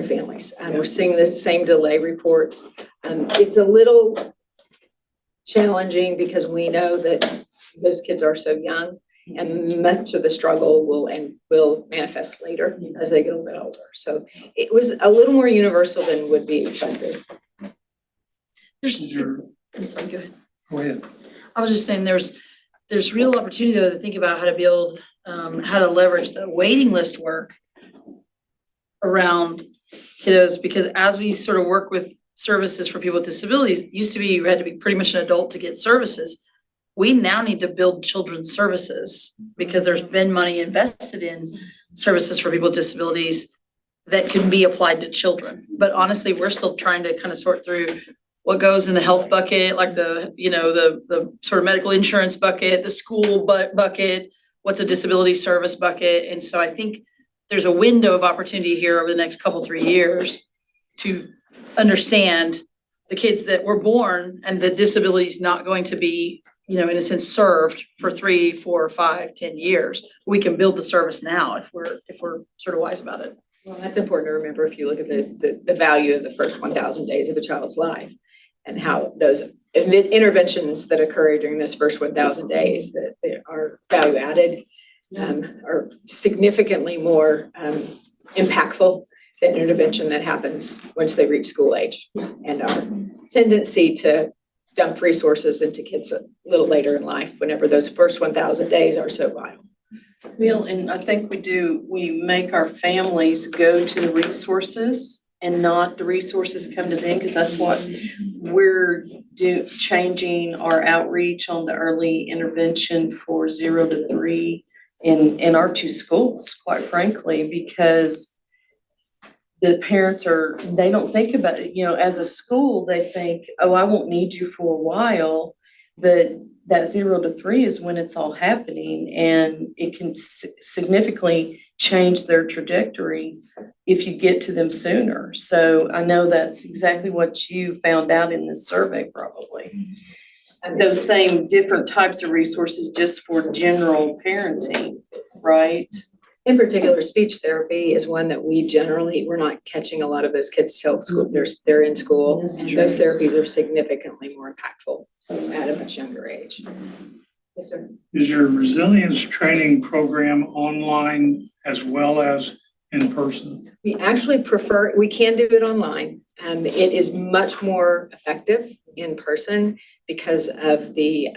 families. We're seeing the same delay reports. It's a little challenging because we know that those kids are so young, and much of the struggle will manifest later as they get a little bit older. So it was a little more universal than would be expected. I'm sorry, go ahead. Go ahead. I was just saying there's real opportunity though to think about how to build, how to leverage the waiting list work around kiddos, because as we sort of work with services for people with disabilities, it used to be you had to be pretty much an adult to get services. We now need to build children's services because there's been money invested in services for people with disabilities that can be applied to children. But honestly, we're still trying to kind of sort through what goes in the health bucket, like the sort of medical insurance bucket, the school bucket, what's a disability service bucket. And so I think there's a window of opportunity here over the next couple, 3 years to understand the kids that were born and the disability is not going to be, in a sense, served for 3, 4, 5, 10 years. We can build the service now if we're sort of wise about it. Well, that's important to remember if you look at the value of the first 1,000 days of a child's life and how those interventions that occur during those first 1,000 days that they are value added are significantly more impactful than intervention that happens once they reach school age, and our tendency to dump resources into kids a little later in life whenever those first 1,000 days are so vital. Well, and I think we make our families go to the resources and not the resources come to them, because that's what we're changing our outreach on the early intervention for 0 to 3 in our 2 schools, quite frankly, because the parents they don't think about it, as a school, they think, oh, I won't need you for a while, but that 0 to 3 is when it's all happening, and it can significantly change their trajectory if you get to them sooner. So I know that's exactly what you found out in this survey, probably. And those same different types of resources just for general parenting, right? In particular, speech therapy is one that we're not catching a lot of those kids till school. They're in school. Those therapies are significantly more impactful at a much younger age. Yes, sir. Is your resilience training program online as well as in person? We actually we can do it online. It is much more effective in person because of the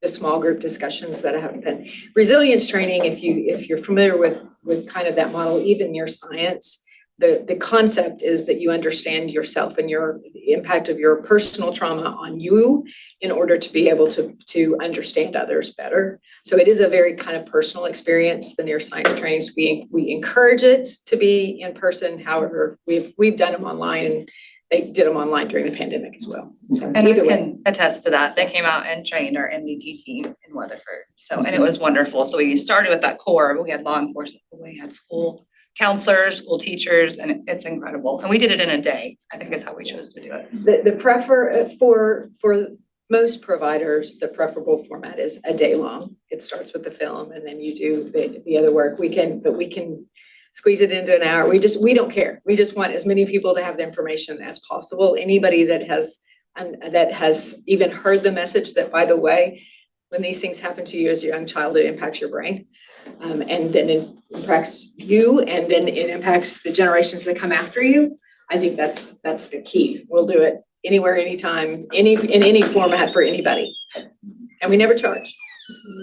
small group discussions that have been. Resilience training, if you're familiar with kind of that model, even neuroscience, the concept is that you understand yourself and the impact of your personal trauma on you in order to be able to understand others better. So it is a very kind of personal experience, the neuroscience trainings. We encourage it to be in person. However, we've done them online, and they did them online during the pandemic as well. So And I can attest to that. They came out and trained our MDT team in Weatherford. And it was wonderful. So we started with that core, but we had law enforcement, we had school counselors, school teachers, and it's incredible. And we did it in a day, I think is how we chose to do it. For most providers, the preferable format is a day long. It starts with the film and then you do the other work. We can squeeze it into an hour. We don't care. We just want as many people to have the information as possible. Anybody that has even heard the message that, by the way, when these things happen to you as a young child, it impacts your brain. And then it impacts you, and then it impacts the generations that come after you. I think that's the key. We'll do it anywhere, anytime, in any format for anybody. And we never charge.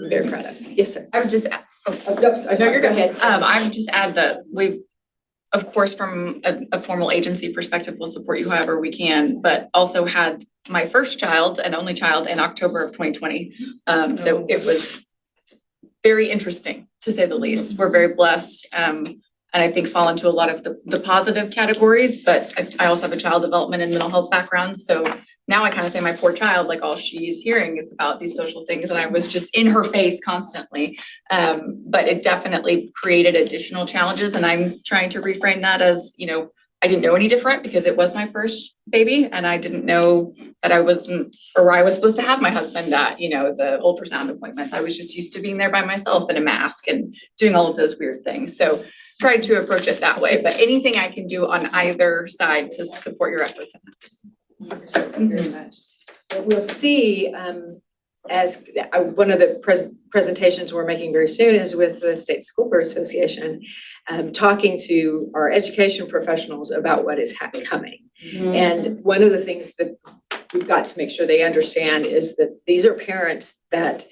I'm very proud of. Yes, sir. I would just, Go ahead. I would just add that we, of course, from a formal agency perspective, we'll support you however we can, but also had my first child and only child in October of 2020. So it was very interesting, to say the least. We're very blessed. and I think fall into a lot of the positive categories, but I also have a child development and mental health background, so now I kind of say my poor child, like all she's hearing is about these social things, and I was just in her face constantly. But it definitely created additional challenges, and I'm trying to reframe that as, I didn't know any different because it was my first baby, and I didn't know that I wasn't, or I was supposed to have my husband at, the ultrasound appointments. I was just used to being there by myself in a mask and doing all of those weird things. So tried to approach it that way, but anything I can do on either side to support your efforts. Thank you very much. We'll see, as one of the presentations we're making very soon is with the State School Board Association, talking to our education professionals about what is coming. And one of the things that we've got to make sure they understand is that these are parents that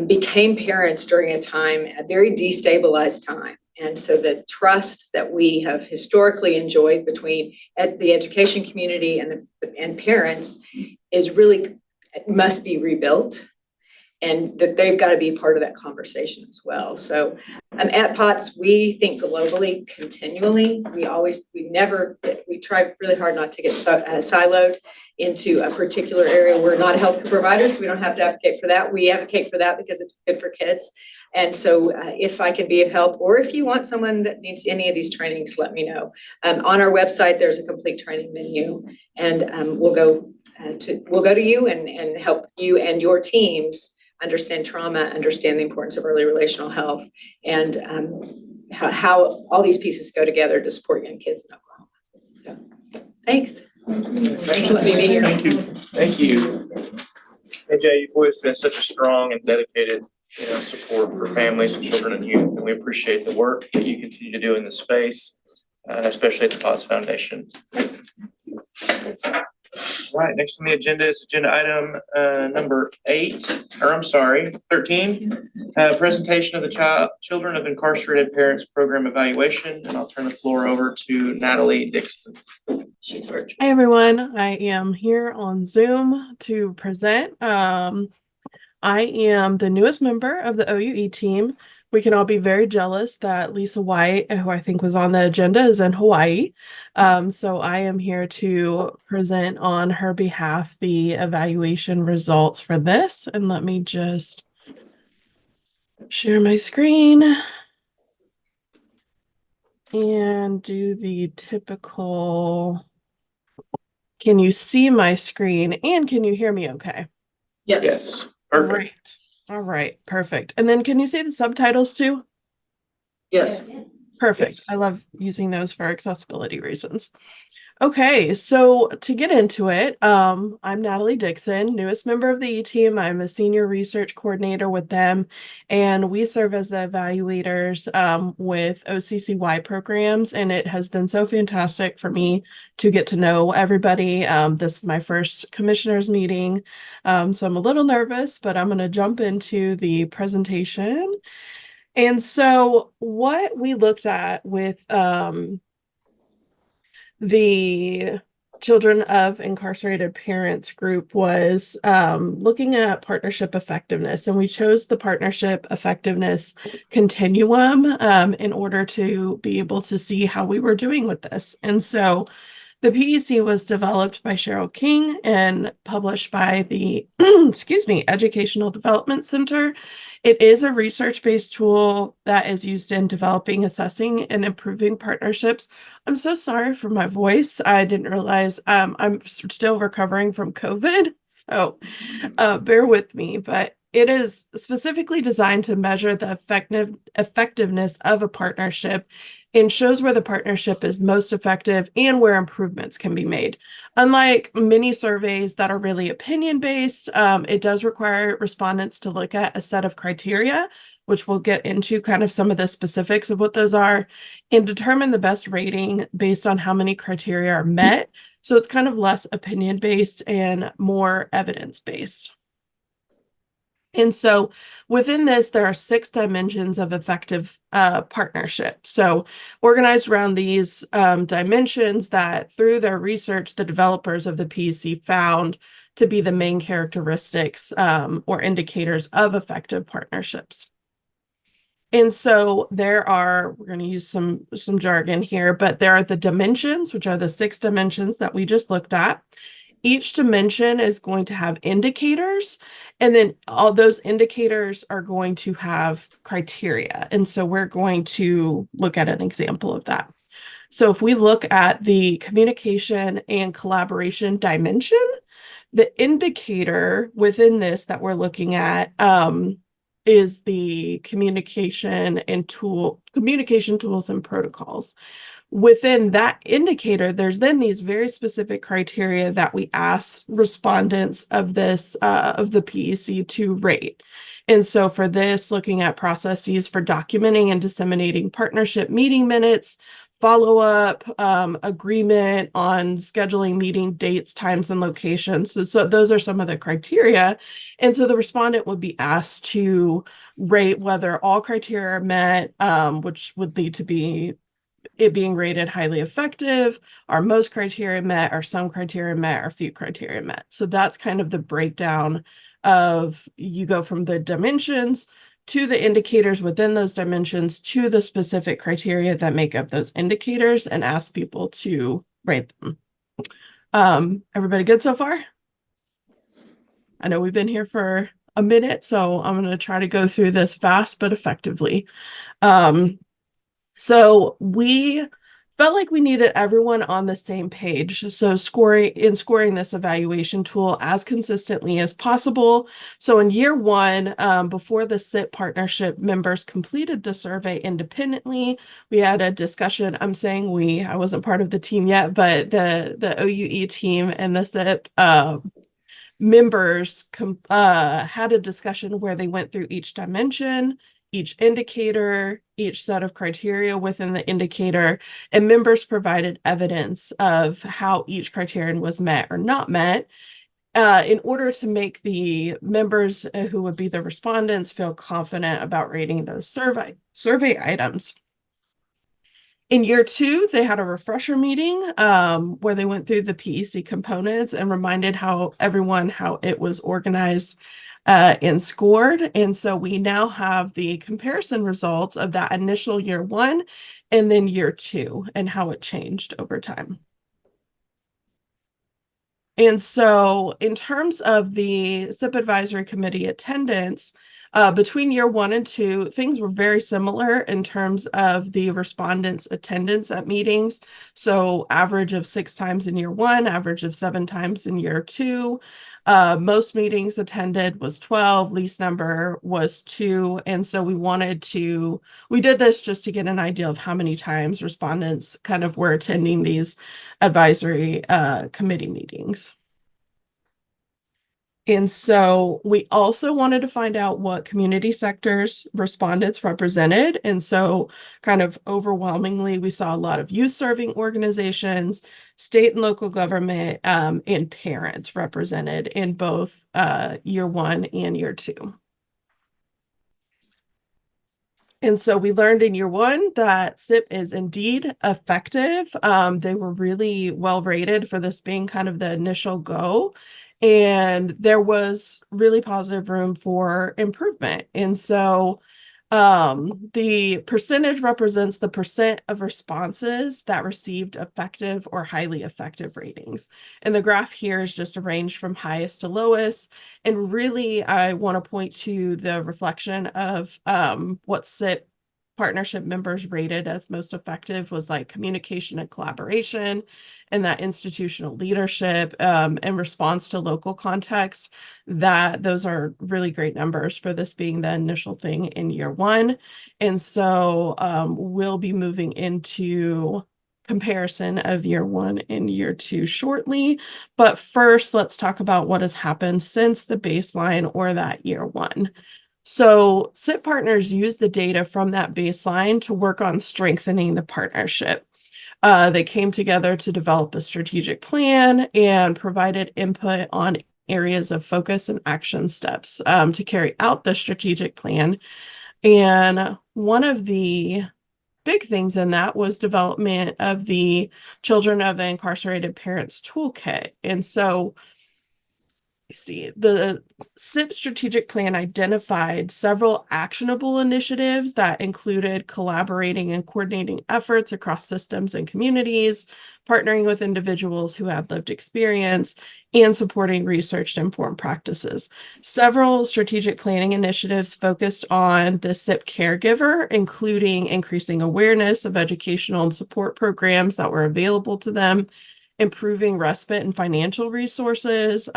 became parents during a very destabilized time. And so the trust that we have historically enjoyed between the education community and parents is really, must be rebuilt, and that they've got to be part of that conversation as well. So at POTS, we think globally continually. We try really hard not to get siloed into a particular area. We're not healthcare providers. We don't have to advocate for that. We advocate for that because it's good for kids. And so if I can be of help, or if you want someone that needs any of these trainings, let me know. On our website, there's a complete training menu, and we'll go to you and help you and your teams understand trauma, understand the importance of early relational health, and how all these pieces go together to support young kids in Oklahoma. So, thanks. Thanks for letting me be here. Thank you. Thank you. AJ, you've always been such a strong and dedicated support for families and children and youth, and we appreciate the work that you continue to do in this space, especially at the POTS Foundation. All right, next on the agenda is agenda item number 13, presentation of the Children of Incarcerated Parents Program Evaluation, and I'll turn the floor over to Natalie Dixon. She's virtual. Hi, everyone. I am here on Zoom to present. I am the newest member of the OUE team. We can all be very jealous that Lisa White, who I think was on the agenda, is in Hawaii. So I am here to present on her behalf the evaluation results for this. And let me just share my screen and do the typical. Can you see my screen and can you hear me okay? Yes. Perfect. All right, perfect. And then can you see the subtitles too? Yes. Perfect. I love using those for accessibility reasons. Okay, so to get into it, I'm Natalie Dixon, newest member of the E-Team. I'm a senior research coordinator with them, and we serve as the evaluators with OCCY programs, and it has been so fantastic for me to get to know everybody. This is my first commissioners meeting, so I'm a little nervous, but I'm going to jump into the presentation. And so what we looked at with the Children of Incarcerated Parents group was looking at partnership effectiveness, and we chose the partnership effectiveness continuum in order to be able to see how we were doing with this. And so the PEC was developed by Cheryl King and published by the Educational Development Center. It is a research-based tool that is used in developing, assessing, and improving partnerships. I'm so sorry for my voice. I didn't realize I'm still recovering from COVID, so bear with me. But it is specifically designed to measure the effectiveness of a partnership and shows where the partnership is most effective and where improvements can be made. Unlike many surveys that are really opinion-based, it does require respondents to look at a set of criteria, which we'll get into kind of some of the specifics of what those are, and determine the best rating based on how many criteria are met. So it's kind of less opinion-based and more evidence-based. And so within this, there are 6 dimensions of effective partnership. So organized around these dimensions that through their research, the developers of the PEC found to be the main characteristics or indicators of effective partnerships. And so we're going to use some jargon here, but there are the dimensions, which are the 6 dimensions that we just looked at. Each dimension is going to have indicators, and then all those indicators are going to have criteria. And so we're going to look at an example of that. So if we look at the communication and collaboration dimension, the indicator within this that we're looking at is the communication tools and protocols. Within that indicator, there's then these very specific criteria that we ask respondents of this of the PEC to rate. And so for this, looking at processes for documenting and disseminating partnership meeting minutes, follow-up, agreement on scheduling meeting dates, times, and locations. So those are some of the criteria. And so the respondent would be asked to rate whether all criteria are met, which would lead to it being rated highly effective, are most criteria met, are some criteria met, or few criteria met. So that's kind of the breakdown of, you go from the dimensions to the indicators within those dimensions to the specific criteria that make up those indicators, and ask people to rate them. Everybody good so far? I know we've been here for a minute, so I'm going to try to go through this fast but effectively. So we felt like we needed everyone on the same page. So scoring this evaluation tool as consistently as possible. So in year 1, before the SIP partnership members completed the survey independently, we had a discussion. I'm saying we, I wasn't part of the team yet, but the OUE team and the SIP members had a discussion where they went through each dimension, each indicator, each set of criteria within the indicator, and members provided evidence of how each criterion was met or not met, in order to make the members who would be the respondents feel confident about rating those survey items. In year 2, they had a refresher meeting where they went through the PEC components and reminded everyone how it was organized and scored. And so we now have the comparison results of that initial year 1 and then year 2 and how it changed over time. And so in terms of the SIP Advisory Committee attendance, between year 1 and 2, things were very similar in terms of the respondents' attendance at meetings. So average of 6 times in year 1, average of 7 times in year 2. Most meetings attended was 12, least number was 2. And so we did this just to get an idea of how many times respondents kind of were attending these advisory committee meetings. And so we also wanted to find out what community sectors respondents represented. And so kind of overwhelmingly, we saw a lot of youth serving organizations, state and local government, and parents represented in both year 1 and year 2. And so we learned in year 1 that SIP is indeed effective. They were really well rated for this being kind of the initial go. And there was really positive room for improvement. And so the percentage represents the percent of responses that received effective or highly effective ratings. And the graph here is just a range from highest to lowest. And really, I want to point to the reflection of what SIP partnership members rated as most effective was like communication and collaboration, and that institutional leadership in response to local context, that those are really great numbers for this being the initial thing in year 1. And so we'll be moving into comparison of year 1 and year 2 shortly. But first, let's talk about what has happened since the baseline or that year 1. So SIP partners use the data from that baseline to work on strengthening the partnership. They came together to develop a strategic plan and provided input on areas of focus and action steps to carry out the strategic plan. And one of the big things in that was development of the Children of Incarcerated Parents Toolkit. And so see, the SIP strategic plan identified several actionable initiatives that included collaborating and coordinating efforts across systems and communities, partnering with individuals who had lived experience, and supporting research to inform practices. Several strategic planning initiatives focused on the SIP caregiver, including increasing awareness of educational and support programs that were available to them, improving respite and financial resources,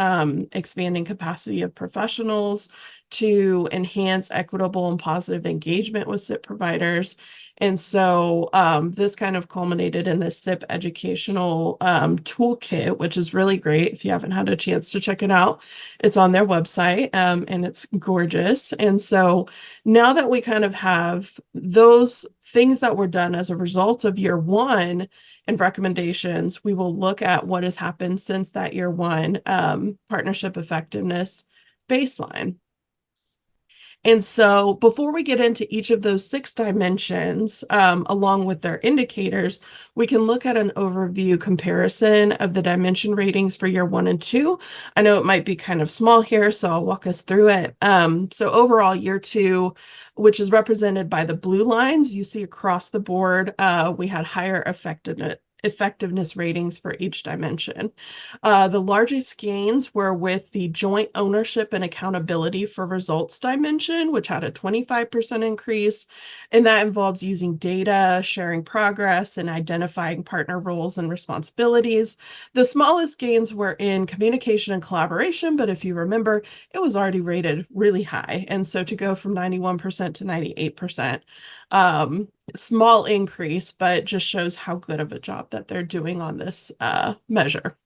expanding capacity of professionals to enhance equitable and positive engagement with SIP providers. And so this kind of culminated in the SIP educational toolkit, which is really great. If you haven't had a chance to check it out, it's on their website and it's gorgeous. And so now that we kind of have those things that were done as a result of year one and recommendations, we will look at what has happened since that year one partnership effectiveness baseline. And so before we get into each of those 6 dimensions, along with their indicators, we can look at an overview comparison of the dimension ratings for year 1 and 2. I know it might be kind of small here, so I'll walk us through it. So overall, year 2, which is represented by the blue lines, you see across the board, we had higher effectiveness ratings for each dimension. The largest gains were with the joint ownership and accountability for results dimension, which had a 25% increase. And that involves using data, sharing progress, and identifying partner roles and responsibilities. The smallest gains were in communication and collaboration, but if you remember, it was already rated really high. And so to go from 91% to 98%, small increase, but just shows how good of a job that they're doing on this measure.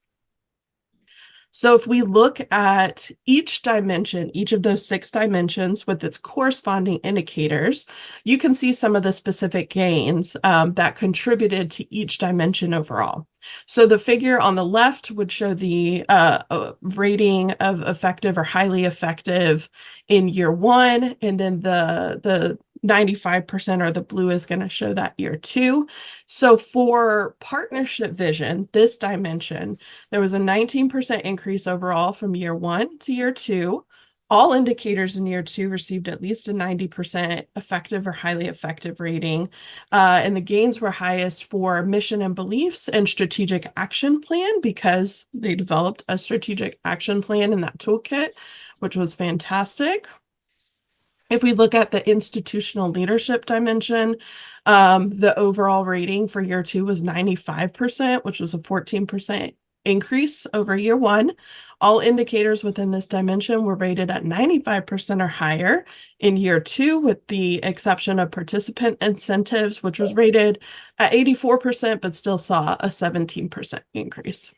So if we look at each dimension, each of those 6 dimensions with its corresponding indicators, you can see some of the specific gains that contributed to each dimension overall. So the figure on the left would show the rating of effective or highly effective in year 1, and then the 95% or the blue is going to show that year 2. So for partnership vision, this dimension, there was a 19% increase overall from year 1 to year 2. All indicators in year 2 received at least a 90% effective or highly effective rating. And the gains were highest for mission and beliefs and strategic action plan, because they developed a strategic action plan in that toolkit, which was fantastic. If we look at the institutional leadership dimension, the overall rating for year 2 was 95%, which was a 14% increase over year 1. All indicators within this dimension were rated at 95% or higher in year 2, with the exception of participant incentives, which was rated at 84%, but still saw a 17% increase.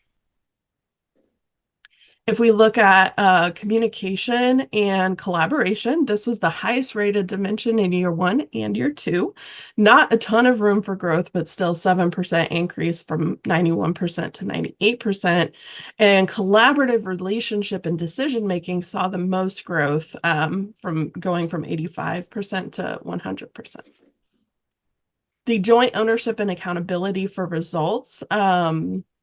If we look at communication and collaboration, this was the highest rated dimension in year 1 and year 2. Not a ton of room for growth, but still 7% increase from 91% to 98%. And collaborative relationship and decision-making saw the most growth from going from 85% to 100%. The joint ownership and accountability for results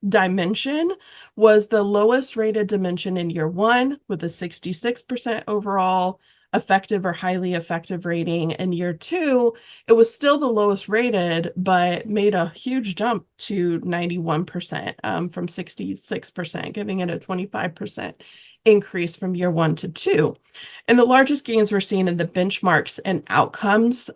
dimension was the lowest rated dimension in year 1, with a 66% overall effective or highly effective rating. In year 2, it was still the lowest rated, but made a huge jump to 91% from 66%, giving it a 25% increase from year 1 to 2. And the largest gains were seen in the benchmarks and outcomes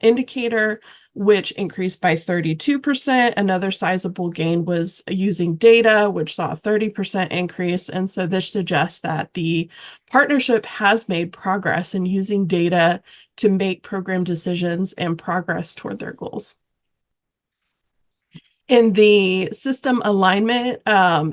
indicator, which increased by 32%. Another sizable gain was using data, which saw a 30% increase. And so this suggests that the partnership has made progress in using data to make program decisions and progress toward their goals. In the system alignment,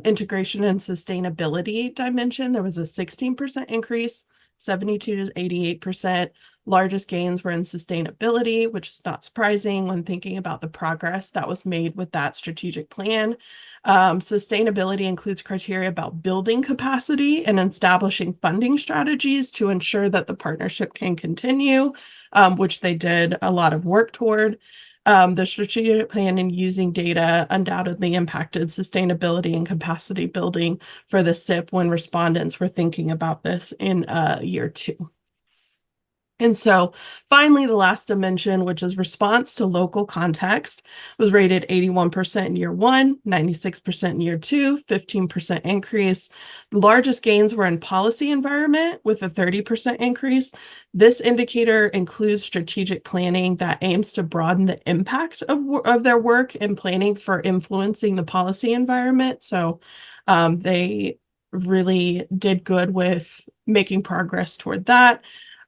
integration, and sustainability dimension, there was a 16% increase, 72 to 88%. Largest gains were in sustainability, which is not surprising when thinking about the progress that was made with that strategic plan. Sustainability includes criteria about building capacity and establishing funding strategies to ensure that the partnership can continue, which they did a lot of work toward. The strategic plan and using data undoubtedly impacted sustainability and capacity building for the SIP when respondents were thinking about this in year 2. And so finally, the last dimension, which is response to local context, was rated 81% in year 1, 96% in year 2, 15% increase. The largest gains were in policy environment with a 30% increase. This indicator includes strategic planning that aims to broaden the impact of their work in planning for influencing the policy environment. So they really did good with making progress toward that.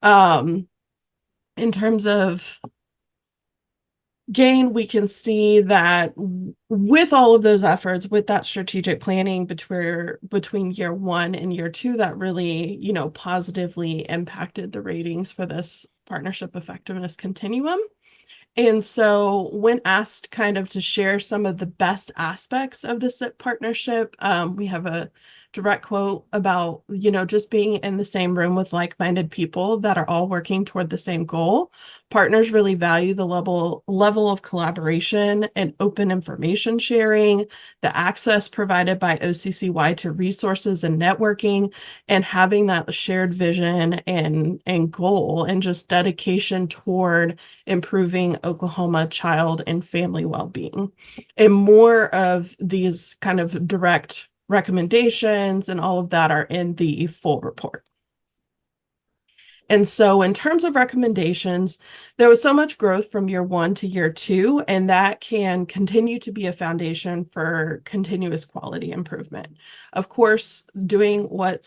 In terms of gain, we can see that with all of those efforts, with that strategic planning between year 1 and year 2, that really, positively impacted the ratings for this partnership effectiveness continuum. And so when asked kind of to share some of the best aspects of the SIP partnership, we have a direct quote about, just being in the same room with like-minded people that are all working toward the same goal. Partners really value the level of collaboration and open information sharing, the access provided by OCCY to resources and networking, and having that shared vision and goal and just dedication toward improving Oklahoma child and family well-being. And more of these kind of direct recommendations and all of that are in the full report. And so in terms of recommendations, there was so much growth from year 1 to year 2, and that can continue to be a foundation for continuous quality improvement. Of course, doing what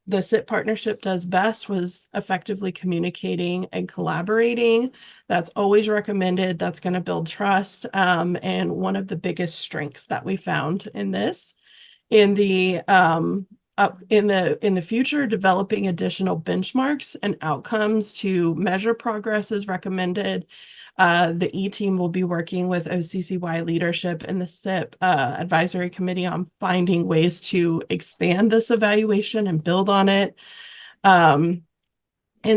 the SIP partnership does best was effectively communicating and collaborating. That's always recommended. That's going to build trust, and one of the biggest strengths that we found in this. In the future, developing additional benchmarks and outcomes to measure progress is recommended. The E-team will be working with OCCY leadership and the SIP advisory committee on finding ways to expand this evaluation and build on it. And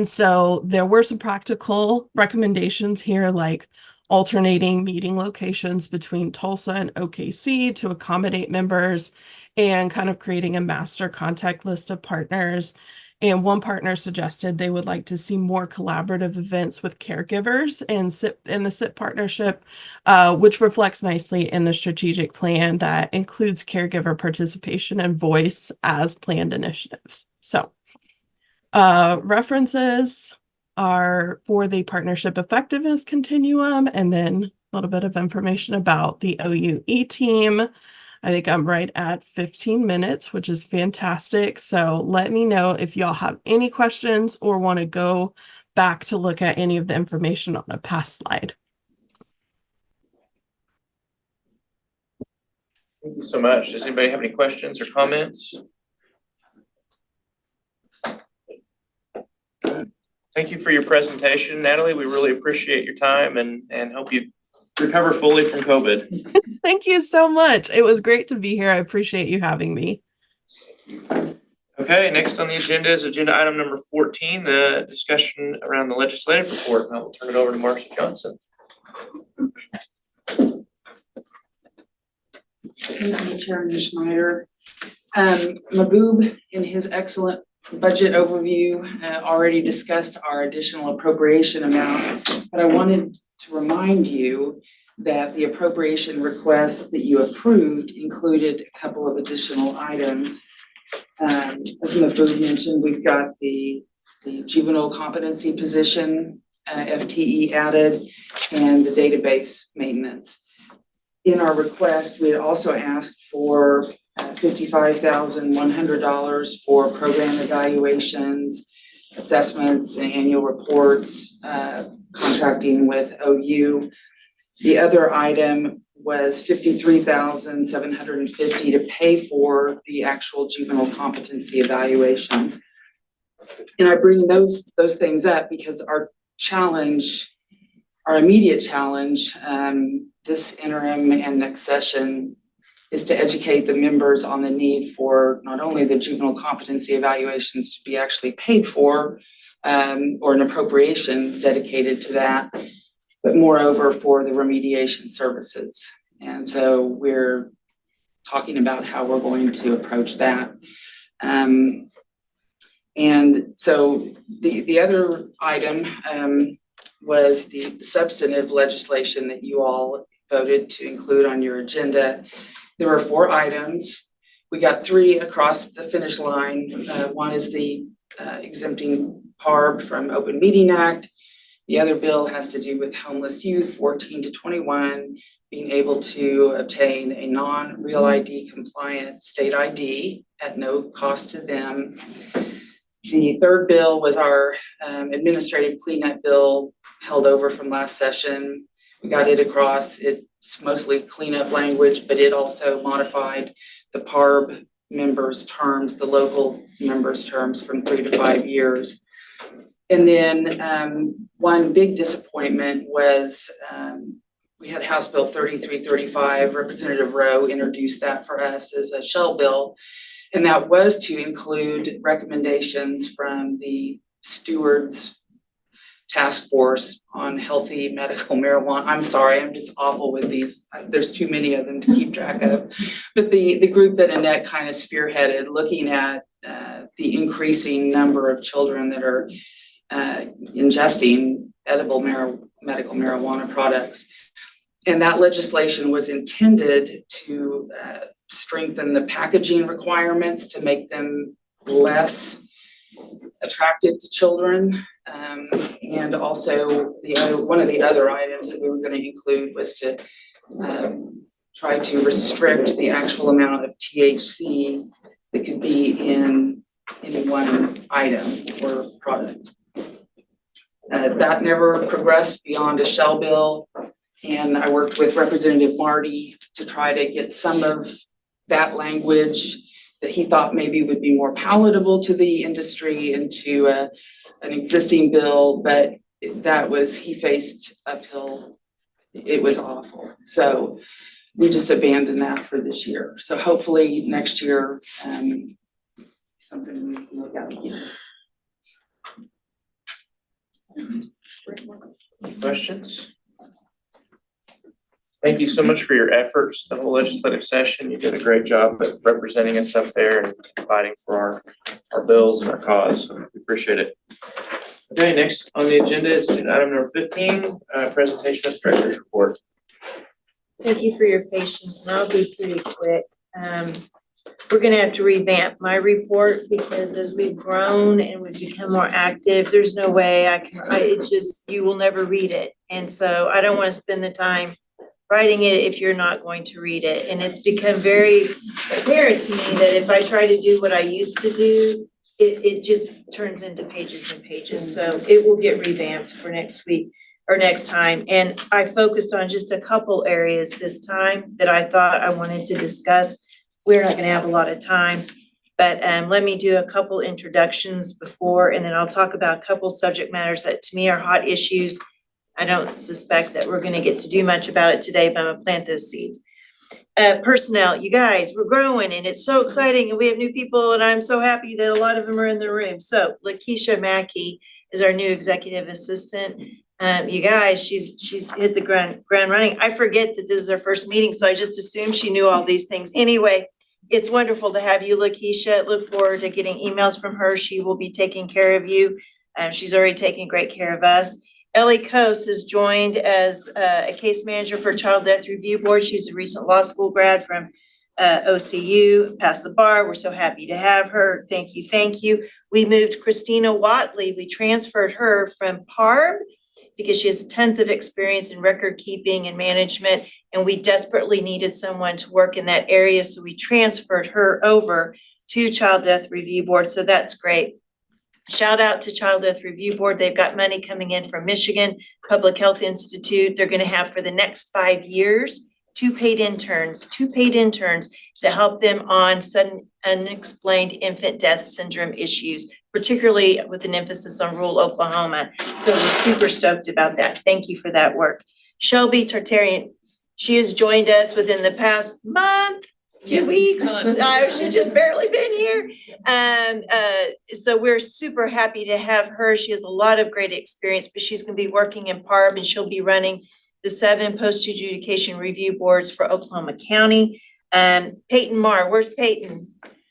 so there were some practical recommendations here, like alternating meeting locations between Tulsa and OKC to accommodate members, and kind of creating a master contact list of partners. And one partner suggested they would like to see more collaborative events with caregivers in the SIP partnership, which reflects nicely in the strategic plan that includes caregiver participation and voice as planned initiatives. So references are for the partnership effectiveness continuum, and then a little bit of information about the OUE team. I think I'm right at 15 minutes, which is fantastic. So let me know if y'all have any questions or want to go back to look at any of the information on a past slide. Thank you so much. Does anybody have any questions or comments? Thank you for your presentation, Natalie. We really appreciate your time and hope you recover fully from COVID. Thank you so much. It was great to be here. I appreciate you having me. Okay, next on the agenda is agenda item number 14, the discussion around the legislative report. I will turn it over to Marcia Johnson. Thank you, Chairman Schneider. Mahboob, in his excellent budget overview, already discussed our additional appropriation amount, but I wanted to remind you that the appropriation request that you approved included a couple of additional items. As Mahboob mentioned, we've got the juvenile competency position, FTE added, and the database maintenance. In our request, we had also asked for $55,100 for program evaluations, assessments, and annual reports, contracting with OU. The other item was $53,750 to pay for the actual juvenile competency evaluations. And I bring those things up because our immediate challenge, this interim and next session, is to educate the members on the need for not only the juvenile competency evaluations to be actually paid for, or an appropriation dedicated to that, but moreover for the remediation services. And so we're talking about how we're going to approach that. And so the other item was the substantive legislation that you all voted to include on your agenda. There were 4 items. We got 3 across the finish line. One is the exempting PARB from Open Meeting Act. The other bill has to do with homeless youth, 14 to 21, being able to obtain a non-real ID compliant state ID at no cost to them. The third bill was our administrative cleanup bill held over from last session. We got it across. It's mostly cleanup language, but it also modified the PARB members' terms, the local members' terms from 3 to 5 years. And then one big disappointment was we had House Bill 3335. Representative Rowe introduced that for us as a shell bill. And that was to include recommendations from the Stewards Task Force on healthy medical marijuana. I'm sorry, I'm just awful with these. There's too many of them to keep track of. But the group that Annette kind of spearheaded, looking at the increasing number of children that are ingesting edible medical marijuana products. And that legislation was intended to strengthen the packaging requirements to make them less attractive to children. And also one of the other items that we were going to include was to try to restrict the actual amount of THC that could be in any one item or product. That never progressed beyond a shell bill. And I worked with Representative Marty to try to get some of that language that he thought maybe would be more palatable to the industry into an existing bill, but he faced uphill. It was awful. So we just abandoned that for this year. So hopefully next year, something we can look at again. Questions? Thank you so much for your efforts, the whole legislative session. You did a great job of representing us up there and fighting for our bills and our cause. So we appreciate it. Okay, next on the agenda is agenda item number 15, presentation of director's report. Thank you for your patience, and I'll be pretty quick. We're gonna have to revamp my report because as we've grown and we've become more active, there's no way it's just, you will never read it. And so I don't wanna spend the time writing it if you're not going to read it. And it's become very apparent to me that if I try to do what I used to do, it just turns into pages and pages. So it will get revamped for next week or next time. And I focused on just a couple areas this time that I thought I wanted to discuss. We're not gonna have a lot of time, but let me do a couple introductions before, and then I'll talk about a couple subject matters that to me are hot issues. I don't suspect that we're gonna get to do much about it today, but I'm gonna plant those seeds. Personnel, you guys, we're growing and it's so exciting and we have new people and I'm so happy that a lot of them are in the room. So Lakeisha Mackey is our new executive assistant. You guys, she's hit the ground running. I forget that this is her first meeting, so I just assumed she knew all these things. Anyway, it's wonderful to have you, Lakeisha. Look forward to getting emails from her. She will be taking care of you. She's already taking great care of us. Ellie Coase has joined as a case manager for Child Death Review Board. She's a recent law school grad from OCCY, passed the bar. We're so happy to have her. Thank you, thank you. We moved Christina Watley. We transferred her from PARB because she has tons of experience in record keeping and management, and we desperately needed someone to work in that area, so we transferred her over to Child Death Review Board, so that's great. Shout out to Child Death Review Board. They've got money coming in from Michigan Public Health Institute. They're gonna have for the next 5 years, two paid interns to help them on sudden unexplained infant death syndrome issues, particularly with an emphasis on rural Oklahoma. So we're super stoked about that. Thank you for that work. Shelby Tartarian, she has joined us within the past month. few weeks. She's just barely been here. So we're super happy to have her. She has a lot of great experience, but she's gonna be working in PARB and she'll be running the 7 Post Adjudication Review Boards for Oklahoma County. Peyton Marr, where's Peyton?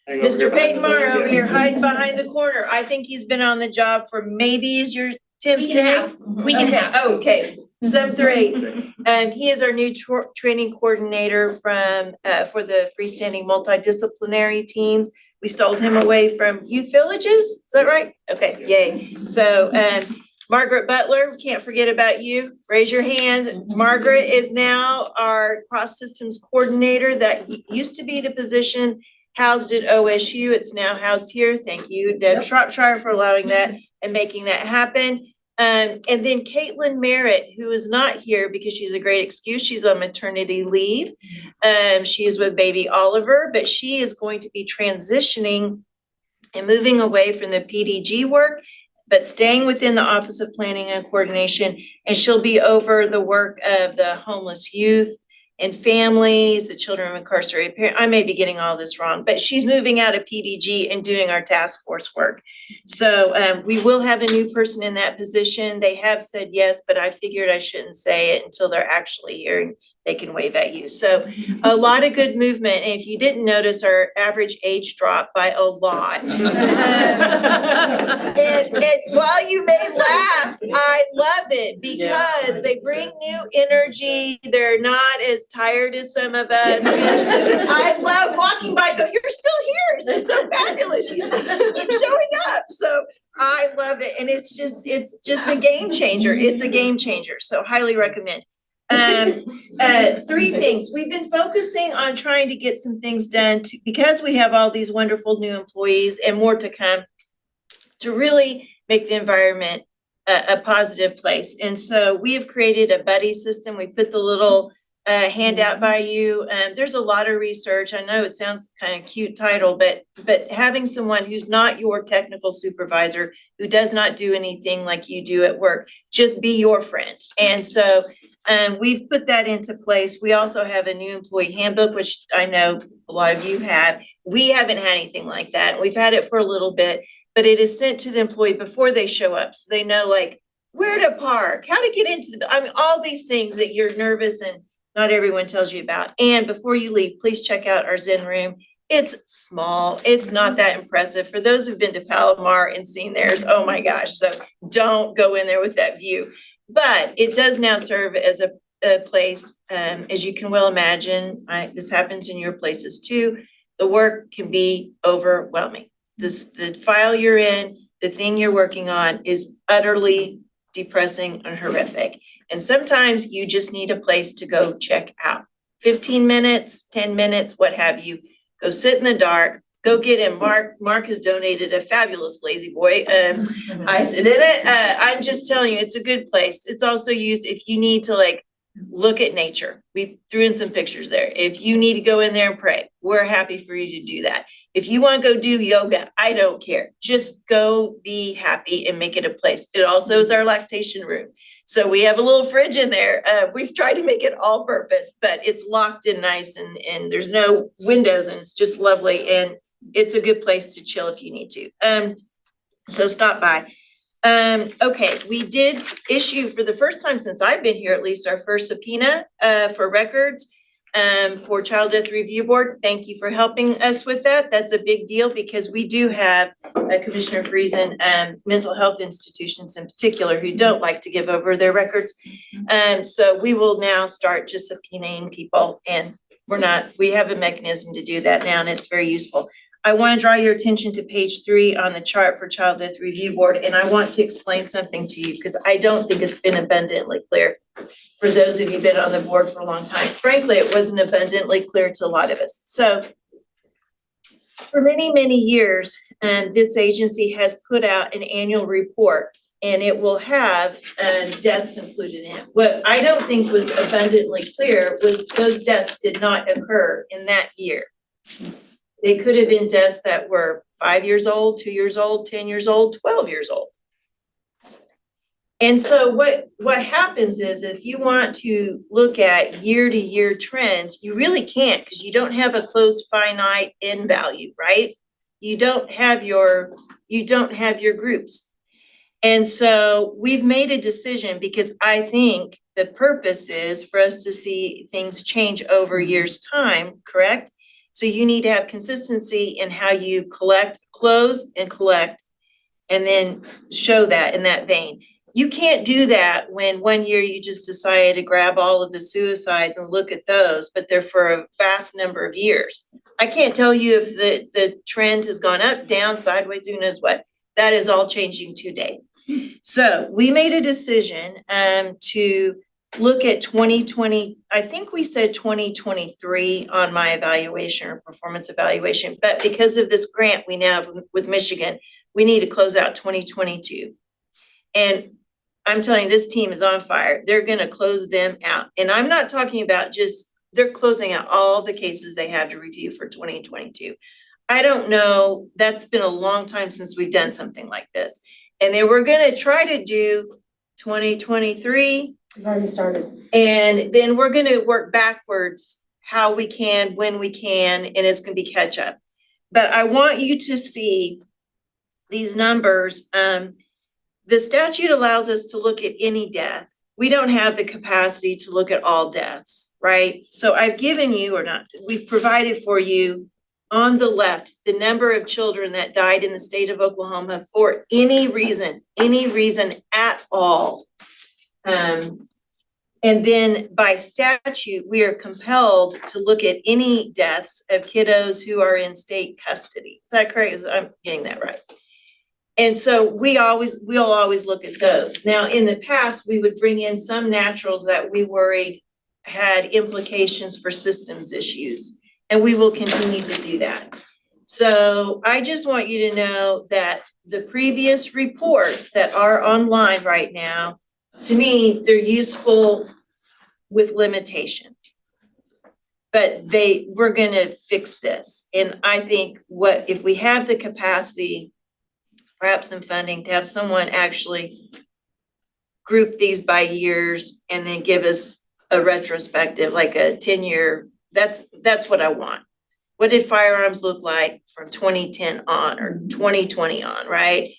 Mr. Peyton Marr over here hiding behind the corner. I think he's been on the job for maybe is your 10th day? Week and a half. Okay, 7th or 8th. He is our new training coordinator from, for the freestanding multidisciplinary teams. We stole him away from youth villages, is that right? Okay, yay. So, Margaret Butler, can't forget about you. Raise your hand. Margaret is now our cross systems coordinator. That used to be the position housed at OSU. It's now housed here. Thank you, Deb Shropshire, for allowing that and making that happen. And then Caitlin Merritt, who is not here because she's a great excuse. She's on maternity leave. She is with baby Oliver, but she is going to be transitioning and moving away from the PDG work, but staying within the Office of Planning and Coordination. And she'll be over the work of the homeless youth and families, the children of incarcerated parents. I may be getting all this wrong, but she's moving out of PDG and doing our task force work. So we will have a new person in that position. They have said yes, but I figured I shouldn't say it until they're actually here and they can wave at you. So a lot of good movement. And if you didn't notice, our average age dropped by a lot. And while you may laugh, I love it because they bring new energy. They're not as tired as some of us. I love walking by, go, you're still here. It's just so fabulous. You keep showing up. So I love it. And it's just a game changer. It's a game changer. So highly recommend. 3 things. We've been focusing on trying to get some things done because we have all these wonderful new employees and more to come to really make the environment a positive place. And so we have created a buddy system. We put the little handout by you. There's a lot of research. I know it sounds kind of cute title, but having someone who's not your technical supervisor, who does not do anything like you do at work, just be your friend. And so we've put that into place. We also have a new employee handbook, which I know a lot of you have. We haven't had anything like that. We've had it for a little bit, but it is sent to the employee before they show up. So they know like where to park, how to get into all these things that you're nervous and not everyone tells you about. And before you leave, please check out our Zen room. It's small. It's not that impressive. For those who've been to Palomar and seen theirs, oh my gosh. So don't go in there with that view. But it does now serve as a place, as you can well imagine, this happens in your places too. The work can be overwhelming. The file you're in, the thing you're working on is utterly depressing and horrific. And sometimes you just need a place to go check out. 15 minutes, 10 minutes, what have you. Go sit in the dark, go get him. Mark has donated a fabulous lazy boy. I sit in it. I'm just telling you, it's a good place. It's also used if you need to like look at nature. We threw in some pictures there. If you need to go in there and pray, we're happy for you to do that. If you want to go do yoga, I don't care. Just go be happy and make it a place. It also is our lactation room. So we have a little fridge in there. We've tried to make it all purpose, but it's locked in nice and there's no windows and it's just lovely. And it's a good place to chill if you need to. So stop by. Okay, we did issue for the first time since I've been here, at least our first subpoena for records for Child Death Review Board. Thank you for helping us with that. That's a big deal because we do have Commissioner Friesen mental health institutions in particular who don't like to give over their records. So we will now start just subpoenaing people and we have a mechanism to do that now and it's very useful. I want to draw your attention to page 3 on the chart for Child Death Review Board, and I want to explain something to you because I don't think it's been abundantly clear for those of you who've been on the board for a long time. Frankly, it wasn't abundantly clear to a lot of us. So for many, many years, this agency has put out an annual report and it will have deaths included in it. What I don't think was abundantly clear was those deaths did not occur in that year. They could have been deaths that were 5 years old, 2 years old, 10 years old, 12 years old. And so what happens is if you want to look at year-to-year trends, you really can't because you don't have a closed finite end value, right? You don't have your groups. And so we've made a decision because I think the purpose is for us to see things change over years' time, correct? So you need to have consistency in how you close and collect, and then show that in that vein. You can't do that when one year you just decided to grab all of the suicides and look at those, but they're for a vast number of years. I can't tell you if the trend has gone up, down, sideways, who knows what. That is all changing today. So we made a decision to look at 2020, I think we said 2023 on my evaluation or performance evaluation, but because of this grant we now have with Michigan, we need to close out 2022. And I'm telling you, this team is on fire. They're gonna close them out. And I'm not talking about just, they're closing out all the cases they have to review for 2022. I don't know, that's been a long time since we've done something like this. And then we're gonna try to do 2023. We've already started. And then we're gonna work backwards how we can, when we can, and it's gonna be catch up. But I want you to see these numbers. The statute allows us to look at any death. We don't have the capacity to look at all deaths, right? So I've given you, or not, we've provided for you on the left, the number of children that died in the state of Oklahoma for any reason at all. And then by statute, we are compelled to look at any deaths of kiddos who are in state custody. Is that correct? I'm getting that right. And so we'll always look at those. Now, in the past, we would bring in some naturals that we worried had implications for systems issues, and we will continue to do that. So I just want you to know that the previous reports that are online right now, to me, they're useful with limitations. But we're gonna fix this. And I think if we have the capacity, perhaps some funding, to have someone actually group these by years and then give us a retrospective, like a 10-year, that's what I want. What did firearms look like from 2010 on or 2020 on, right?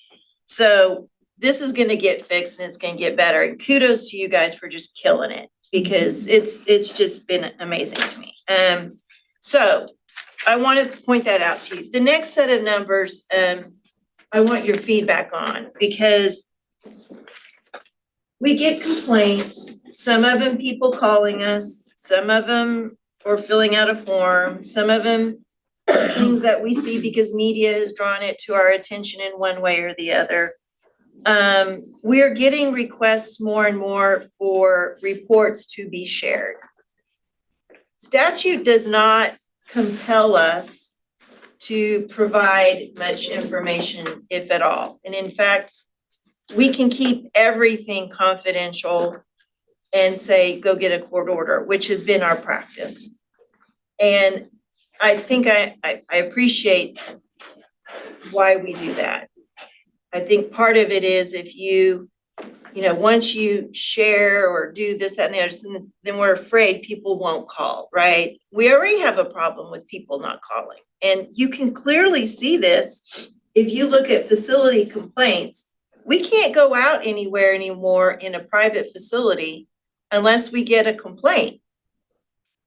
So this is gonna get fixed and it's gonna get better. And kudos to you guys for just killing it, because it's just been amazing to me. So I want to point that out to you. The next set of numbers, I want your feedback on, because we get complaints, some of them people calling us, some of them or filling out a form, some of them things that we see because media has drawn it to our attention in one way or the other. We're getting requests more and more for reports to be shared. Statute does not compel us to provide much information, if at all. And in fact, we can keep everything confidential and say, go get a court order, which has been our practice. And I think I appreciate why we do that. I think part of it is if once you share or do this, that, and the other, then we're afraid people won't call, right? We already have a problem with people not calling. And you can clearly see this if you look at facility complaints. We can't go out anywhere anymore in a private facility unless we get a complaint.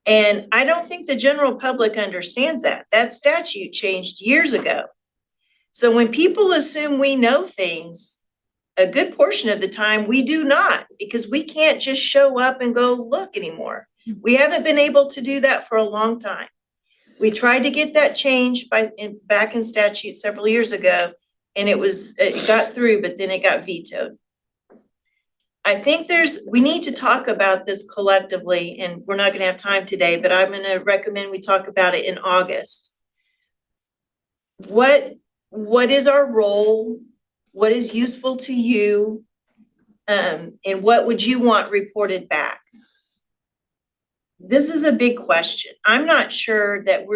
And I don't think the general public understands that. That statute changed years ago. So when people assume we know things, a good portion of the time we do not, because we can't just show up and go look anymore. We haven't been able to do that for a long time. We tried to get that changed back in statute several years ago, and it got through, but then it got vetoed. I think we need to talk about this collectively, and we're not gonna have time today, but I'm gonna recommend we talk about it in August. What is our role? What is useful to you? And what would you want reported back? This is a big question. I'm not sure that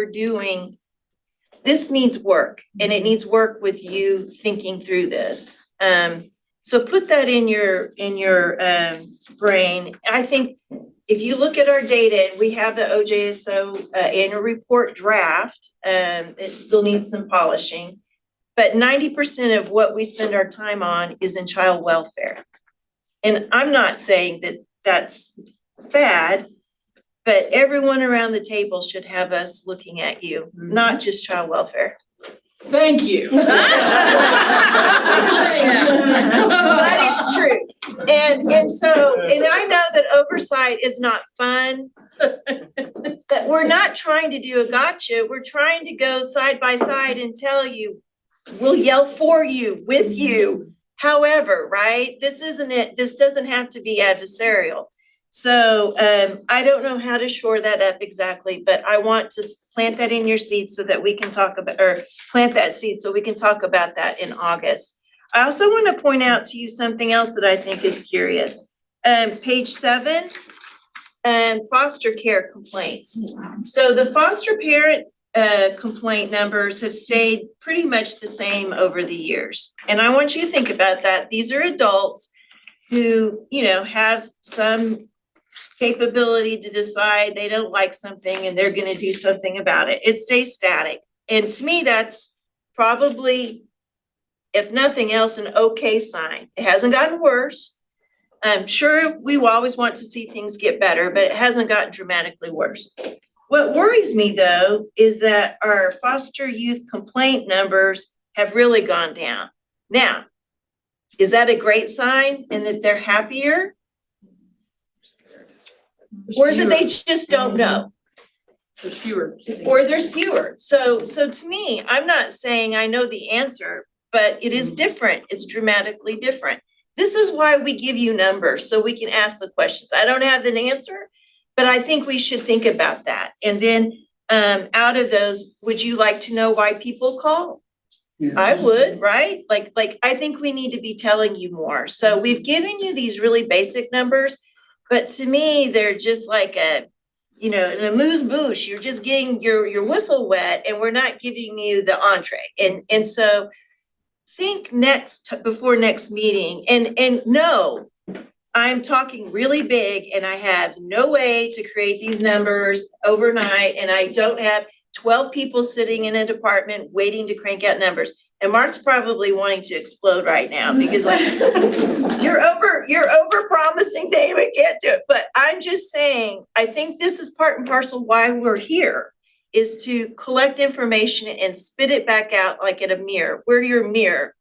this needs work, and it needs work with you thinking through this. So put that in your brain. I think if you look at our data, and we have the OJSO annual report draft, it still needs some polishing. But 90% of what we spend our time on is in child welfare. And I'm not saying that that's bad, but everyone around the table should have us looking at you, not just child welfare. Thank you. But it's true. And so, and I know that oversight is not fun, but we're not trying to do a gotcha. We're trying to go side by side and tell you, we'll yell for you, with you. However, right? This isn't it. This doesn't have to be adversarial. So I don't know how to shore that up exactly, but I want to plant that in your seed so that we can talk about, or plant that seed so we can talk about that in August. I also want to point out to you something else that I think is curious. Page 7, foster care complaints. So the foster parent complaint numbers have stayed pretty much the same over the years. And I want you to think about that. These are adults who, you know, have some capability to decide they don't like something and they're going to do something about it. It stays static. And to me, that's probably, if nothing else, an okay sign. It hasn't gotten worse. I'm sure we will always want to see things get better, but it hasn't gotten dramatically worse. What worries me, though, is that our foster youth complaint numbers have really gone down. Now, is that a great sign and that they're happier? Or is it they just don't know? There's fewer kids. Or there's fewer. So to me, I'm not saying I know the answer, but it is different. It's dramatically different. This is why we give you numbers, so we can ask the questions. I don't have an answer, but I think we should think about that. And then out of those, would you like to know why people call? Yeah. I would, right? Like I think we need to be telling you more. So we've given you these really basic numbers, but to me, they're just like an amuse-bouche. You're just getting your whistle wet, and we're not giving you the entree. And so think before next meeting, and no, I'm talking really big, and I have no way to create these numbers overnight, and I don't have 12 people sitting in a department waiting to crank out numbers. And Mark's probably wanting to explode right now because like you're over promising that we can't do it. But I'm just saying, I think this is part and parcel why we're here, is to collect information and spit it back out like in a mirror. We're your mirror.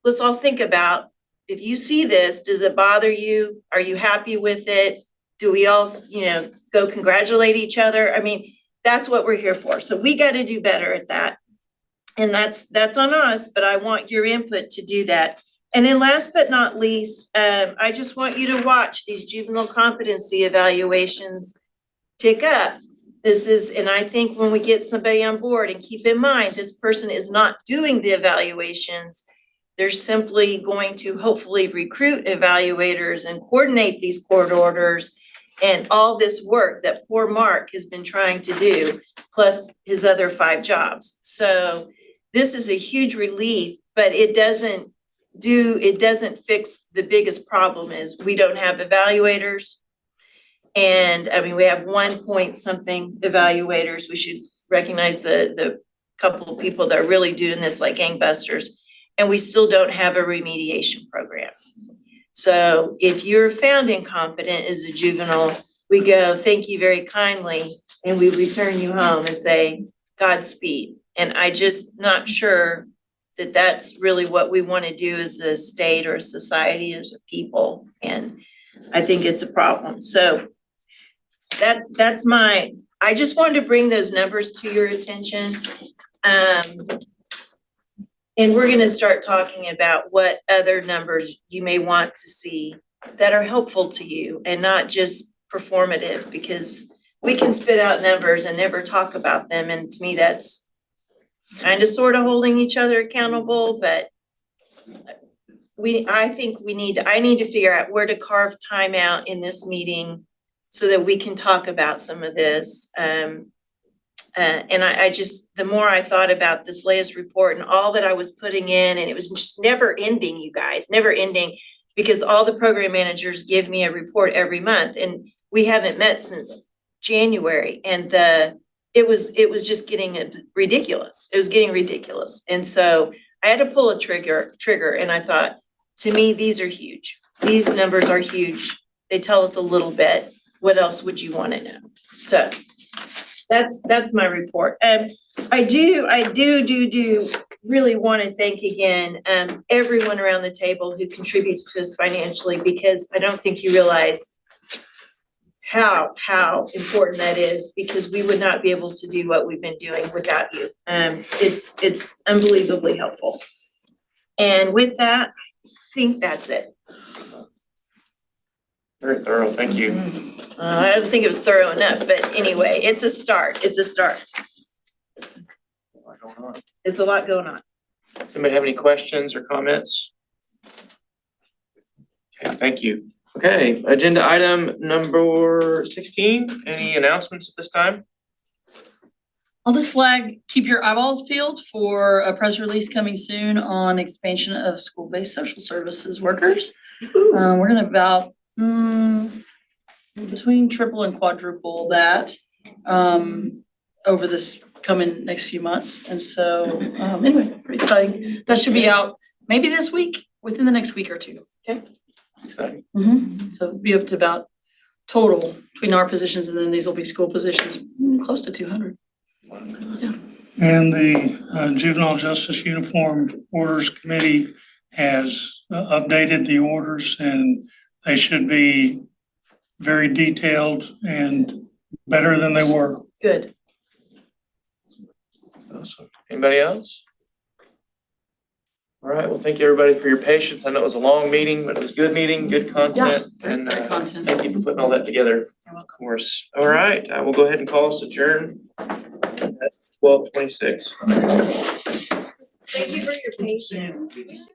Let's all think about, if you see this, does it bother you? Are you happy with it? Do we all, go congratulate each other? I mean, that's what we're here for. So we got to do better at that. And that's on us, but I want your input to do that. And then last but not least, I just want you to watch these juvenile competency evaluations tick up. And I think when we get somebody on board, and keep in mind, this person is not doing the evaluations. They're simply going to hopefully recruit evaluators and coordinate these court orders and all this work that poor Mark has been trying to do, plus his other 5 jobs. So this is a huge relief, but it doesn't fix the biggest problem is we don't have evaluators. And I mean, we have 1 point something evaluators. We should recognize the couple of people that are really doing this like gangbusters. And we still don't have a remediation program. So if you're found incompetent as a juvenile, we go, thank you very kindly, and we return you home and say, Godspeed. And I just not sure that that's really what we want to do as a state or a society, as a people. And I think it's a problem. So that's I just wanted to bring those numbers to your attention. And we're going to start talking about what other numbers you may want to see that are helpful to you and not just performative, because we can spit out numbers and never talk about them. And to me, that's kind of sort of holding each other accountable. But I need to figure out where to carve time out in this meeting so that we can talk about some of this. And I just, the more I thought about this latest report and all that I was putting in, and it was just never ending, you guys, never ending. Because all the program managers give me a report every month, and we haven't met since January. And it was just getting ridiculous. It was getting ridiculous. And so I had to pull a trigger, and I thought, to me, these are huge. These numbers are huge. They tell us a little bit. What else would you want to know? So that's my report. I do really want to thank again, everyone around the table who contributes to us financially, because I don't think you realize how important that is, because we would not be able to do what we've been doing without you. It's unbelievably helpful. And with that, I think that's it. Very thorough, thank you. I don't think it was thorough enough, but anyway, it's a start. It's a start. It's a lot going on. Does anybody have any questions or comments? Okay, thank you. Okay, agenda item number 16, any announcements at this time? I'll just flag, keep your eyeballs peeled for a press release coming soon on expansion of school-based social services workers. We're gonna about between triple and quadruple that over this coming next few months. And so anyway, pretty exciting. That should be out maybe this week, within the next week or two. Okay. Exciting. So it'll be up to about total between our positions, and then these will be school positions, close to 200. And the Juvenile Justice Uniform Orders Committee has updated the orders, and they should be very detailed and better than they were. Good. Awesome. Anybody else? All right, well, thank you everybody for your patience. I know it was a long meeting, but it was a good meeting, good content. And thank you for putting all that together. You're welcome. Of course. All right, we'll go ahead and call us adjourned. That's 12:26. Thank you for your patience.